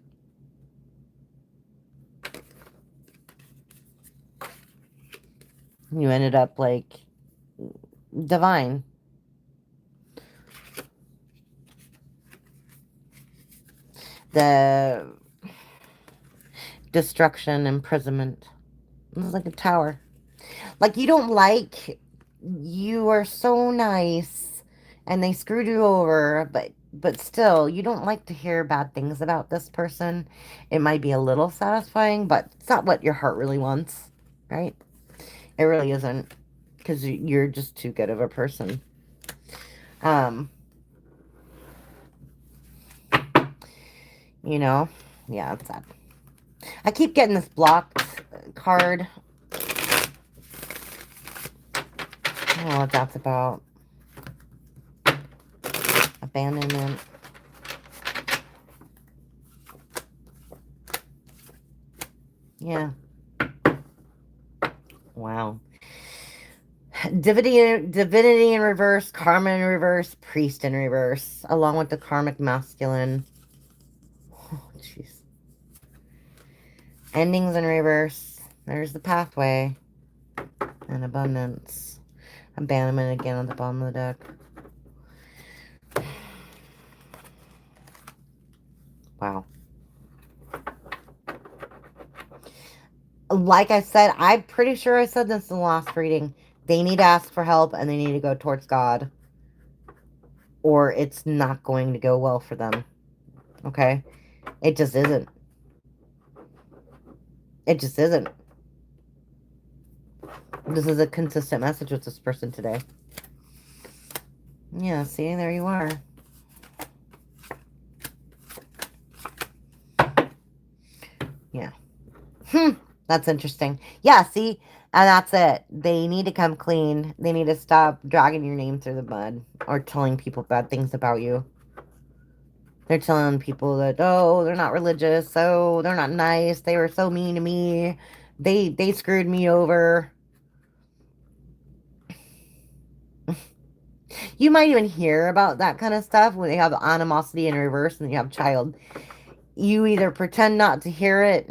You ended up like divine. The destruction, imprisonment. It was like a tower. Like, you don't like, you are so nice and they screwed you over, but still, you don't like to hear bad things about this person. It might be a little satisfying, but it's not what your heart really wants, right? It really isn't, because you're just too good of a person. You know? Yeah, it's sad. I keep getting this blocked card. I don't know what that's about. Abandonment. Yeah. Wow. Divinity in reverse, karma in reverse, priest in reverse, along with the karmic masculine. Oh, jeez. Endings in reverse. There's the pathway. And abundance. Abandonment again on the bottom of the deck. Wow. Like I said, I'm pretty sure I said this in the last reading. They need to ask for help and they need to go towards God. Or it's not going to go well for them. Okay? It just isn't. It just isn't. This is a consistent message with this person today. Yeah, see, there you are. Yeah. That's interesting. Yeah, see? And that's it. They need to come clean. They need to stop dragging your name through the mud or telling people bad things about you. They're telling people that, oh, they're not religious, oh, they're not nice, they were so mean to me, they screwed me over. You might even hear about that kind of stuff when they have animosity in reverse and you have child. You either pretend not to hear it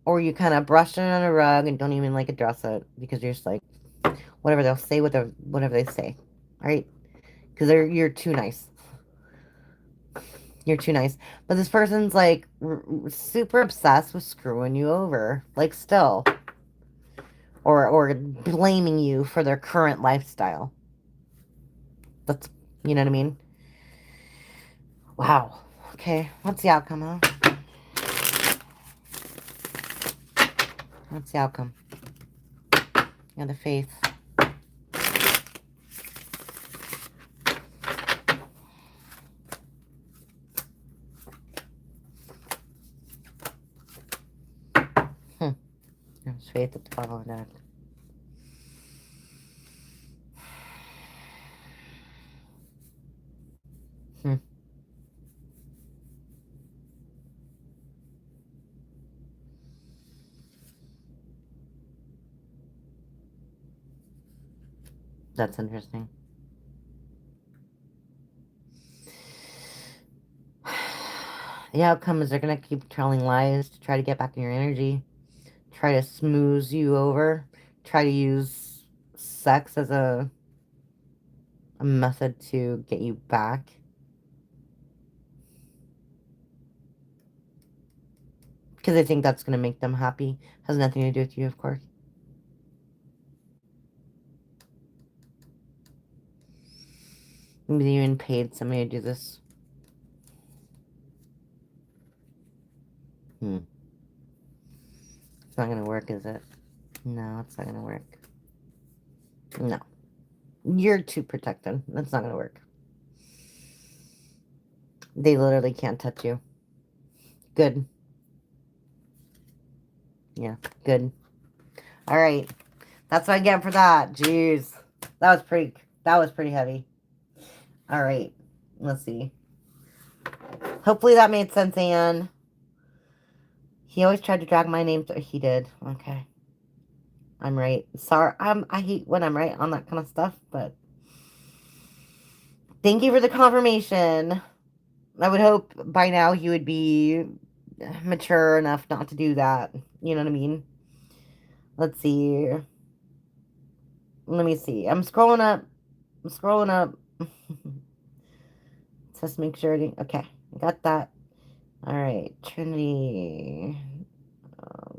or you kind of brush it on a rug and don't even like address it because you're just like, whatever they'll say, whatever they say, right? Because you're too nice. You're too nice. But this person's like super obsessed with screwing you over, like still, or blaming you for their current lifestyle. That's, you know what I mean? Wow. Okay, what's the outcome, huh? What's the outcome? Yeah, the faith. There's faith at the bottom of that. That's interesting. The outcome is they're going to keep telling lies to try to get back in your energy, try to smooth you over, try to use sex as a method to get you back. Because they think that's going to make them happy. Has nothing to do with you, of course. Maybe they even paid somebody to do this. It's not going to work, is it? No, it's not going to work. No. You're too protected. That's not going to work. They literally can't touch you. Good. Yeah, good. All right. That's what I get for that. Jeez. That was pretty heavy. All right. Let's see. Hopefully that made sense, Anne. He always tried to drag my name through. He did. Okay. I'm right. Sorry. I hate when I'm right on that kind of stuff, but thank you for the confirmation. I would hope by now he would be mature enough not to do that. You know what I mean? Let's see. Let me see. I'm scrolling up. I'm scrolling up. Just make sure. Okay. I got that. All right. Trinity.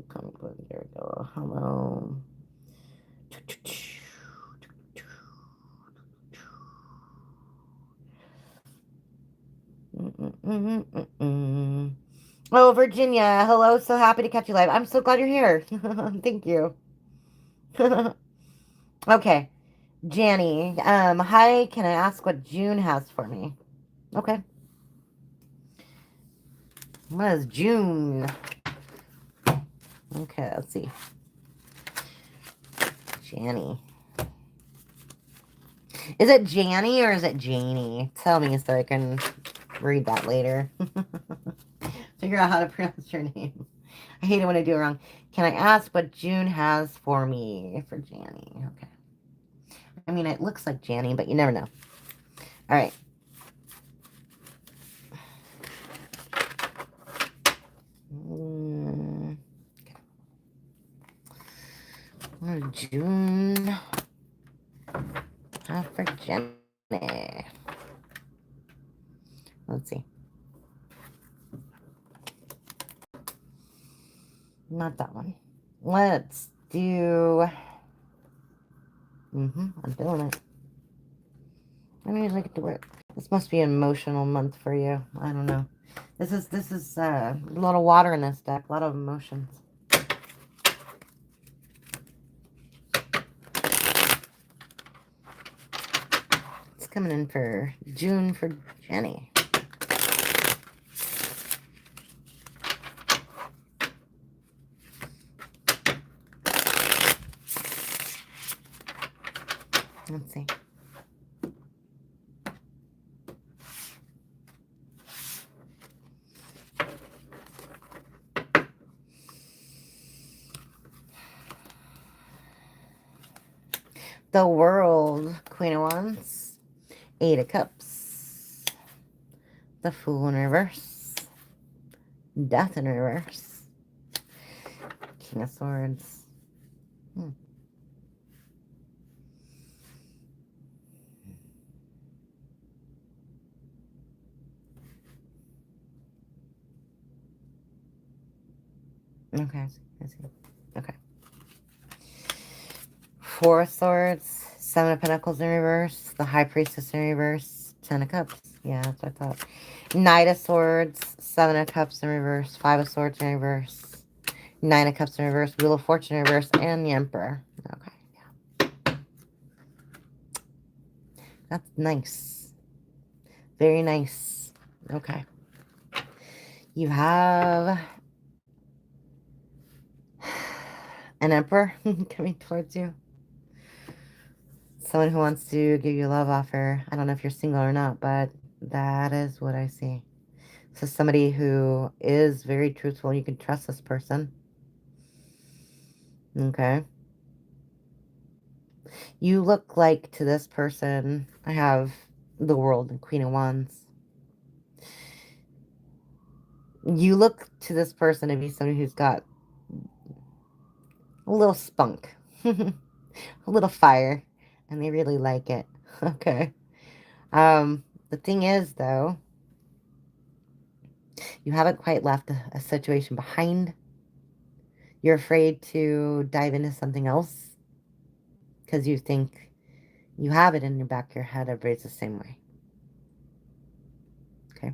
Come on. There we go. Hello. Oh, Virginia. Hello. So happy to catch you live. I'm so glad you're here. Thank you. Okay. Janny. Hi. Can I ask what June has for me? Okay. What is June? Okay, let's see. Janny. Is it Janny or is it Janie? Tell me so I can read that later. Figure out how to pronounce your name. I hate it when I do it wrong. Can I ask what June has for me for Janny? Okay. I mean, it looks like Janny, but you never know. All right. What is June have for Janny? Let's see. Not that one. Let's do... I'm doing it. I don't usually get to work. This must be an emotional month for you. I don't know. This is a lot of water in this deck. A lot of emotions. It's coming in for June for Jenny. Let's see. The World, Queen of Wands, Eight of Cups, the Fool in reverse, Death in reverse, King of Swords. Okay, I see. Okay. Four of Swords, Seven of Pentacles in reverse, the High Priestess in reverse, Ten of Cups. Yeah, that's what I thought. Knight of Swords, Seven of Cups in reverse, Five of Swords in reverse, Nine of Cups in reverse, Wheel of Fortune in reverse, and the Emperor. Okay, yeah. That's nice. Very nice. Okay. You have an Emperor coming towards you. Someone who wants to give you a love offer. I don't know if you're single or not, but that is what I see. So somebody who is very truthful. You can trust this person. Okay. You look like to this person. I have the World and Queen of Wands. You look to this person to be somebody who's got a little spunk. A little fire. And they really like it. Okay. The thing is, though, you haven't quite left a situation behind. You're afraid to dive into something else because you think you have it in your back of your head. Everybody's the same way. Okay.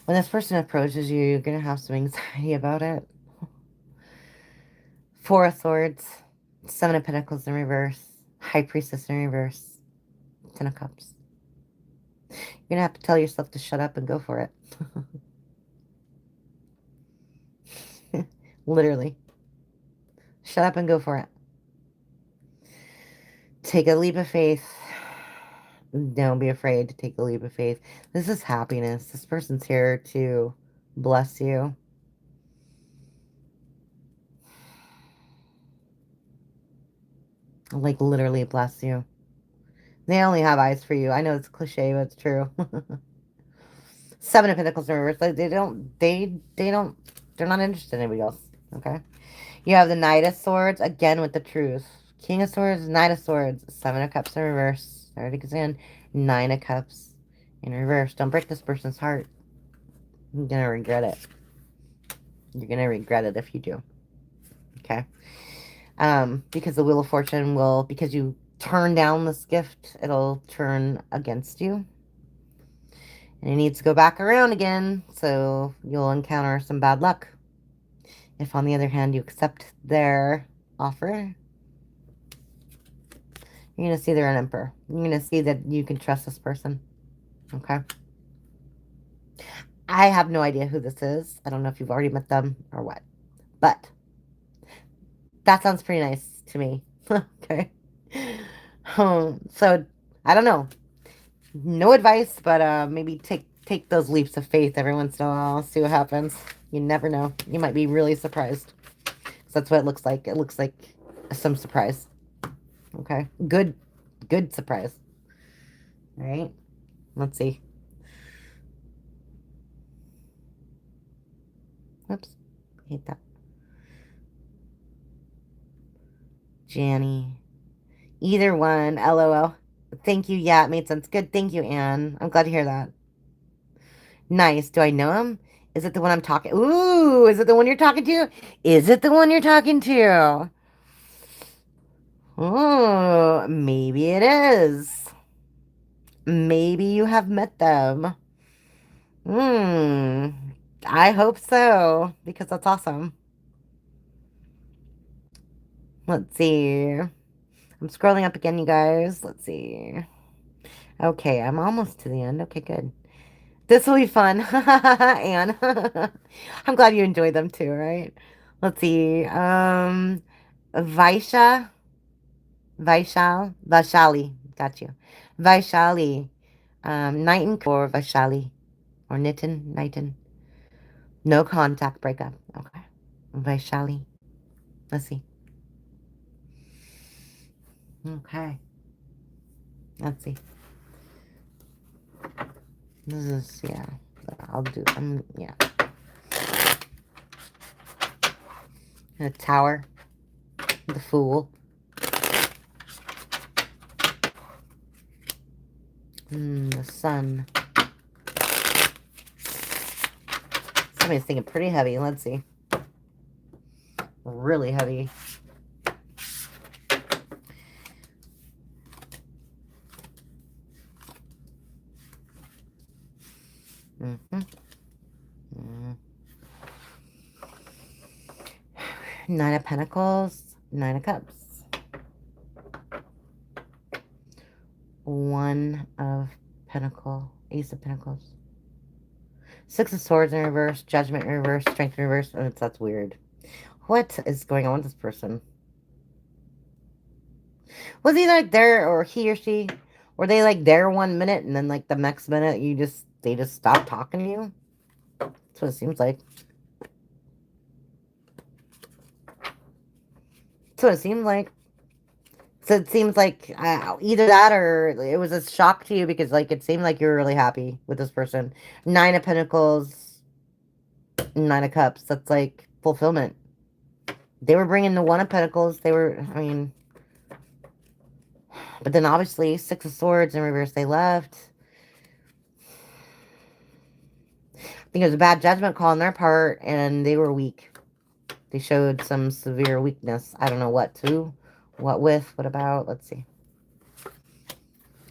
When this person approaches you, you're going to have some anxiety about it. Four of Swords, Seven of Pentacles in reverse, High Priestess in reverse, Ten of Cups. You're going to have to tell yourself to shut up and go for it. Literally. Shut up and go for it. Take a leap of faith. Don't be afraid to take a leap of faith. This is happiness. This person's here to bless you. Like, literally bless you. They only have eyes for you. I know it's cliche, but it's true. Seven of Pentacles in reverse. Like, they're not interested in anybody else. Okay? You have the Knight of Swords, again with the Truth. King of Swords, Knight of Swords, Seven of Cups in reverse. There it again. Nine of Cups in reverse. Don't break this person's heart. You're going to regret it. You're going to regret it if you do. Okay? Because the Wheel of Fortune will, because you turn down this gift, it'll turn against you. And it needs to go back around again, so you'll encounter some bad luck. If, on the other hand, you accept their offer, you're going to see they're an emperor. You're going to see that you can trust this person. Okay? I have no idea who this is. I don't know if you've already met them or what. But that sounds pretty nice to me. Okay? So, I don't know. No advice, but maybe take those leaps of faith every once in a while. See what happens. You never know. You might be really surprised. That's what it looks like. It looks like some surprise. Okay? Good surprise. All right? Let's see. Oops. Hate that. Janny. Either one. LOL. Thank you. Yeah, it made sense. Good. Thank you, Anne. I'm glad to hear that. Nice. Do I know him? Is it the one I'm talking? Ooh, is it the one you're talking to? Is it the one you're talking to? Oh, maybe it is. Maybe you have met them. I hope so, because that's awesome. Let's see. I'm scrolling up again, you guys. Let's see. Okay, I'm almost to the end. Okay, good. This will be fun. Anne. I'm glad you enjoyed them too, right? Let's see. Vaishali. Got you. Vaishali. Night and or Vaishali. Or Nitin. No contact breakup. Okay. Vaishali. Let's see. Okay. Let's see. This is, yeah. I'll do, yeah. A tower. The Fool. The Sun. Somebody's thinking pretty heavy. Let's see. Really heavy. Nine of Pentacles, Nine of Cups. One of Pentacles, Ace of Pentacles. Six of Swords in reverse, Judgment in reverse, Strength in reverse. Oh, that's weird. What is going on with this person? Was he like there, or he or she? Were they like there 1 minute and then like the next minute they just stopped talking to you? That's what it seems like. That's what it seems like. So it seems like either that or it was a shock to you because like it seemed like you were really happy with this person. Nine of Pentacles, Nine of Cups. That's like fulfillment. They were bringing the One of Pentacles. They were, I mean, but then obviously Six of Swords in reverse. They left. I think it was a bad judgment call on their part, and they were weak. They showed some severe weakness. I don't know what to, what with, what about. Let's see.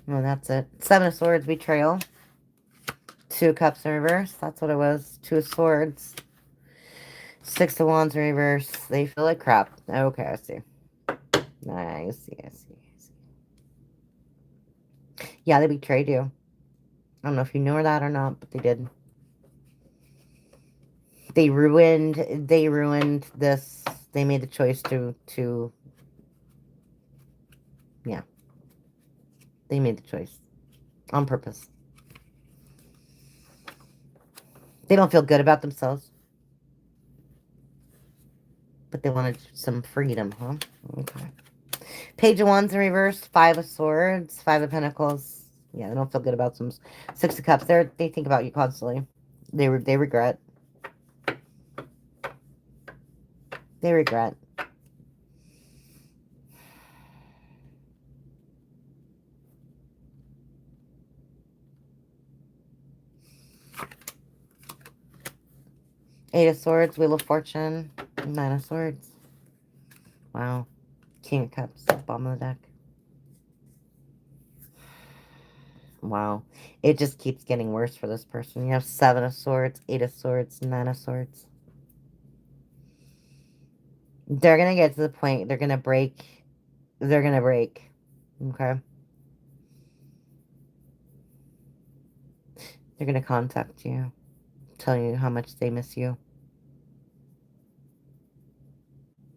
No, that's it. Seven of Swords, Betrayal. Two of Cups in reverse. That's what it was. Two of Swords. Six of Wands in reverse. They feel like crap. Okay, I see. I see. Yeah, they betrayed you. I don't know if you know that or not, but they did. They ruined this. They made the choice to yeah. They made the choice. On purpose. They don't feel good about themselves. But they wanted some freedom, huh? Okay. Page of Wands in reverse. Five of Swords. Five of Pentacles. Yeah, they don't feel good about some. Six of Cups. They think about you constantly. They regret. They regret. Eight of Swords, Wheel of Fortune, Nine of Swords. Wow. King of Cups, bottom of the deck. Wow. It just keeps getting worse for this person. You have Seven of Swords, Eight of Swords, Nine of Swords. They're going to get to the point, they're going to break. They're going to break. Okay? They're going to contact you, tell you how much they miss you.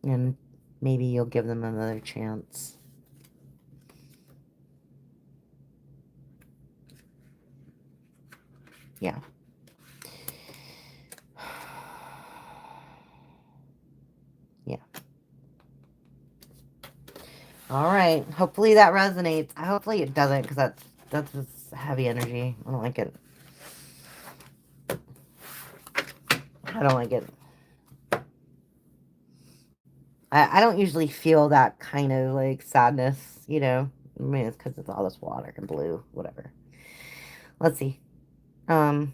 And maybe you'll give them another chance. Yeah. Yeah. All right. Hopefully that resonates. Hopefully it doesn't, because that's just heavy energy. I don't like it. I don't like it. I don't usually feel that kind of like sadness, you know. I mean, it's because it's all this water and blue, whatever. Let's see. Let's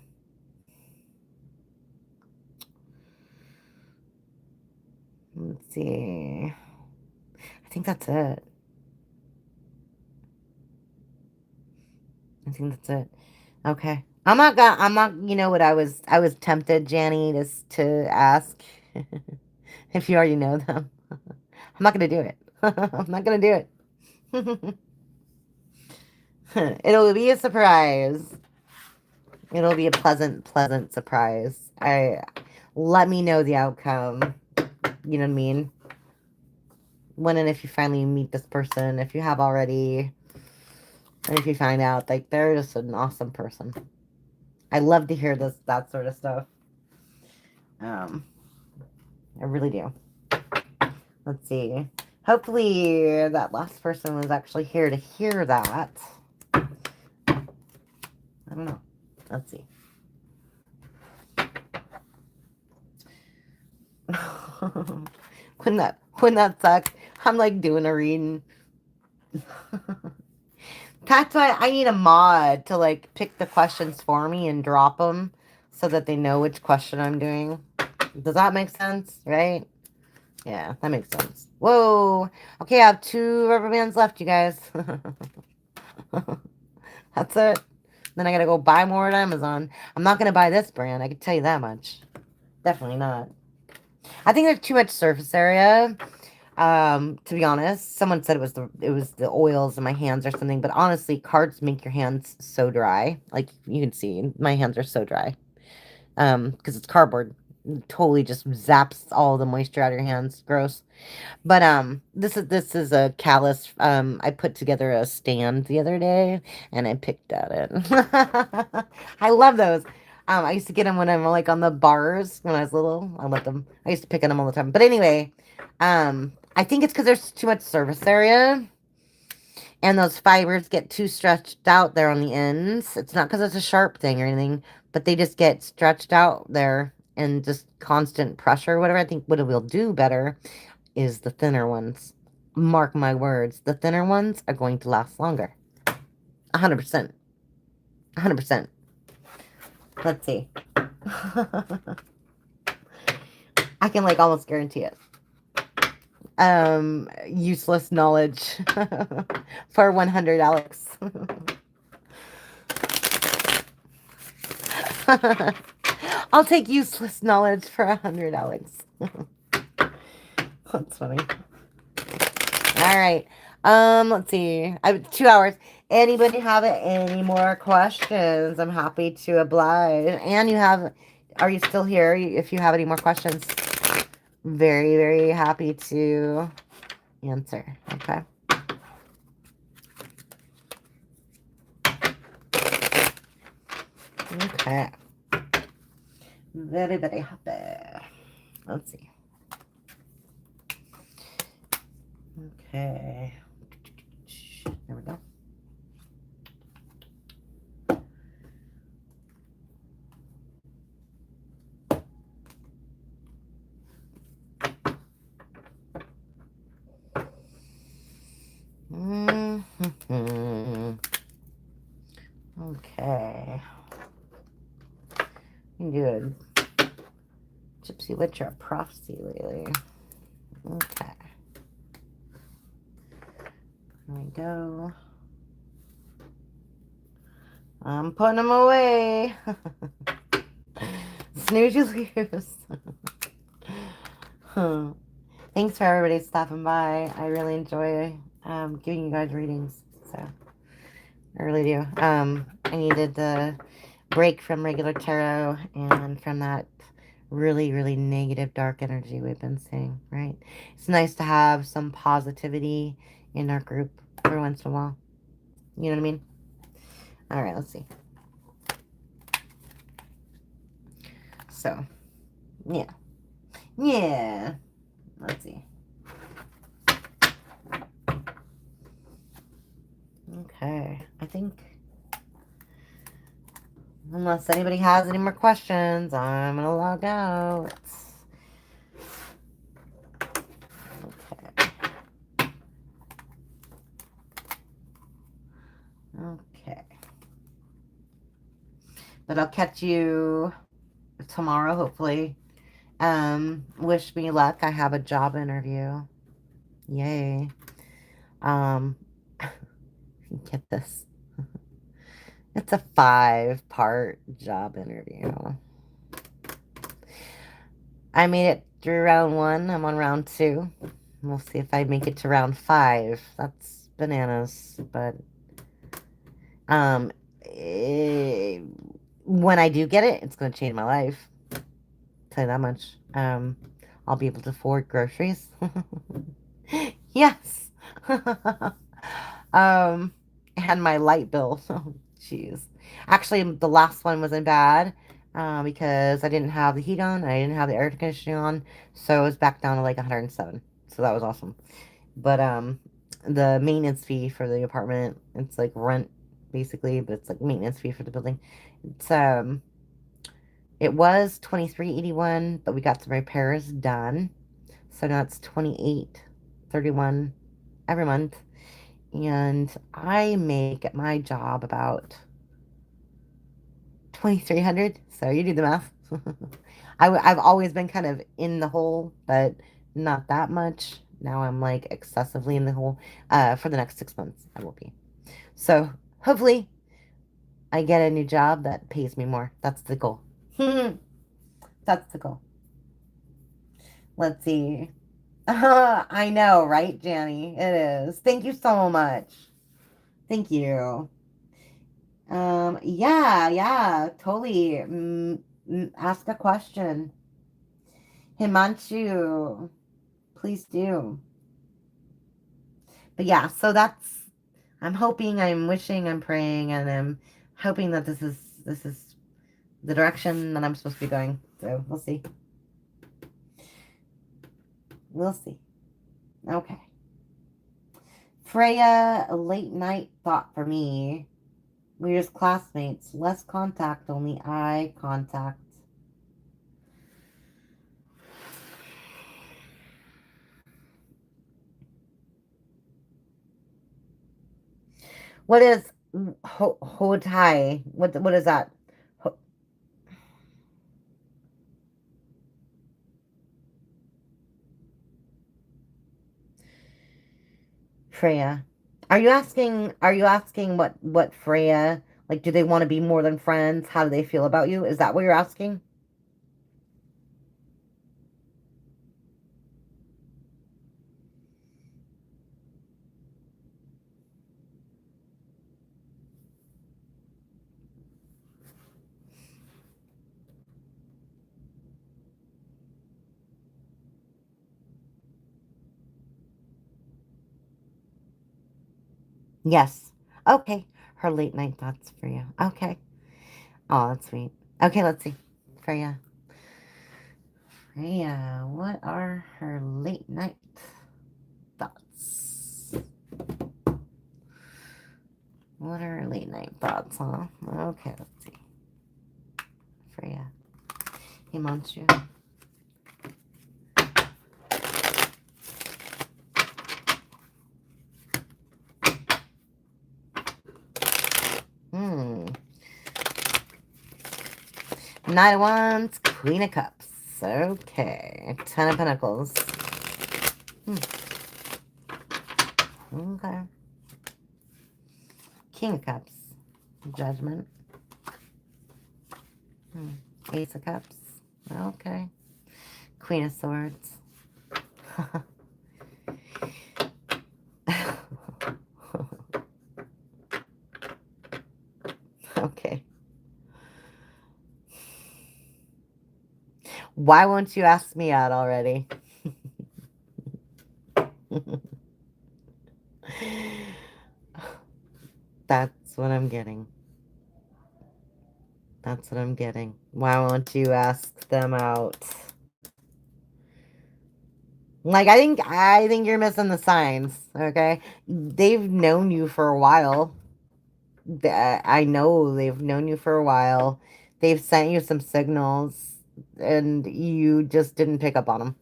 see. I think that's it. I think that's it. Okay. I'm not, you know what, I was tempted, Janny, to ask if you already know them. I'm not gonna do it. I'm not gonna do it. It'll be a surprise. It'll be a pleasant surprise. Let me know the outcome. You know what I mean? When and if you finally meet this person, if you have already, and if you find out, like, they're just an awesome person. I love to hear that sort of stuff. I really do. Let's see. Hopefully that last person was actually here to hear that. I don't know. Let's see. Wouldn't that suck? I'm like doing a reading. That's why I need a mod to like pick the questions for me and drop them so that they know which question I'm doing. Does that make sense? Right? Yeah, that makes sense. Whoa. Okay, I have 2 rubber bands left, you guys. That's it. Then I gotta go buy more at Amazon. I'm not gonna buy this brand, I can tell you that much. Definitely not. I think there's too much surface area. To be honest, someone said it was the oils in my hands or something, but honestly, cards make your hands so dry. Like you can see, my hands are so dry. Because it's cardboard. It totally just zaps all the moisture out of your hands. Gross. But this is a callus. I put together a stand the other day and I picked at it. I love those. I used to get them when I'm like on the bars when I was little. I loved them. I used to pick at them all the time. But anyway, I think it's because there's too much surface area and those fibers get too stretched out there on the ends. It's not because it's a sharp thing or anything, but they just get stretched out there and just constant pressure, whatever. I think what it will do better is the thinner ones. Mark my words, the thinner ones are going to last longer. 100%. 100%. Let's see. I can like almost guarantee it. Useless knowledge for 100, Alex. I'll take useless knowledge for 100, Alex. That's funny. All right. Let's see. I have 2 hours. Anybody have any more questions? I'm happy to oblige. And are you still here? If you have any more questions, very, very happy to answer. Okay. Okay. Very, very happy. Let's see. Okay. There we go. Okay. Good. Gypsy Witcher prophecy lately. Okay. There we go. I'm putting them away. Snooze you lose. Thanks for everybody stopping by. I really enjoy giving you guys readings. So I really do. I needed the break from regular tarot and from that really, really negative, dark energy we've been seeing, right? It's nice to have some positivity in our group every once in a while. You know what I mean? All right, let's see. So, yeah. Yeah. Let's see. Okay. I think, unless anybody has any more questions, I'm going to log out. Okay. But I'll catch you tomorrow, hopefully. Wish me luck. I have a job interview. Yay. Get this. It's a 5-part job interview. I made it through round 1. I'm on round 2. We'll see if I make it to round 5. That's bananas, but when I do get it, it's going to change my life. I'll tell you that much. I'll be able to afford groceries. Yes. And my light bill. Oh, jeez. Actually, the last one wasn't bad because I didn't have the heat on. I didn't have the air conditioning on. So it was back down to like 107. So that was awesome. But the maintenance fee for the apartment, it's like rent basically, but it's like maintenance fee for the building. It's it was $23.81, but we got some repairs done. So now it's $28.31 every month. And I make at my job about $2,300. So you do the math. I've always been kind of in the hole, but not that much. Now I'm like excessively in the hole. For the next 6 months, I will be. So hopefully I get a new job that pays me more. That's the goal. That's the goal. Let's see. I know, right, Janny? It is. Thank you so much. Thank you. Yeah, totally. Ask a question. Himanshu, please do. But yeah, so I'm hoping, I'm wishing, I'm praying, and I'm hoping that this is the direction that I'm supposed to be going. So we'll see. We'll see. Okay. Freya, a late night thought for me. We're just classmates. Less contact, only eye contact. What is Hotai? What is that? Freya. Are you asking what Freya, Like, do they want to be more than friends? How do they feel about you? Is that what you're asking? Yes. Okay. Her late night thoughts for you. Okay. Oh, that's sweet. Okay, let's see. Freya. Freya, what are her late night thoughts? What are her late night thoughts, huh? Okay, let's see. Freya. Hey, Monster. Hmm. Knight of Wands, Queen of Cups. Okay. Ten of Pentacles. Okay. King of Cups. Judgment. Ace of Cups. Okay. Queen of Swords. Okay. Why won't you ask me out already? That's what I'm getting. That's what I'm getting. Why won't you ask them out? Like, I think you're missing the signs, okay? They've known you for a while. I know they've known you for a while. They've sent you some signals, and you just didn't pick up on them.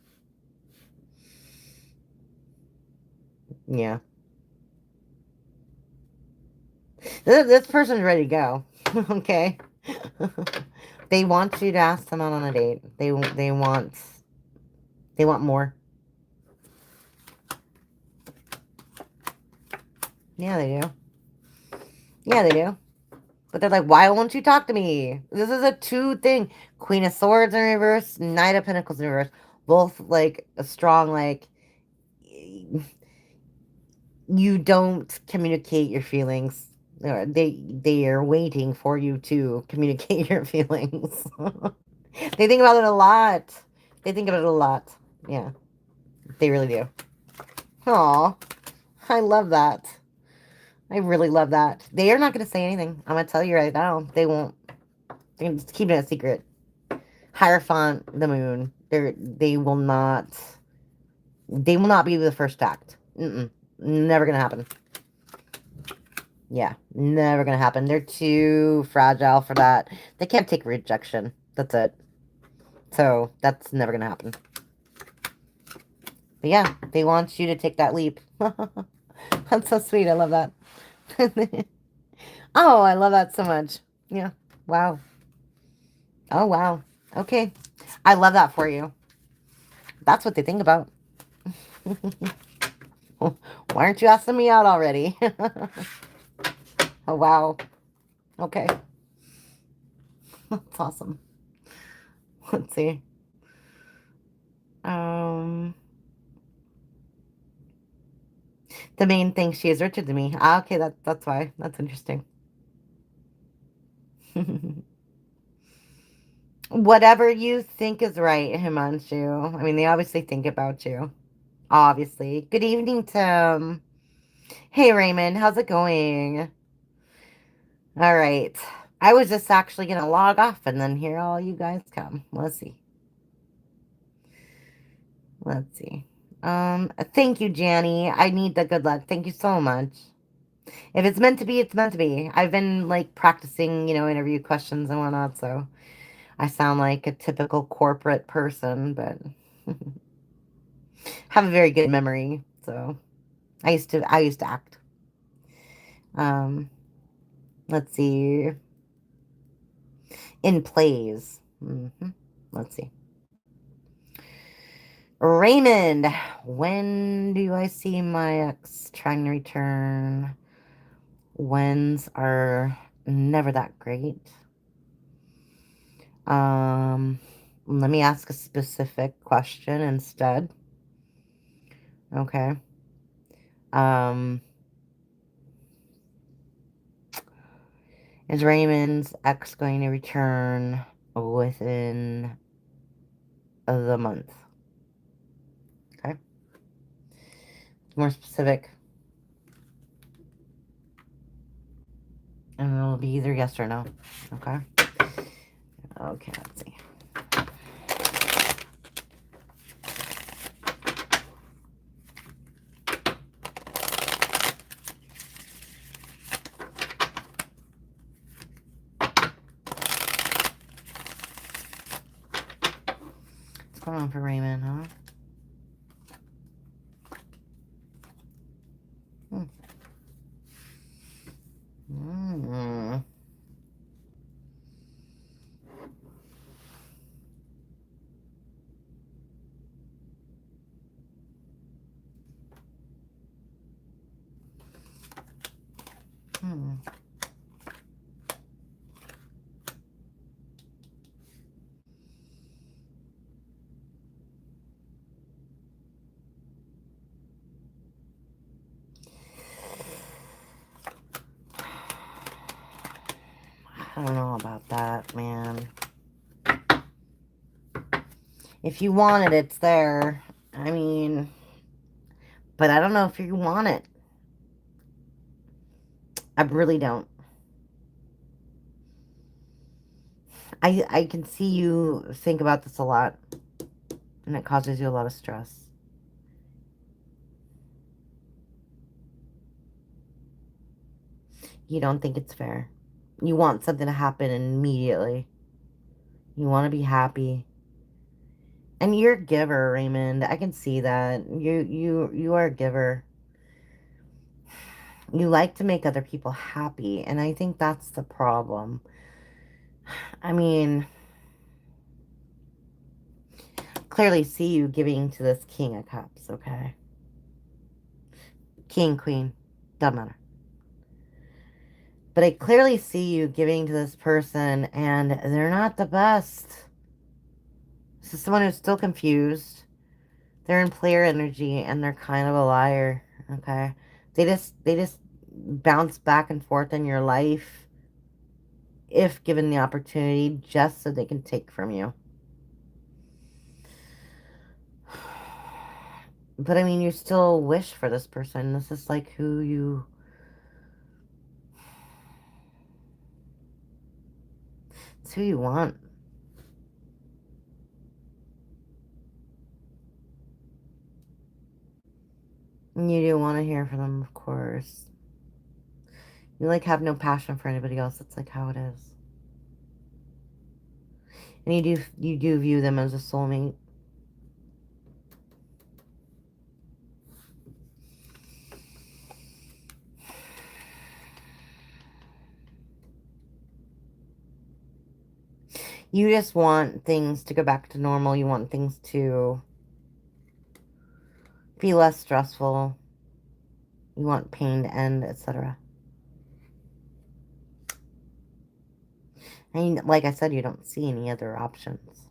Yeah. This person's ready to go. Okay. They want you to ask them out on a date. They want more. Yeah, they do. Yeah, they do. But they're like, why won't you talk to me? This is a two thing. Queen of Swords in reverse, Knight of Pentacles in reverse. Both like a strong, like, you don't communicate your feelings. They are waiting for you to communicate your feelings. They think about it a lot. They think about it a lot. Yeah, they really do. Aw, I love that. I really love that. They are not going to say anything. I'm going to tell you right now. They won't. They're just keeping it a secret. Hierophant, the moon. They will not. They will not be the first act. Never going to happen. Yeah, never going to happen. They're too fragile for that. They can't take rejection. That's it. So, that's never going to happen. But yeah, they want you to take that leap. That's so sweet. I love that. Oh, I love that so much. Yeah. Wow. Oh, wow. Okay. I love that for you. That's what they think about. Why aren't you asking me out already? Oh, wow. Okay. That's awesome. Let's see. The main thing, she is richer than me. Ah, okay, that's why. That's interesting. Whatever you think is right, Himanshu. I mean, they obviously think about you. Obviously. Good evening, Tim. Hey, Raymond. How's it going? All right. I was just actually going to log off, and then here all you guys come. Let's see. Let's see. Thank you, Janny. I need the good luck. Thank you so much. If it's meant to be, it's meant to be. I've been, like, practicing, interview questions and whatnot, so I sound like a typical corporate person, but have a very good memory, so I used to act. Let's see. In plays. Let's see. Raymond, when do I see my ex trying to return? When's our never that great. Let me ask a specific question instead. Okay. Is Raymond's ex going to return within the month? Okay. More specific. And it'll be either yes or no. Okay. Okay, let's see. What's going on for Raymond, huh? Hmm. I don't know about that, man. If you want it, it's there. I mean, but I don't know if you want it. I really don't. I can see you think about this a lot, and it causes you a lot of stress. You don't think it's fair. You want something to happen immediately. You want to be happy. And you're a giver, Raymond. I can see that. You are a giver. You like to make other people happy, and I think that's the problem. I mean, clearly see you giving to this King of Cups, okay? King, Queen, doesn't matter. But I clearly see you giving to this person, and they're not the best. This is someone who's still confused. They're in player energy, and they're kind of a liar, okay? They just bounce back and forth in your life if given the opportunity, just so they can take from you. But I mean, you still wish for this person. This is like who you... It's who you want. And you do want to hear from them, of course. You like have no passion for anybody else. That's like how it is. And you do view them as a soulmate. You just want things to go back to normal. You want things to be less stressful. You want pain to end, etc. And like I said, you don't see any other options.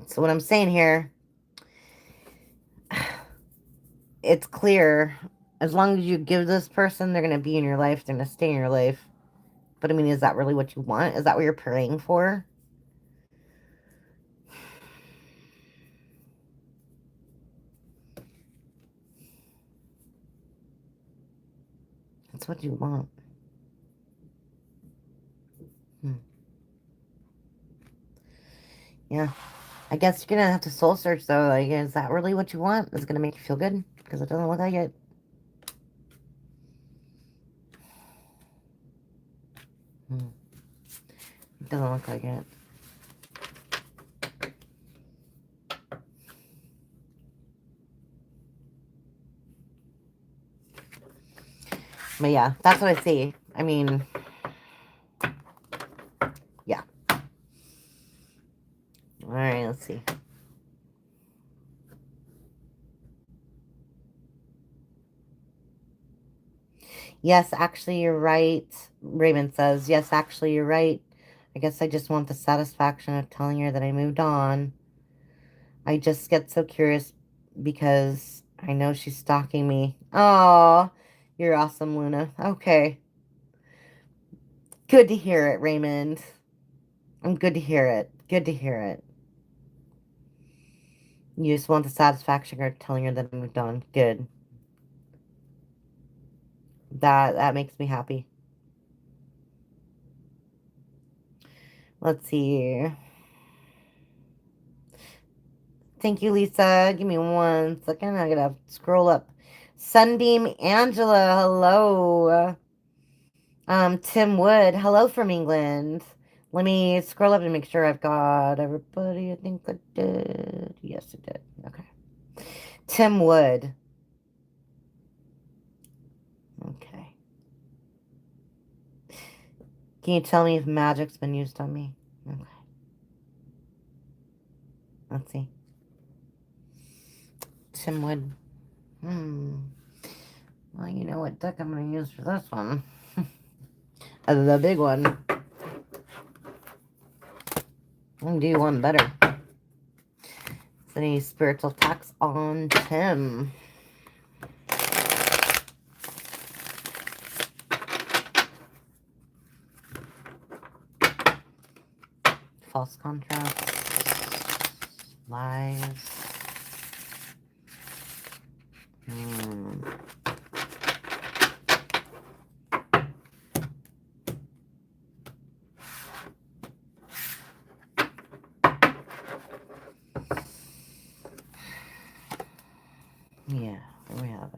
So what I'm saying here, it's clear. As long as you give this person, they're going to be in your life. They're going to stay in your life. But I mean, is that really what you want? Is that what you're praying for? That's what you want. Yeah. I guess you're going to have to soul search, though. Like, is that really what you want? Is it going to make you feel good? Because it doesn't look like it. It doesn't look like it. But yeah, that's what I see. I mean, yeah. All right, let's see. Yes, actually, you're right. Raymond says, yes, actually, you're right. I guess I just want the satisfaction of telling her that I moved on. I just get so curious because I know she's stalking me. Oh, you're awesome, Luna. Okay. Good to hear it, Raymond. I'm good to hear it. Good to hear it. You just want the satisfaction of telling her that I moved on. Good. That makes me happy. Let's see. Thank you, Lisa. Give me 1 second. I gotta scroll up. Sunbeam Angela, hello. Tim Wood, hello from England. Let me scroll up and make sure I've got everybody. I think I did. Yes, I did. Okay. Tim Wood. Okay. Can you tell me if magic's been used on me? Okay. Let's see. Tim Wood. Well, you know what deck I'm going to use for this one. The big one. I'm going to do one better. Any spiritual attacks on Tim? False contrast. Lies. Yeah, there we have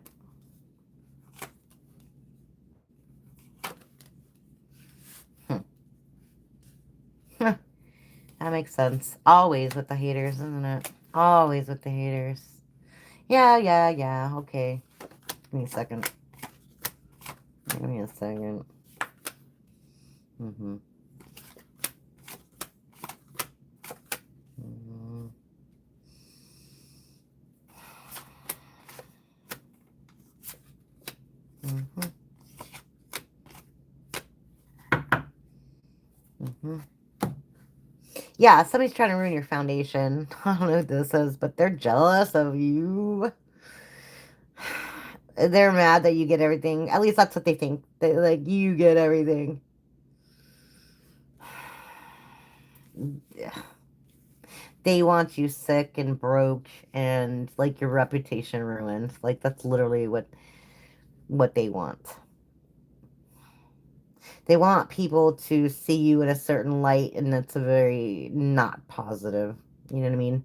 it. That makes sense. Always with the haters, isn't it? Always with the haters. Yeah. Okay. Give me a second. Give me a second. Mm-hmm. Yeah, somebody's trying to ruin your foundation. I don't know what this is, but they're jealous of you. They're mad that you get everything. At least that's what they think. They, like, you get everything. Yeah. They want you sick and broke and, like, your reputation ruined. Like, that's literally what they want. They want people to see you in a certain light, and that's a very not positive. You know what I mean?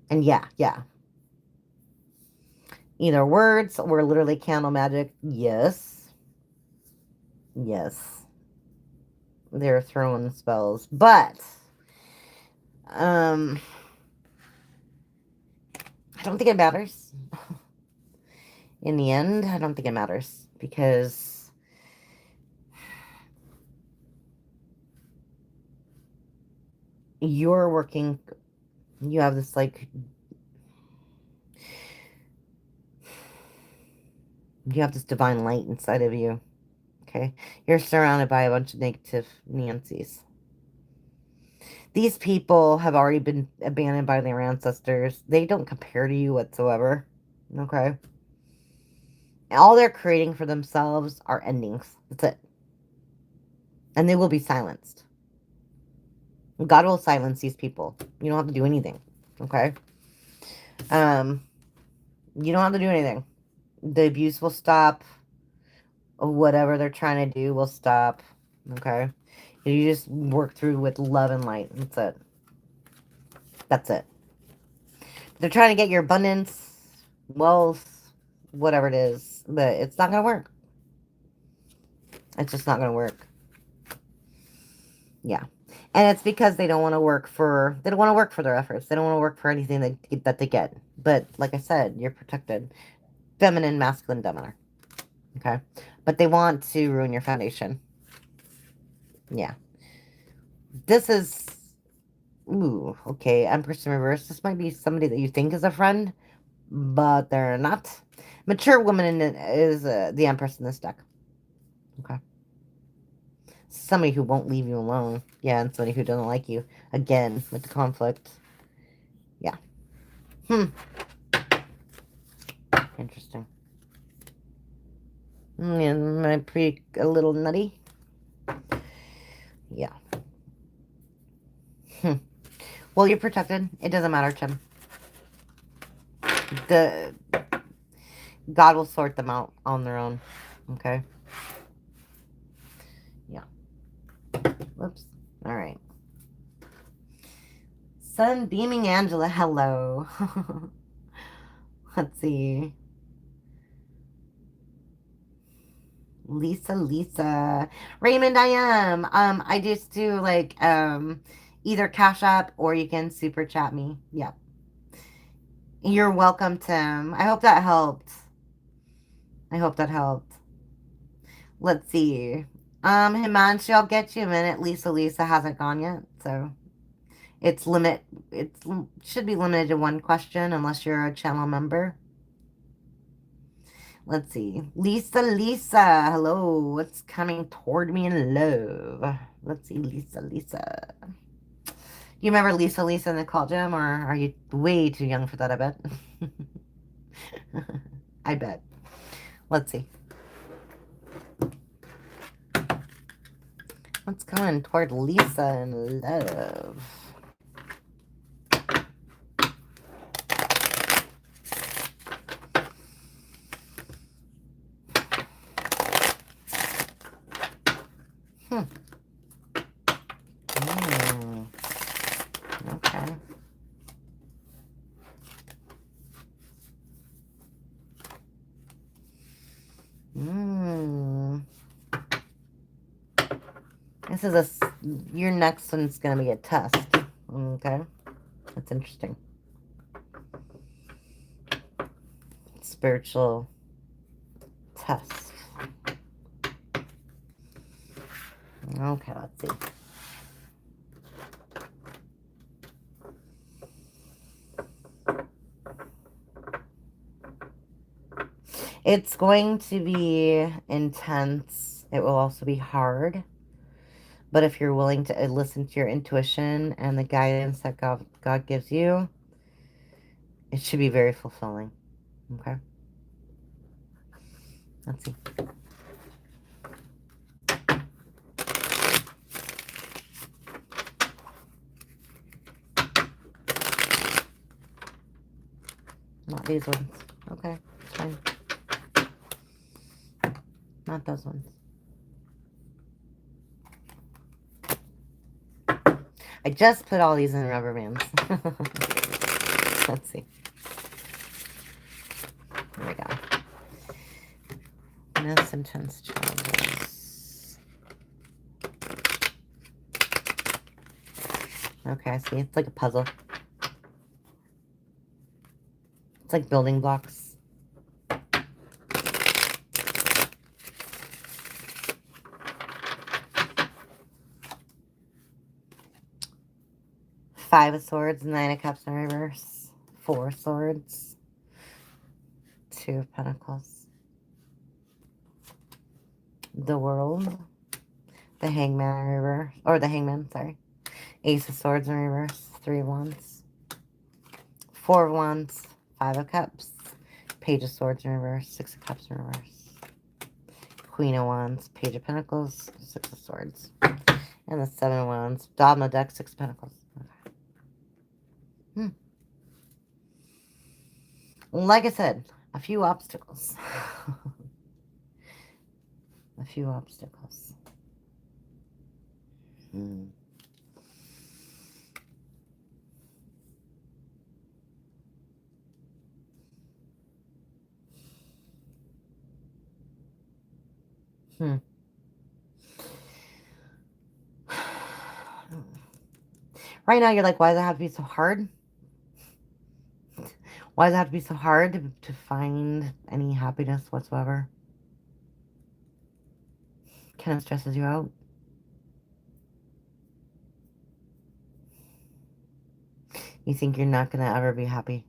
And yeah. Either words or literally candle magic. Yes. They're throwing spells. But, I don't think it matters. In the end, I don't think it matters. Because you're working, you have this, like, you have this divine light inside of you. Okay? You're surrounded by a bunch of negative Nancys. These people have already been abandoned by their ancestors. They don't compare to you whatsoever. Okay? All they're creating for themselves are endings. That's it. And they will be silenced. God will silence these people. You don't have to do anything. Okay? You don't have to do anything. The abuse will stop. Whatever they're trying to do will stop. Okay? You just work through with love and light. That's it. That's it. They're trying to get your abundance, wealth, whatever it is, but it's not going to work. It's just not going to work. Yeah. And it's because they don't want to work for their efforts. They don't want to work for anything that they get. But like I said, you're protected. Feminine, masculine, dominant. Okay? But they want to ruin your foundation. Yeah. This is... Ooh, okay. Empress in reverse. This might be somebody that you think is a friend, but they're not. Mature woman is the Empress in this deck. Okay. Somebody who won't leave you alone. Yeah, and somebody who doesn't like you. Again, with the conflict. Yeah. Interesting. Am I a little nutty? Yeah. Well, you're protected. It doesn't matter, Tim. God will sort them out on their own. Okay? Yeah. Whoops. All right. Sun beaming Angela, hello. Let's see. Lisa. Raymond, I am. I just do like either Cash App or you can super chat me. Yeah. You're welcome, Tim. I hope that helped. Let's see. Himanshi, I'll get you a minute. Lisa hasn't gone yet, so it should be limited to one question unless you're a channel member. Let's see. Lisa, hello. What's coming toward me in love? Let's see, Lisa. You remember Lisa in the call gym, or are you way too young for that, I bet? I bet. Let's see. What's coming toward Lisa in love? Okay. This is your next one's gonna be a test. Okay. That's interesting. Spiritual test. Okay, let's see. It's going to be intense. It will also be hard. But if you're willing to listen to your intuition and the guidance that God gives you, it should be very fulfilling. Okay? Let's see. Not these ones. Okay, it's fine. Not those ones. I just put all these in rubber bands. Let's see. There we go. Miss intense challenges. Okay, I see. It's like a puzzle. It's like building blocks. Five of Swords, Nine of Cups in reverse. Four of Swords. Two of Pentacles. The World. The Hangman in reverse. Or the Hangman, sorry. Ace of Swords in reverse. Three of Wands. Four of Wands. Five of Cups. Page of Swords in reverse. Six of Cups in reverse. Queen of Wands. Page of Pentacles. Six of Swords. And the Seven of Wands. Bottom of deck. Six of Pentacles. Okay. Like I said, a few obstacles. A few obstacles. Right now, you're like, why does it have to be so hard? Why does it have to be so hard to find any happiness whatsoever? Kind of stresses you out. You think you're not going to ever be happy.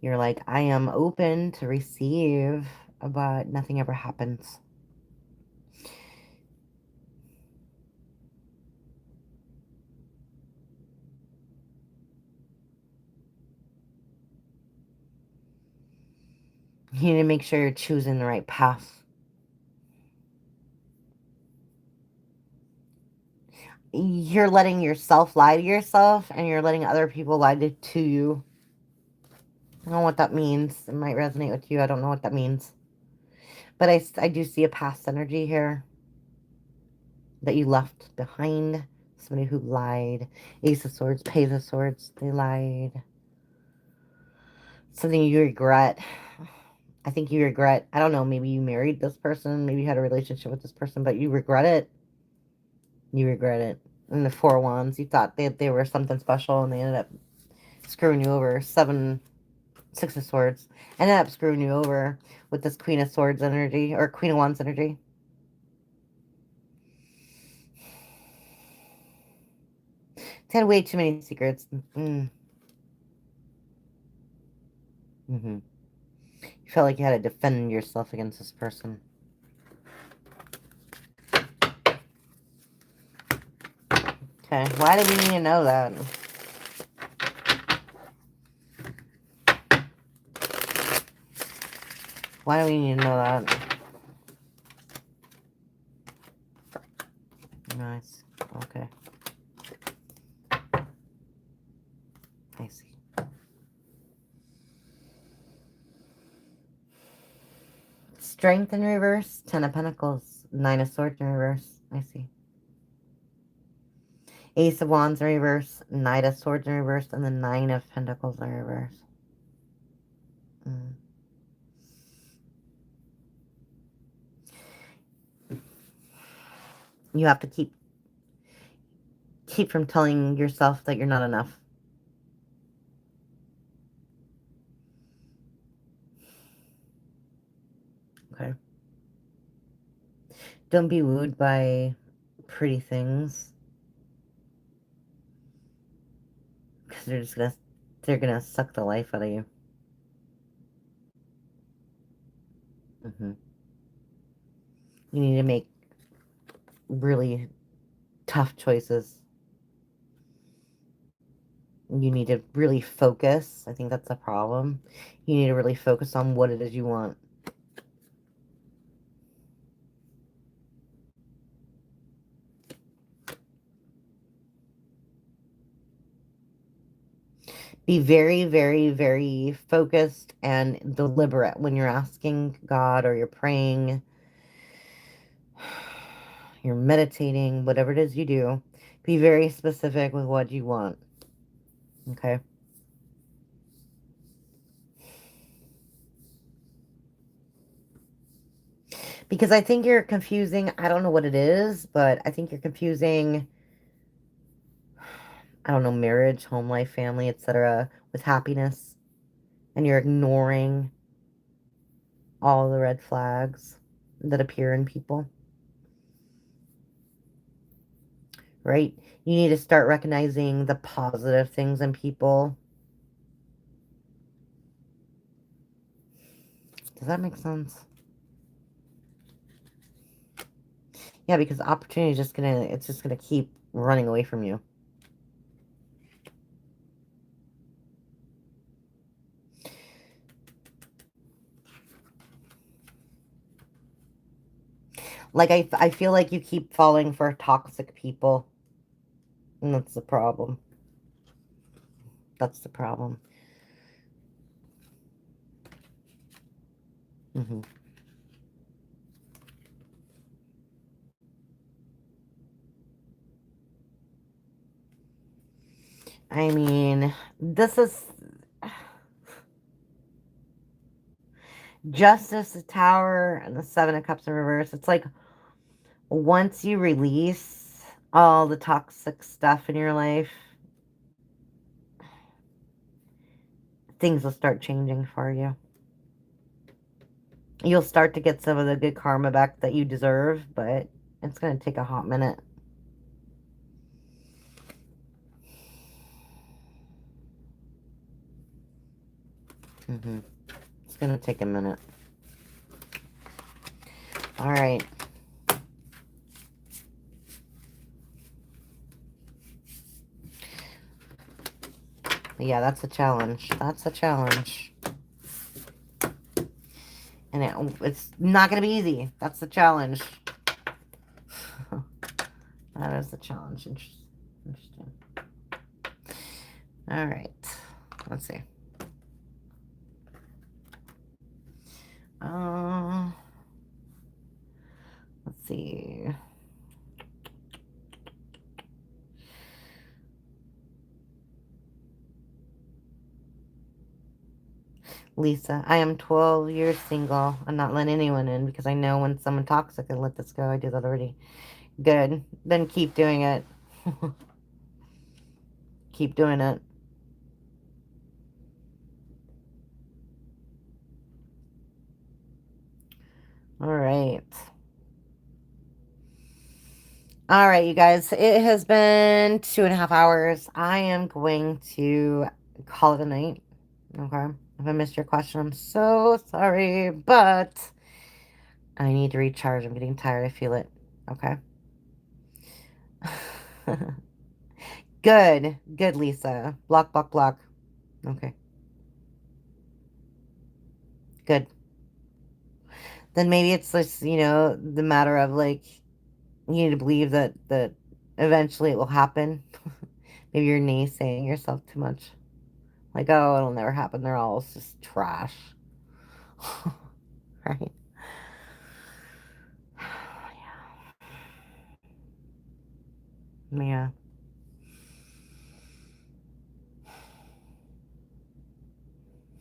You're like, I am open to receive, but nothing ever happens. You need to make sure you're choosing the right path. You're letting yourself lie to yourself, and you're letting other people lie to you. I don't know what that means. It might resonate with you. I don't know what that means. But I do see a past energy here that you left behind. Somebody who lied. Ace of Swords, Page of Swords. They lied. Something you regret. I think you regret. I don't know. Maybe you married this person. Maybe you had a relationship with this person, but you regret it. You regret it. And the Four of Wands, you thought they were something special, and they ended up screwing you over. Six of Swords. Ended up screwing you over with this Queen of Swords energy, or Queen of Wands energy. It's had way too many secrets. You felt like you had to defend yourself against this person. Okay, why do we need to know that? Why do we need to know that? Nice. Okay. I see. Strength in reverse. 10 of Pentacles. 9 of Swords in reverse. I see. Ace of Wands in reverse. Knight of Swords in reverse. And the 9 of Pentacles in reverse. You have to keep from telling yourself that you're not enough. Okay. Don't be wooed by pretty things. Because they're gonna suck the life out of you. You need to make really tough choices. You need to really focus. I think that's the problem. You need to really focus on what it is you want. Be very, very, very focused and deliberate when you're asking God, or you're praying, you're meditating, whatever it is you do. Be very specific with what you want. Okay? Because I think you're confusing, I don't know what it is, but I think you're confusing, I don't know, marriage, home life, family, etc. with happiness. And you're ignoring all the red flags that appear in people. Right? You need to start recognizing the positive things in people. Does that make sense? Yeah, because opportunity is it's just gonna keep running away from you. Like, I feel like you keep falling for toxic people. And that's the problem. That's the problem. I mean, this is Justice, the Tower, and the Seven of Cups in reverse. It's like, once you release all the toxic stuff in your life, things will start changing for you. You'll start to get some of the good karma back that you deserve, but it's going to take a hot minute. It's going to take a minute. All right. Yeah, that's a challenge. That's a challenge. And it's not going to be easy. That's the challenge. That is the challenge. Interesting. All right. Let's see. Let's see. Lisa, I am 12 years single. I'm not letting anyone in because I know when someone toxic, I let this go. I did that already. Good. Then keep doing it. Keep doing it. All right. All right, you guys. It has been 2.5 hours. I am going to call it a night. Okay. If I missed your question, I'm so sorry, but I need to recharge. I'm getting tired. I feel it. Okay. Good. Good, Lisa. Block, block, block. Okay. Good. Then maybe it's just, the matter of like, you need to believe that eventually it will happen. Maybe you're naysaying yourself too much. Like, oh, it'll never happen. They're all just trash. Right? Yeah.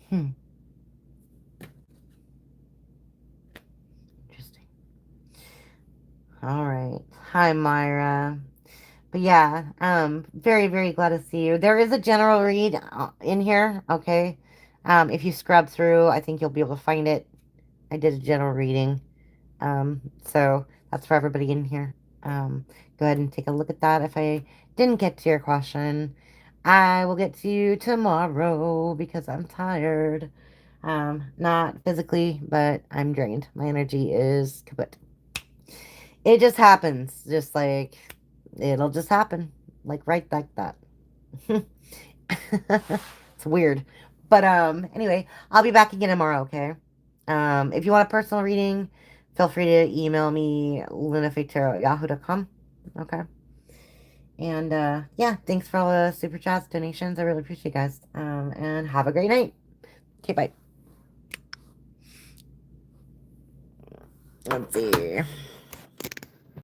Hmm. Interesting. All right. Hi, Myra. But yeah, very, very glad to see you. There is a general read in here, okay? If you scrub through, I think you'll be able to find it. I did a general reading. So that's for everybody in here. Go ahead and take a look at that. If I didn't get to your question, I will get to you tomorrow because I'm tired. Not physically, but I'm drained. My energy is kaput. It just happens. Just like, it'll just happen. Like right like that. It's weird. But anyway, I'll be back again tomorrow, okay? If you want a personal reading, feel free to email me LunaFaeTarot@yahoo.com. Okay. And yeah, thanks for all the super chats, donations. I really appreciate you guys. And have a great night. Okay, bye. Let's see.